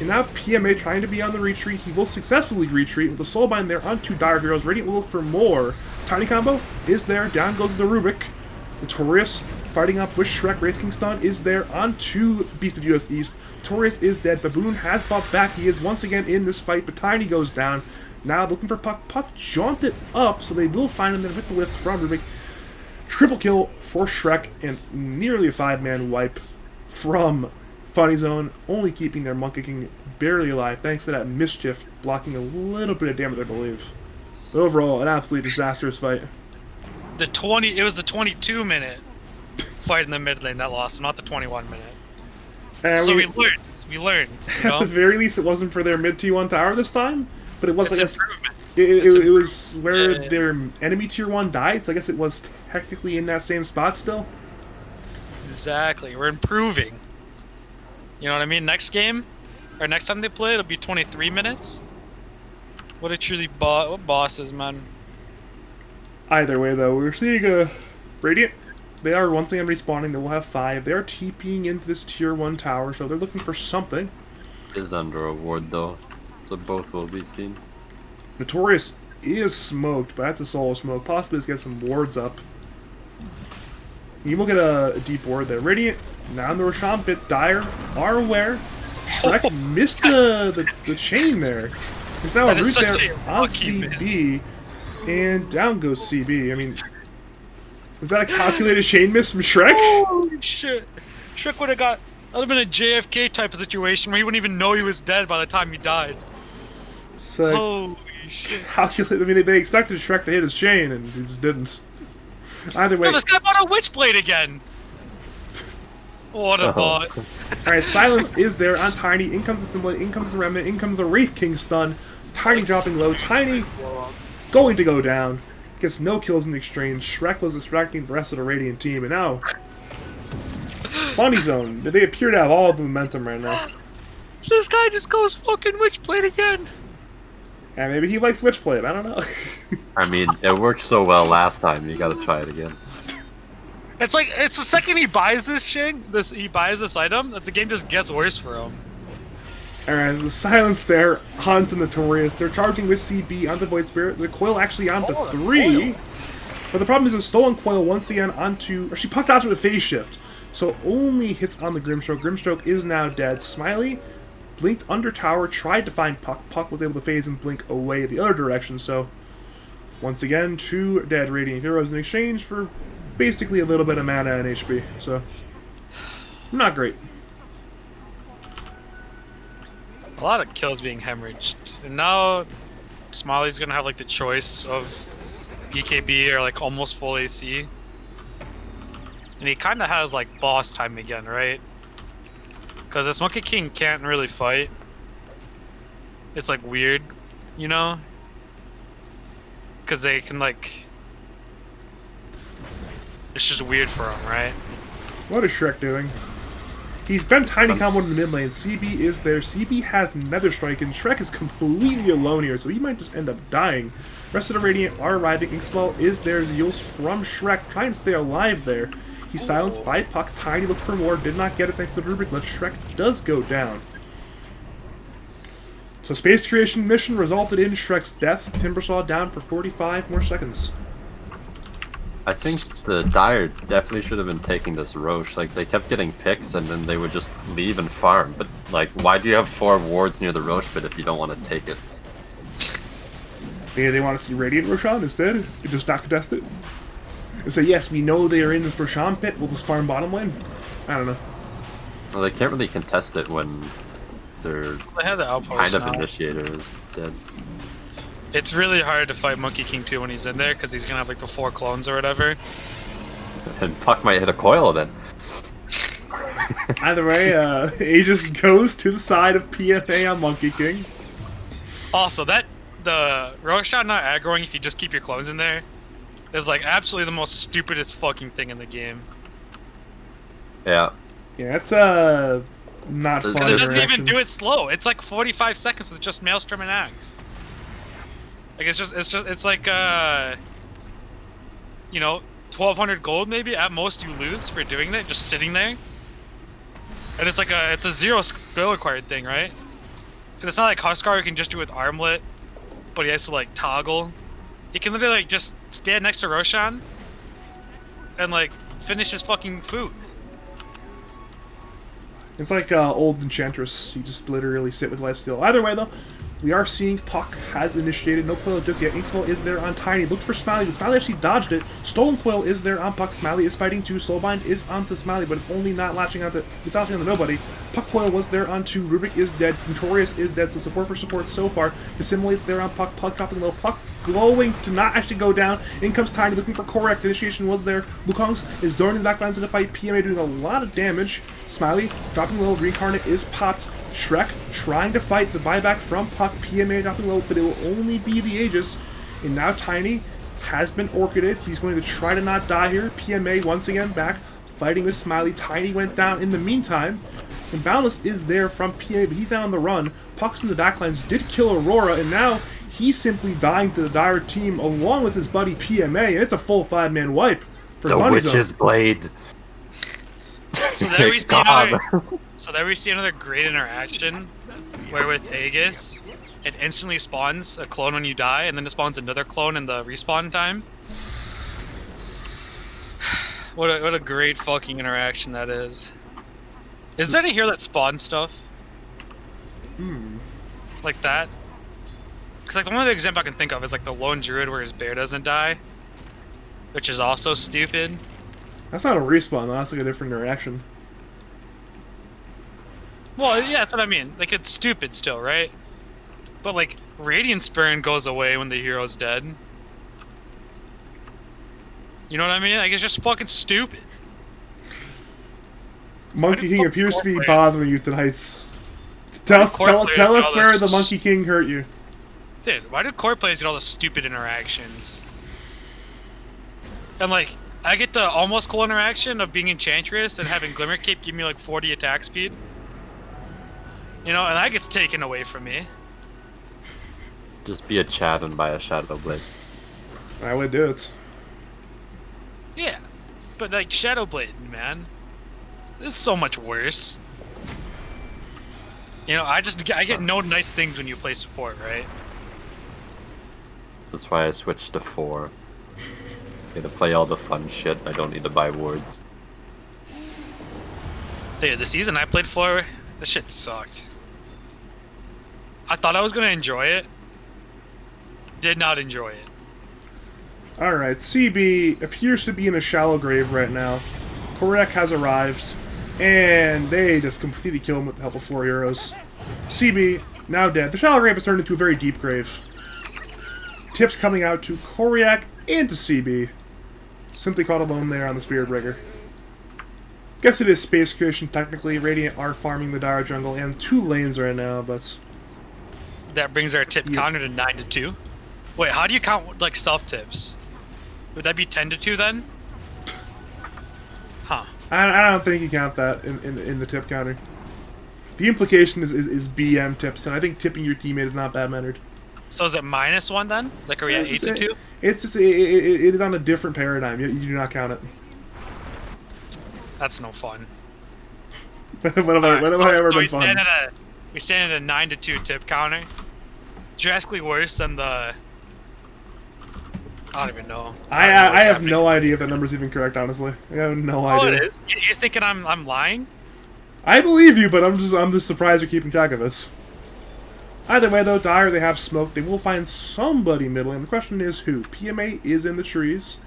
And now PMA trying to be on the retreat. He will successfully retreat with the Soulbind there on 2 Dire Heroes. Radiant will look for more. Tiny combo is there. Down goes the Rubik. Artorius fighting up with Shrek. Wraith King stun is there on 2 Beast of US East. Artorius is dead. Baboon has bought back. He is once again in this fight, but Tiny goes down. Now looking for Puck. Puck jaunted up, so they will find him and hit the lift from Rubik. Triple kill for Shrek and nearly a 5-man wipe from Funny Zone, only keeping their Monkey King barely alive thanks to that Mischief blocking a little bit of damage, I believe. But overall, an absolutely disastrous fight. It was the 22-minute fight in the mid lane that lost, not the 21-minute. So we learned. At the very least, it wasn't for their mid T1 tower this time, but it was improvement. It was where their enemy tier 1 died, so I guess it was technically in that same spot still. Exactly, we're improving. You know what I mean? Next game, or next time they play, it'll be 23 minutes. What a truly what bosses, man. Either way, though, we're seeing a Radiant. They are once again respawning. They will have 5. They are TPing into this tier 1 tower, so they're looking for something. Is under a ward though, so both will be seen. Artorius is smoked, but that's a solo smoke. Possibly let's get some wards up. You will get a deep ward there. Radiant, now in the Roshan pit. Dire are aware. Shrek missed the chain there. There's now a root there on CB, and down goes CB. I mean, was that a calculated chain miss from Shrek? Holy shit. Shrek would have been a JFK type of situation where he wouldn't even know he was dead by the time he died. So, holy shit. I mean, they expected Shrek to hit his chain, and he just didn't. Either way. No, this guy bought a Witchblade again! What a bot. Alright, Silence is there on Tiny. In comes the Symbol, in comes the Remnant, in comes the Wraith King stun. Tiny dropping low. Tiny going to go down. gets no kills in the exchange. Shrek was distracting the rest of the Radiant team, and now Funny Zone. They appear to have all of the momentum right now. This guy just goes fucking Witchblade again. Yeah, maybe he likes Witchblade. I don't know. I mean, it worked so well last time. You gotta try it again. It's like it's the second he buys this item that the game just gets worse for him. Alright, there's a silence there onto Notorious. They're charging with CB onto Void Spirit. The coil actually onto 3. But the problem is a stolen coil once again onto... Or she pucked out to a phase shift. So only hits on the Grimstroke. Grimstroke is now dead. Smiley blinked under tower, tried to find Puck. Puck was able to phase and blink away the other direction. So once again, 2 dead Radiant Heroes in exchange for basically a little bit of mana and HP. So not great. A lot of kills being hemorrhaged. And now Smiley's gonna have like the choice of BKB or like almost full AC. And he kinda has like boss time again, right? Because this Monkey King can't really fight. It's like weird, you know? Because they can like... It's just weird for him, right? What is Shrek doing? He's been tiny comboed in the mid lane. CB is there. CB has Nether Strike, and Shrek is completely alone here, so he might just end up dying. Rest of the Radiant are riding. Inkswell is there. Zeals from Shrek, trying to stay alive there. He's silenced by Puck. Tiny looked for more, did not get it thanks to Rubik, but Shrek does go down. So Space Creation mission resulted in Shrek's death. Timbersaw down for 45 more seconds. I think the Dire definitely should have been taking this Roche. Like, they kept getting picks and then they would just leave and farm. But, like, why do you have 4 wards near the Roche pit if you don't want to take it? Maybe they want to see Radiant Roshan instead? You just not contest it? And say, yes, we know they are in this Roshan pit, we'll just farm bottom lane? I don't know. Well, they can't really contest it when their They have the outpost kind of now. initiator is dead. It's really hard to fight Monkey King 2 when he's in there, because he's gonna have like the 4 clones or whatever. And Puck might hit a coil then. Either way, Aegis goes to the side of PFA on Monkey King. Also, the Roshan not aggroing if you just keep your clones in there is like absolutely the most stupidest fucking thing in the game. Yeah. Yeah, it's not fun. Because it doesn't interaction. even do it slow. It's like 45 seconds with just Maelstrom and Axe. Like it's like you know, 1,200 gold maybe at most you lose for doing that, just sitting there. And it's like it's a 0 skill required thing, right? Because it's not like Huskar who can just do it with Armlet, but he has to like toggle. He can literally like just stand next to Roshan and like finish his fucking food. It's like old Enchantress. You just literally sit with lifesteal. Either way, though, we are seeing Puck has initiated. No coil just yet. Inkswell is there on Tiny. Looked for Smiley, but Smiley actually dodged it. Stolen coil is there on Puck. Smiley is fighting too. Soulbind is onto Smiley, but it's only not latching onto. It's latching onto nobody. Puck coil was there on 2. Rubik is dead. Artorius is dead. So support for support so far. Assimilates there on Puck. Puck dropping low. Puck glowing to not actually go down. In comes Tiny looking for correct. Initiation was there. Wukongs is zoning the backlines in the fight. PMA doing a lot of damage. Smiley dropping low. Reincarnate is popped. Shrek trying to fight the buyback from Puck. PMA dropping low, but it will only be the Aegis. And now Tiny has been orchided. He's going to try to not die here. PMA once again back fighting with Smiley. Tiny went down in the meantime. And Boundless is there from PMA, but he's down on the run. Puck's in the backlines did kill Aurora, and now he's simply dying to the Dire team along with his buddy PMA, and it's a full 5-man wipe for The Funny Witch's Zone. Blade. So there we see God. another great interaction where with Aegis, it instantly spawns a clone when you die, and then it spawns another clone in the respawn time. What a great fucking interaction that is. Is there any here that spawns stuff? Like that? Because like the only other example I can think of is like the lone druid where his bear doesn't die, which is also stupid. That's not a respawn, though. That's like a different interaction. Well, yeah, that's what I mean. Like, it's stupid still, right? But, like, Radiant Burn goes away when the hero's dead. You know what I mean? Like, it's just fucking stupid. Monkey King fuck appears to be core bothering you tonight. Tell us core players where get all the this- Monkey King hurt you. Dude, why do core players get all the stupid interactions? And like, I get the almost cool interaction of being Enchantress and having Glimmer Cape give me like 40 attack speed. You know, and that gets taken away from me. Just be a Chad and buy a Shadow Blade. I would do it. Yeah, but like Shadow Blade, man, it's so much worse. You know, I get no nice things when you play support, right? That's why I switched to 4. Get to play all the fun shit. I don't need to buy wards. Dude, the season I played for, this shit sucked. I thought I was gonna enjoy it. Did not enjoy it. Alright, CB appears to be in a shallow grave right now. Koryak has arrived, and they just completely kill him with the help of 4 heroes. CB, now dead. The shallow grave has turned into a very deep grave. Tips coming out to Koryak and to CB. Simply caught alone there on the Spirit Breaker. Guess it is Space Creation technically. Radiant are farming the Dire Jungle and 2 lanes right now, but... That brings our tip counter to 9-2. Wait, how do you count like self tips? Would that be 10-2 then? Huh. I don't think you count that in the tip counter. The implication is BM tips, and I think tipping your teammate is not bad mannered. So is it -1 then? Like, are we at 8-2? It's just, it is on a different paradigm. You do not count it. That's no fun. When have I ever been fun? We stand at a 9-2 tip counter. Drastically worse than the... I don't even know. I have no idea if that number's even correct, honestly. I have no idea. Oh, it is? You're thinking I'm lying? I believe you, but I'm just surprised you're keeping track of this. Either way, though, Dire, they have smoke. They will find somebody middle, and the question is who? PMA is in the trees.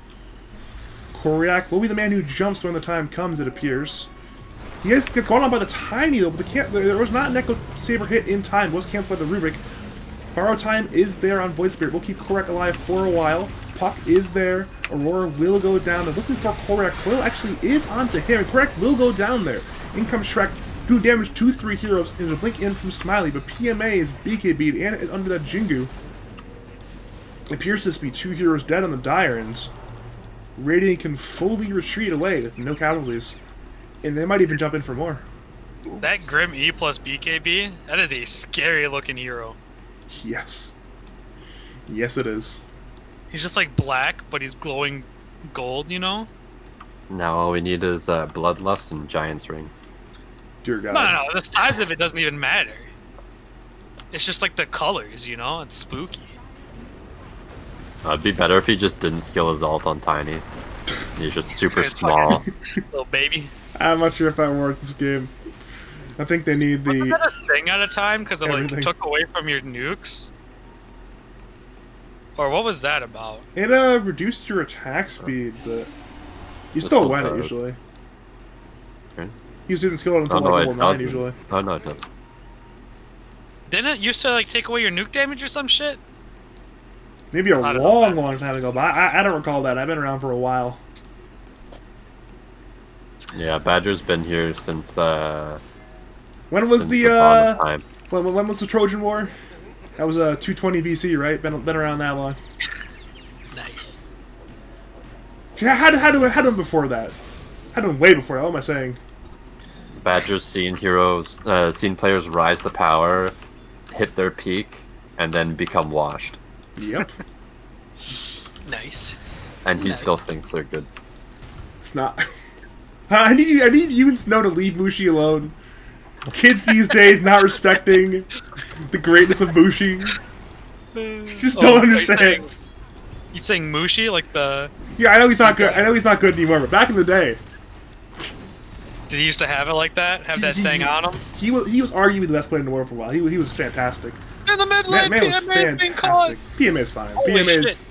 Koryak will be the man who jumps when the time comes, it appears. He gets caught on by the Tiny, though, but there was not an Echo Saber hit in time. It was canceled by the Rubric. Borrow time is there on Void Spirit. We'll keep Koryak alive for a while. Puck is there. Aurora will go down. They're looking for Koryak. Coil actually is onto him. Koryak will go down there. In comes Shrek. Do damage to 3 heroes. And a blink in from Smiley. But PMA is BKB'd and is under that Jingu. It appears to be 2 heroes dead on the Dire. And Radiant can fully retreat away with no casualties. And they might even jump in for more. That Grim E plus BKB, that is a scary looking hero. Yes. Yes, it is. He's just like black, but he's glowing gold, you know? Now all we need is Bloodlust and Giant's Ring. Dear God. No, the size of it doesn't even matter. It's just like the colors, you know? It's spooky. It'd be better if he just didn't skill his ult on Tiny. He's just super small. Little baby. I'm not sure if that worked this game. I think they need Wasn't that a thing at a time because it everything. like took away from your nukes? Or what was that about? It reduced your attack speed, but you still win it usually. Okay. You didn't skill it until like level 9 usually. Oh no, it does. Didn't it used to like take away your nuke damage or some shit? Maybe a long time ago, but I don't recall that. I've been around for a while. Yeah, Badger's been here since When was since the dawn of time. when was the Trojan War? That was 220 BC, right? Been around that long. Nice. Had him before that. Had him way before that. What am I saying? Badger's seen seen players rise to power, hit their peak, and then become washed. Yep. Nice. And he still thinks they're good. It's not. I need you and Snow to leave Mushi alone. Kids these days not respecting the greatness of Mushi. Just don't understand. You saying Mushi like the? Yeah, I know he's not good. I know he's not good anymore. But back in the day, did he used to have it like that? Have that thing on him? He was arguably the best player in the world for a while. He was fantastic. In the mid lane, Man was PMA being caught. fantastic. PMA is fine. Holy PMA is. shit.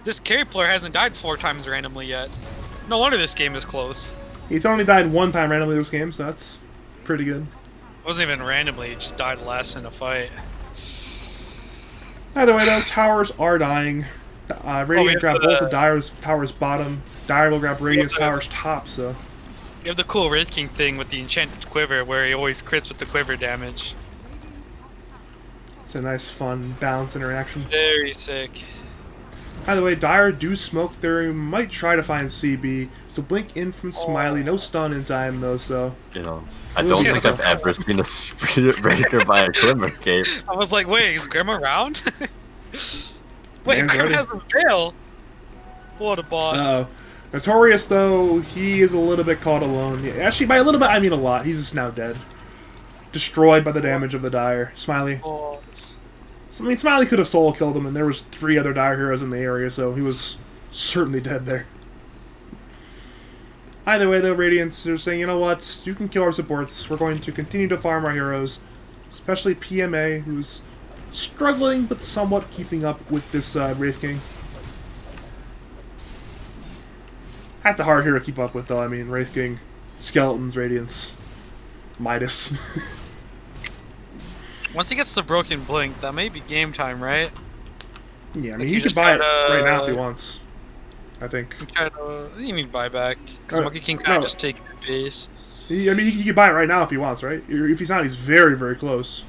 This carry player hasn't died 4 times randomly yet. No wonder this game is close. He's only died 1 time randomly this game, so that's pretty good. It wasn't even randomly, he just died last in a fight. Either way, though, towers are dying. Radiant grab both the tower's bottom. Dire will grab Radiant's tower's top, so. You have the cool Red King thing with the enchanted quiver where he always crits with the quiver damage. It's a nice, fun, balanced interaction. Very sick. By the way, Dire do smoke there. Might try to find CB. So blink in from Smiley. No stun in time though. So You know, I don't think I've ever seen a Spirit Breaker by a Xeriscape. I was like, wait, is Grim around? Wait, Man's Grim ready. has a veil. What a boss. Artorius though, he is a little bit caught alone. Yeah, actually, by a little bit I mean a lot. He's just now dead, destroyed by the damage of the Dire. Smiley. Boss. I mean, Smiley could have solo killed him, and there was 3 other Dire heroes in the area, so he was certainly dead there. Either way, though, Radiance are saying, you know what, you can kill our supports. We're going to continue to farm our heroes, especially PMA, who's struggling but somewhat keeping up with this Wraith King. That's a hard hero to keep up with, though. I mean, Wraith King, Skeletons, Radiance, Midas. Once he gets the broken blink, that may be game time, right? Yeah, I mean, Like, he you could just buy it gotta- right now if he wants. I think. You need buyback. Because Monkey King kind no. of just take the base. I mean, he could buy it right now if he wants, right? If he's not, he's very, very close.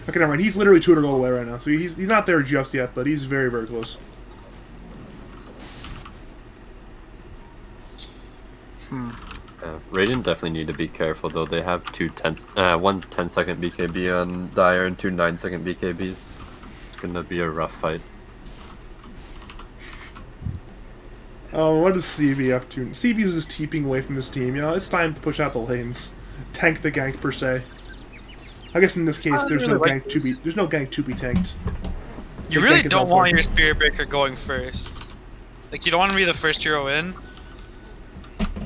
Okay, never mind. He's literally 200 gold away right now, so he's not there just yet, but he's very, very close. Radiant definitely need to be careful though. They have one 10-second BKB on Dire and 2 9-second BKBs. It's gonna be a rough fight. Oh, what is CB up to? CB's just TPing away from his team. You know, it's time to push out the lanes, tank the gank per se. I guess in this case, there's no gank to be. There's no gank to be tanked. You The really gank is don't elsewhere. want your Spirit Breaker going first. Like, you don't want to be the first hero in.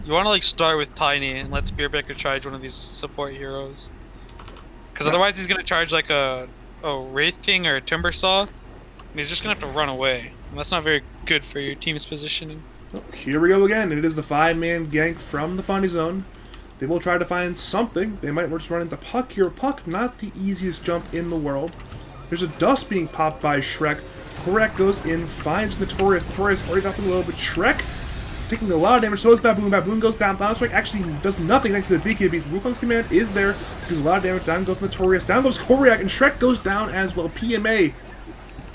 You want to, like, start with Tiny and let Spirit Breaker charge one of these support heroes. Because otherwise he's going to charge, like, a Wraith King or a Timber Saw. And he's just going to have to run away. And that's not very good for your team's positioning. Oh, here we go again. It is the 5-man gank from the funny zone. They will try to find something. They might just run into Puck here. Puck, not the easiest jump in the world. There's a dust being popped by Shrek. Korek goes in, finds Notorious. Notorious already dropping low, but Shrek taking a lot of damage. So is Baboon. Baboon goes down. Bounce actually does nothing thanks to the BKBs. Wukong's command is there. Doing a lot of damage. Down goes Notorious. Down goes Koryak, and Shrek goes down as well. PMA.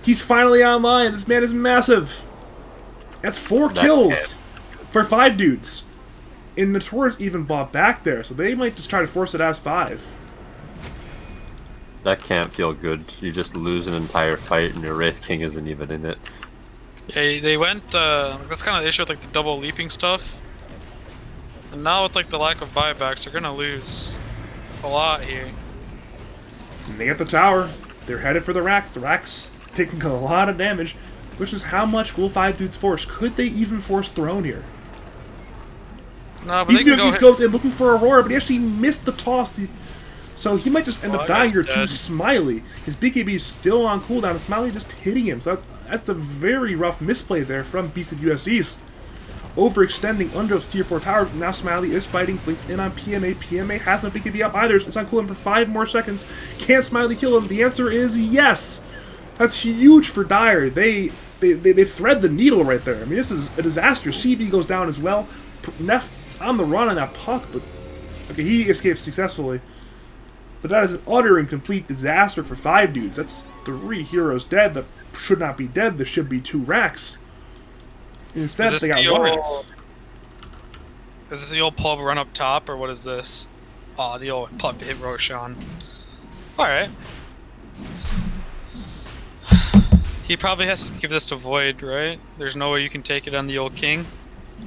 He's finally online. This man is massive. That's 4 kills for 5 dudes. And Notorious even bought back there, so they might just try to force it as 5. That can't feel good. You just lose an entire fight and your Wraith King isn't even in it. Yeah, they went, that's kind of the issue with, like, the double leaping stuff. And now with, like, the lack of buybacks, they're gonna lose a lot here. And they get the tower. They're headed for the racks. The racks taking a lot of damage, which is how much will 5 dudes force? Could they even force Throne here? No, but He's they can going go to goes in looking for Aurora, but he actually missed the toss. So he might just end up dying here to dead. Smiley. His BKB is still on cooldown, and Smiley just hitting him. So that's a very rough misplay there from Beast of US East. Overextending under those tier 4 towers. Now Smiley is fighting. Blinks in on PMA. PMA has no BKB up either. It's on cooldown for 5 more seconds. Can Smiley kill him? The answer is yes. That's huge for Dire. They thread the needle right there. I mean, this is a disaster. CB goes down as well. Neff's on the run on that Puck, but okay, he escapes successfully. But that is an utter and complete disaster for 5 dudes. That's 3 heroes dead that should not be dead. There should be 2 racks. Instead, they got 1 racks. Is this the old pub run up top, or what is this? Oh, the old pub hit Roshan. Alright. He probably has to give this to Void, right? There's no way you can take it on the old king.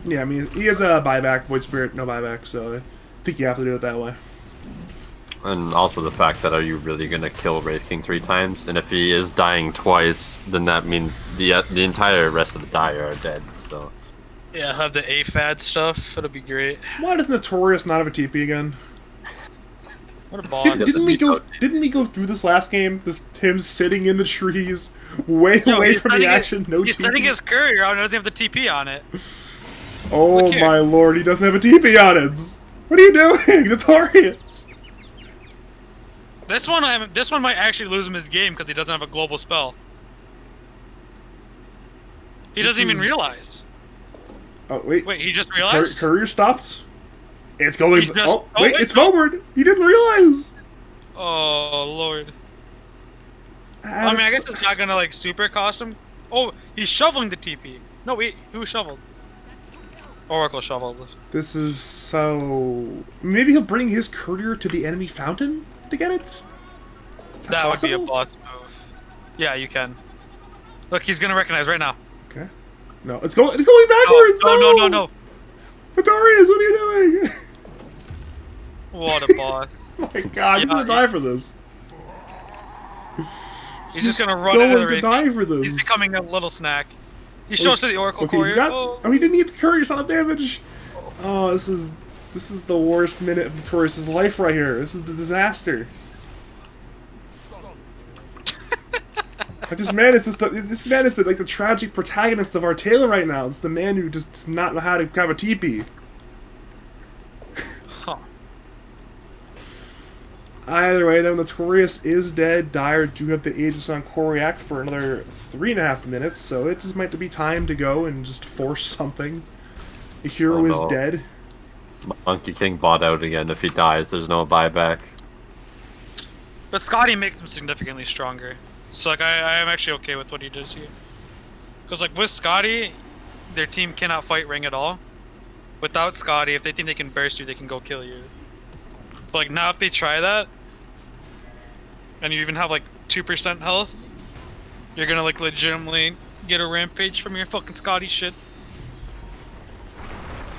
Yeah, I mean, he has a buyback, Void Spirit, no buyback, so I think you have to do it that way. And also the fact that are you really gonna kill Wraith King 3 times? And if he is dying twice, then that means the entire rest of the Dire are dead. So Yeah, have the AFAD stuff. That'll be great. Why does Notorious not have a TP again? What a boss. Didn't we go through this last game? This him sitting in the trees, way No, away he's from the sending action. No He's TP. sending his courier out and doesn't have the TP on it. Oh Look here. my lord, he doesn't have a TP on it. What are you doing, Notorious? This one might actually lose him his game because he doesn't have a global spell. He This doesn't even is- realize. Oh wait, Wait, he just realized? Courier stopped. It's going. He just- oh oh, wait, wait, it's no. forward. He didn't realize. Oh lord. I mean, I guess it's not gonna like super cost him Oh, he's shoveling the TP. No, wait, who shoveled? Oracle shoveled. This is so... Maybe he'll bring his courier to the enemy fountain to get it? Is That would be a possible? boss move. Yeah, you can. Look, he's gonna recognize right now. Okay. No, it's going backwards! No. Artorius, what are you doing? What a boss. Oh my god, I'm gonna die for this. He's just gonna run into the Going to race. die for this. He's becoming a little snack. He shows to the Oracle Okay, courier. he got... Oh. Oh, he didn't get the courier, son of damage! Oh, this is the worst minute of Artorius' life right here. This is the disaster. Like, this man is like the tragic protagonist of our tale right now. It's the man who just does not know how to have a teepee. Huh. Either way, though, Artorius is dead. Dire do have the Aegis on Koryak for another 3.5 minutes, so it just might be time to go and just force something. The hero is dead. Monkey King bought out again. If he dies, there's no buyback. But Scotty makes him significantly stronger. So like I am actually okay with what he does here. Because like with Scotty, their team cannot fight ring at all. Without Scotty, if they think they can burst you, they can go kill you. But like now if they try that, and you even have like 2% health, you're gonna like legitimately get a rampage from your fucking Scotty shit.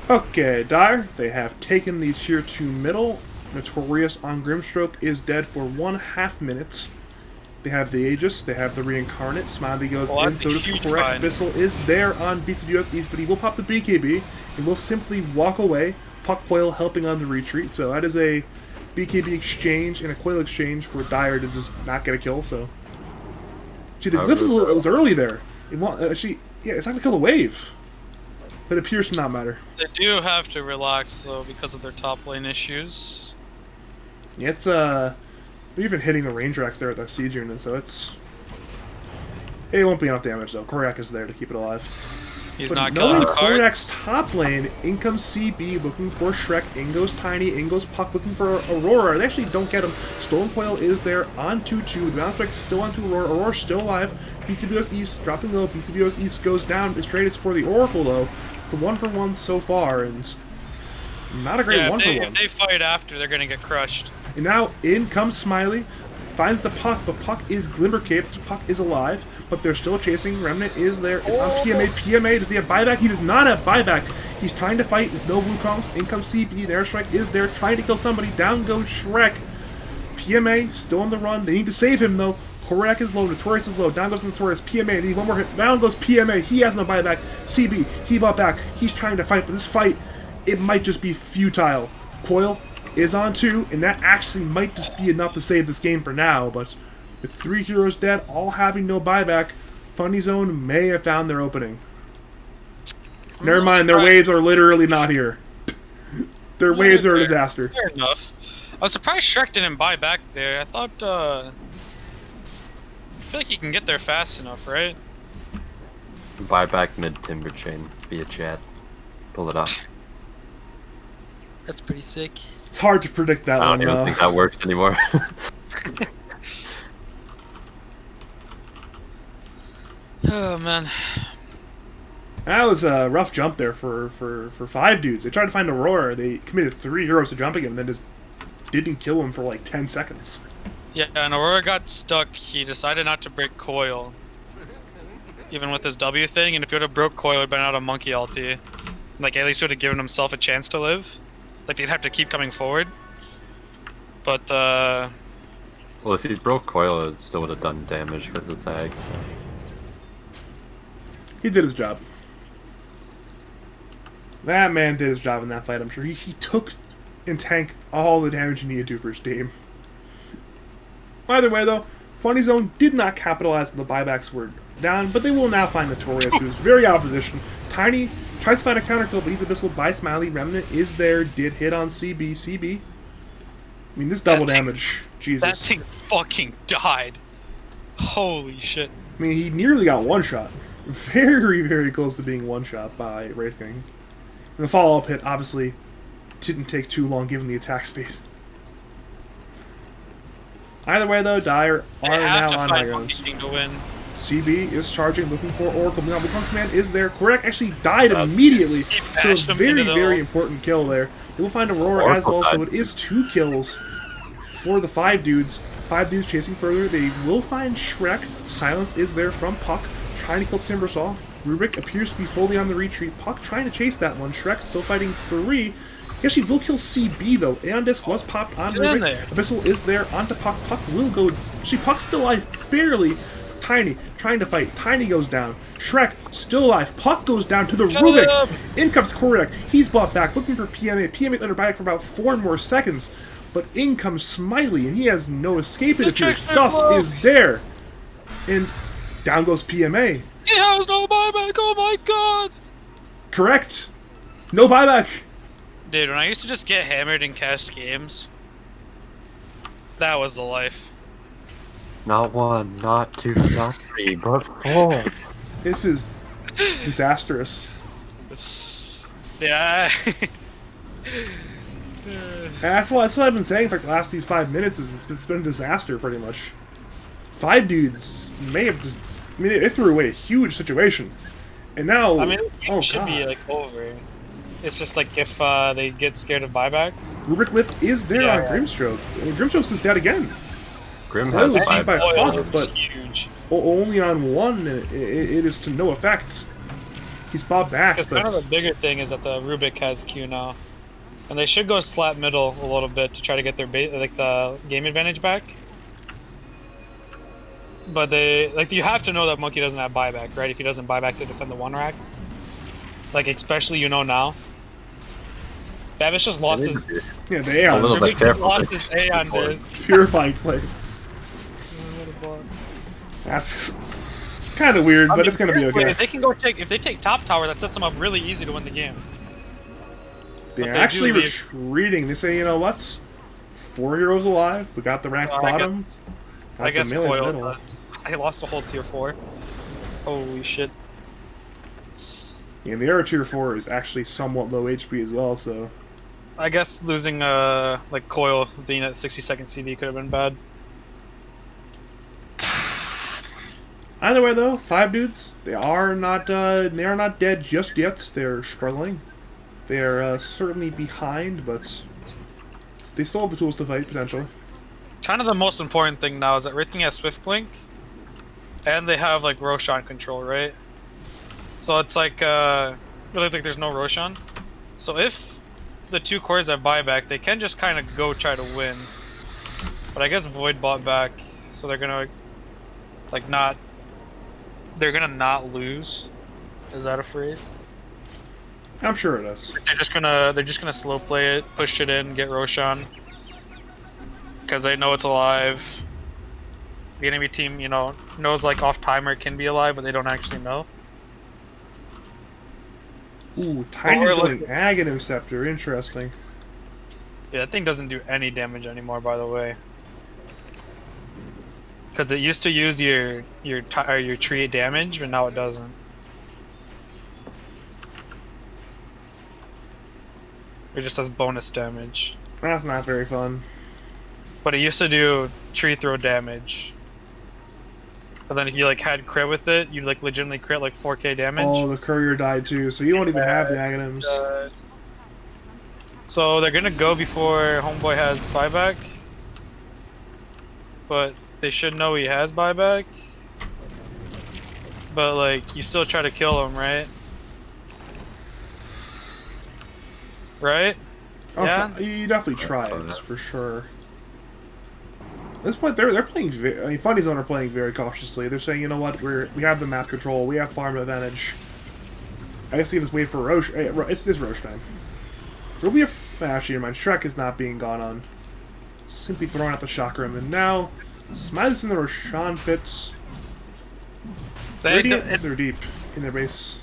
Okay, Dire, they have taken the tier 2 middle. Artorius on Grimstroke is dead for 1.5 minutes. They have the Aegis, they have the Reincarnate, Smiley goes in, so does Correct. Bissell is there on Beast of US East, but he will pop the BKB, and will simply walk away. Puck Coil helping on the retreat, so that is a BKB exchange and a Coil exchange for Dire to just not get a kill, so... Gee, the glyph was early there. It actually, yeah, it's not gonna kill the wave. But it appears to not matter. They do have to relax though because of their top lane issues. Yeah, it's they're even hitting the range racks there at that siege unit, so it's... It won't be enough damage though. Koryak is there to keep it alive. He's But not killing the cards. Koryak's top lane, in comes CB looking for Shrek, in goes Tiny, in goes Puck looking for Aurora. They actually don't get him. Stolen Coil is there on 2-2. The bounce strike still onto Aurora. Aurora's still alive. BCBOS East dropping low. BCBOS East goes down. This trade is for the Oracle though. It's a 1-for-1 so far, and not a great 1-for-1. If they fight after, they're gonna get crushed. And now in comes Smiley, finds the Puck, but Puck is Glimmer Caped. Puck is alive, but they're still chasing. Remnant is there. It's on PMA. PMA, does he have buyback? He does not have buyback. He's trying to fight with no Wukongs. In comes CB. The Airstrike is there, trying to kill somebody. Down goes Shrek. PMA still on the run. They need to save him though. Koryak is low, Artorius is low, down goes Artorius, PMA, they need one more hit, down goes PMA, he has no buyback, CB, he bought back, he's trying to fight, but this fight, it might just be futile. Coil is on 2, and that actually might just be enough to save this game for now, but with 3 heroes dead, all having no buyback, Funny Zone may have found their opening. Never mind, their waves are literally not here. Their waves are a disaster. Fair enough. I was surprised Shrek didn't buy back there. I thought, I feel like you can get there fast enough, right? Buyback mid timber chain via chat. Pull it off. That's pretty sick. It's hard to predict that I one, don't even think that works anymore. Oh man. That was a rough jump there for 5 dudes. They tried to find Aurora. They committed 3 heroes to jumping him, and then just didn't kill him for like 10 seconds. Yeah, and Aurora got stuck. He decided not to break Coil. Even with his W thing, and if he would have broke Coil, it would have been out of Monkey ulti. Like, at least would have given himself a chance to live. Like, they'd have to keep coming forward. But, Well, if he broke Coil, it still would have done damage because of tag. So. He did his job. That man did his job in that fight, I'm sure. He took and tanked all the damage he needed to for his team. Either way, though, Funny Zone did not capitalize on the buybacks were down, but they will now find Artorius, who's very out of position. Tiny tries to find a counter kill, but he's abyssaled by Smiley. Remnant is there, did hit on CB. CB. I mean, this double damage. Jesus. that thing fucking died. Holy shit. I mean, he nearly got one-shot. Very, very close to being one-shot by Wraith King. And the follow-up hit, obviously, didn't take too long given the attack speed. Either way, though, Dire are now on high ground. To win. CB is charging, looking for Oracle. Now, the Punks Man is there. Koryak actually died immediately. So a very, very important kill there. They will find Aurora as well, so it is 2 kills for the 5 dudes. 5 dudes chasing further. They will find Shrek. Silence is there from Puck, trying to kill Timbersaw. Rubik appears to be fully on the retreat. Puck trying to chase that one. Shrek still fighting 3. Yes, she will kill CB though. Aeon Disc was popped on Rubik. Abyssal is there onto Puck. Puck will go. See, Puck's still alive, barely. Tiny trying to fight. Tiny goes down. Shrek still alive. Puck goes down to the Rubik. In comes Koryak. He's brought back, looking for PMA. PMA's under buyback for about 4 more seconds. But in comes Smiley, and he has no escape. It appears. Dust is there, and down goes PMA. He has no buyback. Oh my god. Correct. No buyback. Dude, when I used to just get hammered in cast games, that was the life. Not 1, not 2, not 3, but 4. This is disastrous. Yeah. That's what I've been saying for the last these 5 minutes. Is it's been a disaster pretty much. 5 dudes may have just. I mean, they threw away a huge situation, and now. I mean, this game should be like over. It's just like if they get scared of buybacks. Rubik Lift is there on Grimstroke. I mean, Grimstroke is dead again. Grim Coil has was used by buyback. Puck, but huge. only on 1. It is to no effect. He's bought back. Because kind of the bigger thing is that the Rubik has Q now, and they should go slap middle a little bit to try to get their the game advantage back. But you have to know that Monkey doesn't have buyback, right? If he doesn't buy back to defend the 1 racks, like especially now. Babish just lost his. Yeah, they are. Rubik just lost his A on this. Purifying Flames. That's kind of weird, but it's gonna be okay. If they can if they take top tower, that sets them up really easy to win the game. They're actually retreating. They say, you know what? 4 heroes alive. We got the racks bottom. I guess Coil does. I lost a whole tier 4. Holy shit. Yeah, the other tier 4 is actually somewhat low HP as well, so. I guess losing like Coil being at 60-second CD could have been bad. Either way, though, 5 dudes. They are not dead just yet. They're struggling. They're certainly behind, but they still have the tools to fight potentially. Kind of the most important thing now is that everything has Swift Blink, and they have like Roshan control, right? So it's like really think there's no Roshan. So if the 2 cores have buyback, they can just kind of go try to win. But I guess Void bought back, so they're gonna like not. They're gonna not lose. Is that a phrase? I'm sure it is. They're just gonna slow play it, push it in, get Roshan, because they know it's alive. The enemy team, knows like off timer can be alive, but they don't actually know. Ooh, Tiny's doing an Aghanim Scepter. Interesting. Yeah, that thing doesn't do any damage anymore, by the way. Because it used to use your tree damage, but now it doesn't. It just has bonus damage. That's not very fun. But it used to do tree throw damage. But then if you like had crit with it, you'd like legitimately crit like 4k damage. Oh, the courier died too, so you won't even have the Aghanims. So they're gonna go before Homeboy has buyback. But they should know he has buyback. But like, you still try to kill him, right? Right? Oh, yeah? You definitely try it, for sure. At this point, they're playing. Funny Zone are playing very cautiously. They're saying, you know what, we have the map control, we have farm advantage. I guess you can just wait for Roche. It's Roche time. There'll be a actually, mind. Shrek is not being gone on. Simply throwing out the chakram, and now Smiley's in the Roshan pits. They're deep in their base.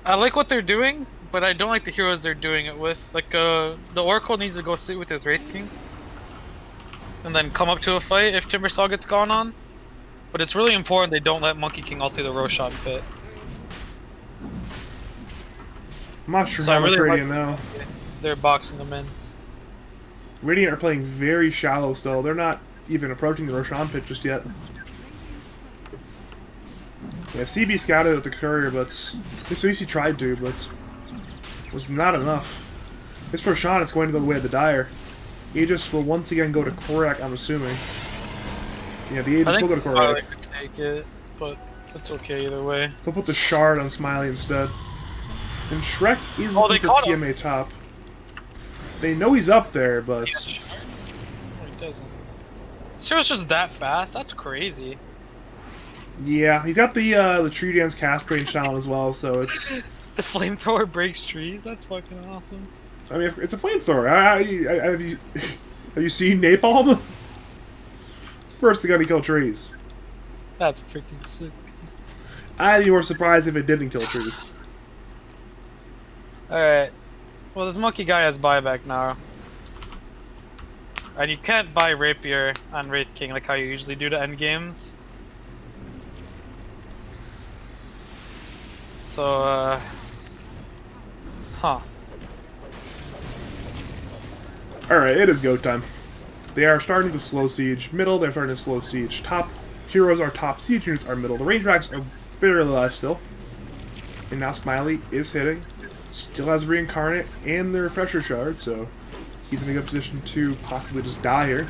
I like what they're doing, but I don't like the heroes they're doing it with. Like, the Oracle needs to go sit with his Wraith King. And then come up to a fight if Timbersaw gets gone on. But it's really important they don't let Monkey King ult through the Roshan pit. I'm not sure how much Radiant now. They're boxing them in. Radiant are playing very shallow still. They're not even approaching the Roshan pit just yet. Yeah, CB scouted at the courier, but at least he tried to, but was not enough. This for Sean, it's going to go the way of the Dire. Aegis will once again go to Korak, I'm assuming. Yeah, the Aegis will go to Korak. I could take it, but it's okay either way. They'll put the Shard on Smiley instead. And Shrek is Oh, looking they for caught him. PMA top. They know he's up there, but Yeah, sure. No, he doesn't. Cyril's just that fast? That's crazy. yeah, he's got the Tree Dance cast range down as well, so it's. The flamethrower breaks trees? That's fucking awesome. I mean, it's a flamethrower. Have you have you seen Napalm? First, they gotta kill trees. That's freaking sick. I'd be more surprised if it didn't kill trees. Alright. Well, this monkey guy has buyback now. And you can't buy Rapier on Wraith King like how you usually do to end games. So, huh. Alright, it is go time. They are starting to slow siege middle, they're starting to slow siege top. Heroes are top, siege units are middle. The range racks are barely alive still. And now Smiley is hitting. Still has Reincarnate and the Refresher Shard, so he's in a good position to possibly just die here.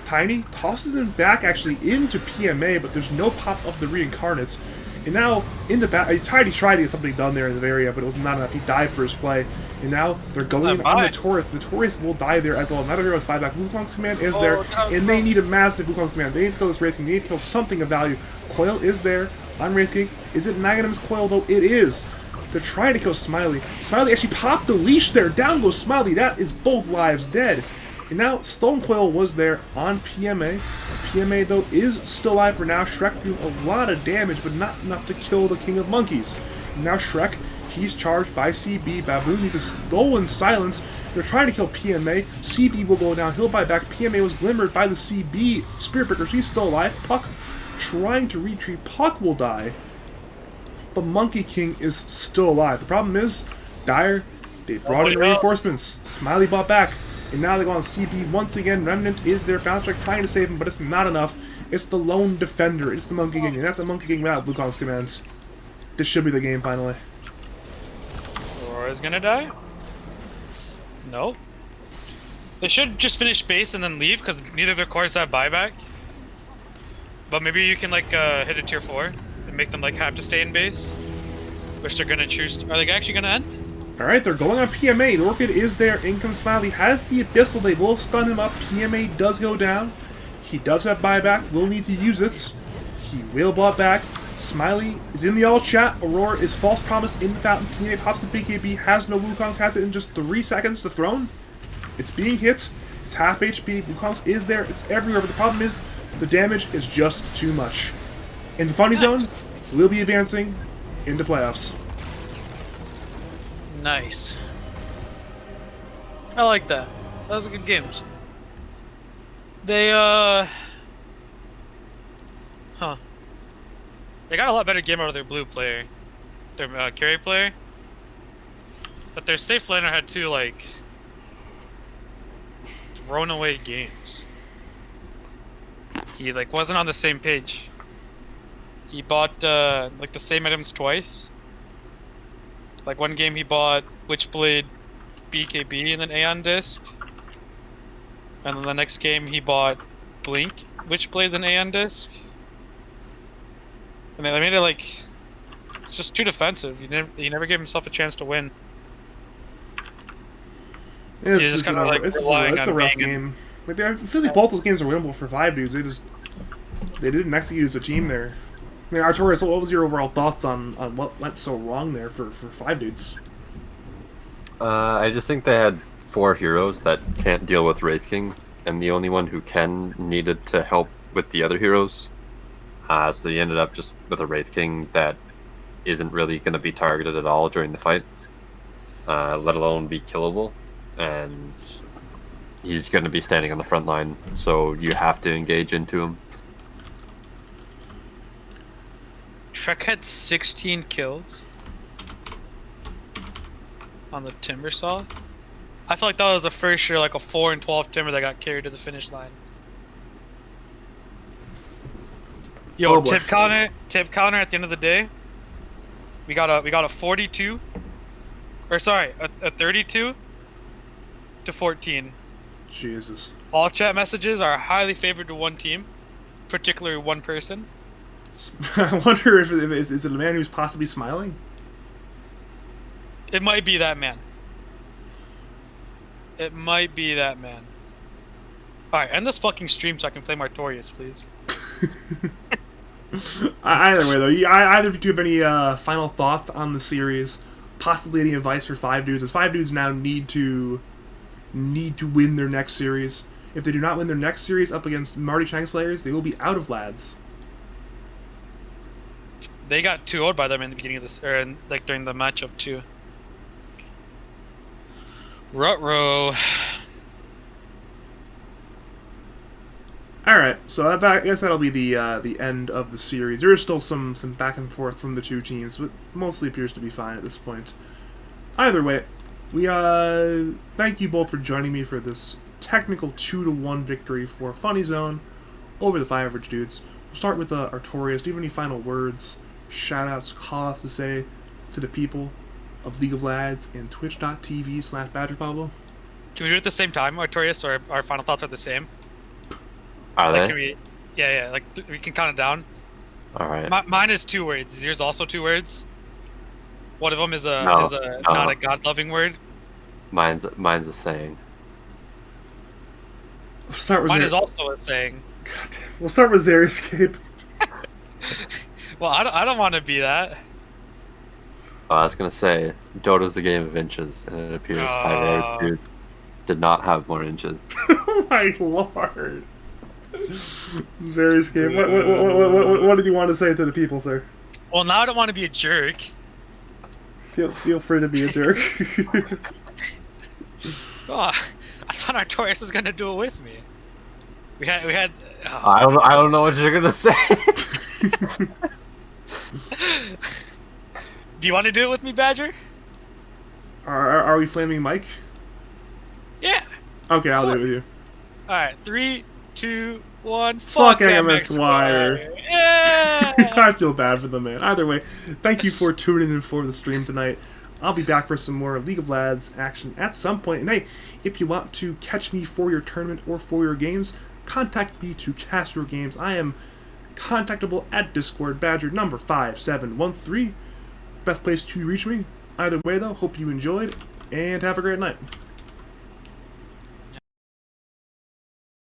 Tiny tosses him back actually into PMA, but there's no pop of the Reincarnates. And now, in the back, Tiny tried to get something done there in the area, but it was not enough. He died for his play. And now, they're going on the Taurus. The Taurus will die there as well. Another hero's buyback. Wukong's command is there, and they need a massive Wukong's command. They need to kill this Wraith King. They need to kill something of value. Coil is there on Wraith King. Is it Magnum's Coil, though? It is. They're trying to kill Smiley. Smiley actually popped the leash there. Down goes Smiley. That is both lives dead. And now, Stone Coil was there on PMA. PMA, though, is still alive for now. Shrek doing a lot of damage, but not enough to kill the King of Monkeys. And now Shrek, he's charged by CB. Baboon needs a stolen silence. They're trying to kill PMA. CB will go down. He'll buy back. PMA was glimmered by the CB. Spirit Breakers, he's still alive. Puck trying to retreat. Puck will die. But Monkey King is still alive. The problem is, Dire, they brought in reinforcements. Smiley bought back. And now they go on CB once again. Remnant is there. Bounce Strike trying to save him, but it's not enough. It's the lone defender. It's the Monkey King. And that's the Monkey King without Wukong's commands. This should be the game finally. Aurora's gonna die? Nope. They should just finish base and then leave, because neither of their cores have buyback. But maybe you can, like, hit a tier 4 and make them, like, have to stay in base. Which they're gonna choose. Are they actually gonna end? Alright, they're going on PMA. The Orchid is there. Income Smiley has the Abyssal. They will stun him up. PMA does go down. He does have buyback. Will need to use it. He will bought back. Smiley is in the all chat. Aurora is false promise in the fountain. PMA pops the BKB. Has no Wukongs. Has it in just 3 seconds to throne. It's being hit. It's half HP. Wukongs is there. It's everywhere. But the problem is the damage is just too much. In the funny zone, we'll be advancing into playoffs. Nice. I like that. That was a good game. They, They got a lot better game out of their blue player. Their, carry player. But their safe laner had 2, like, thrown away games. He, like, wasn't on the same page. He bought, like, the same items twice. Like, one game he bought Witchblade, BKB, and then Aeon Disc. And then the next game he bought Blink, Witchblade, and Aeon Disc. And they made it, like, it's just too defensive. He never gave himself a chance to win. It's a rough game. Like, I feel like both those games are winnable for 5 dudes. They didn't execute as a team there. I mean, Artorius, what was your overall thoughts on what went so wrong there for 5 dudes? I just think they had 4 heroes that can't deal with Wraith King, and the only one who can needed to help with the other heroes. So they ended up just with a Wraith King that isn't really going to be targeted at all during the fight, let alone be killable. And he's going to be standing on the front line, so you have to engage into him. Shrek had 16 kills on the Timber Saw. I feel like that was the first year, like a 4 and 12 Timber that got carried to the finish line. Yo, Oh, boy. tip counter at the end of the day. We got a 42, or sorry, a 32 to 14. Jesus. All chat messages are highly favored to one team, particularly one person. I wonder if is it a man who's possibly smiling? It might be that man. It might be that man. Alright, end this fucking stream so I can play Artorius, please. Either way, though, either of you have any final thoughts on the series, possibly any advice for Five Dudes, as Five Dudes now need to win their next series. If they do not win their next series up against Marty Shank Slayers, they will be out of lads. They got 2-0'd by them in the beginning of this, or like during the matchup too. Ruh-roh. Alright, so I guess that'll be the end of the series. There is still some back and forth from the two teams, but mostly appears to be fine at this point. Either way, we thank you both for joining me for this technical 2-1 victory for Funny Zone over the Five Average Dudes. We'll start with Artorius. Do you have any final words, shoutouts, call-outs to say to the people of League of Lads and twitch.tv/BadgerPablo? Can we do it at the same time, Artorius, or our final thoughts are the same? Are Like, they? can we? Yeah, like we can count it down. All right. Mine is 2 words. Is yours also 2 words? One of them is a No, not a God-loving word. Mine's a saying. We'll start with Mine is also a saying. God damn. We'll start with Xeriscape. Well, I don't want to be that. I was gonna say Dota's a game of inches, and it appears Five Average Dudes did not have more inches. Oh my lord. Xeriscape, what did you want to say to the people, sir? Well, now I don't want to be a jerk. Feel free to be a jerk. Oh, I thought Artorius was gonna do it with me. We had. Oh. I don't know what you're gonna say. Do you want to do it with me, Badger? Are we flaming Mike? Yeah. Okay, I'll do it with you. All right, 3, 2, 1. Fuck MX MX Squire. Yeah. I feel bad for the man. Either way, thank you for tuning in for the stream tonight. I'll be back for some more League of Lads action at some point. And hey, if you want to catch me for your tournament or for your games, contact me to cast your games. I am contactable at Discord, Badger number 5713. Best place to reach me. Either way, though, hope you enjoyed, and have a great night.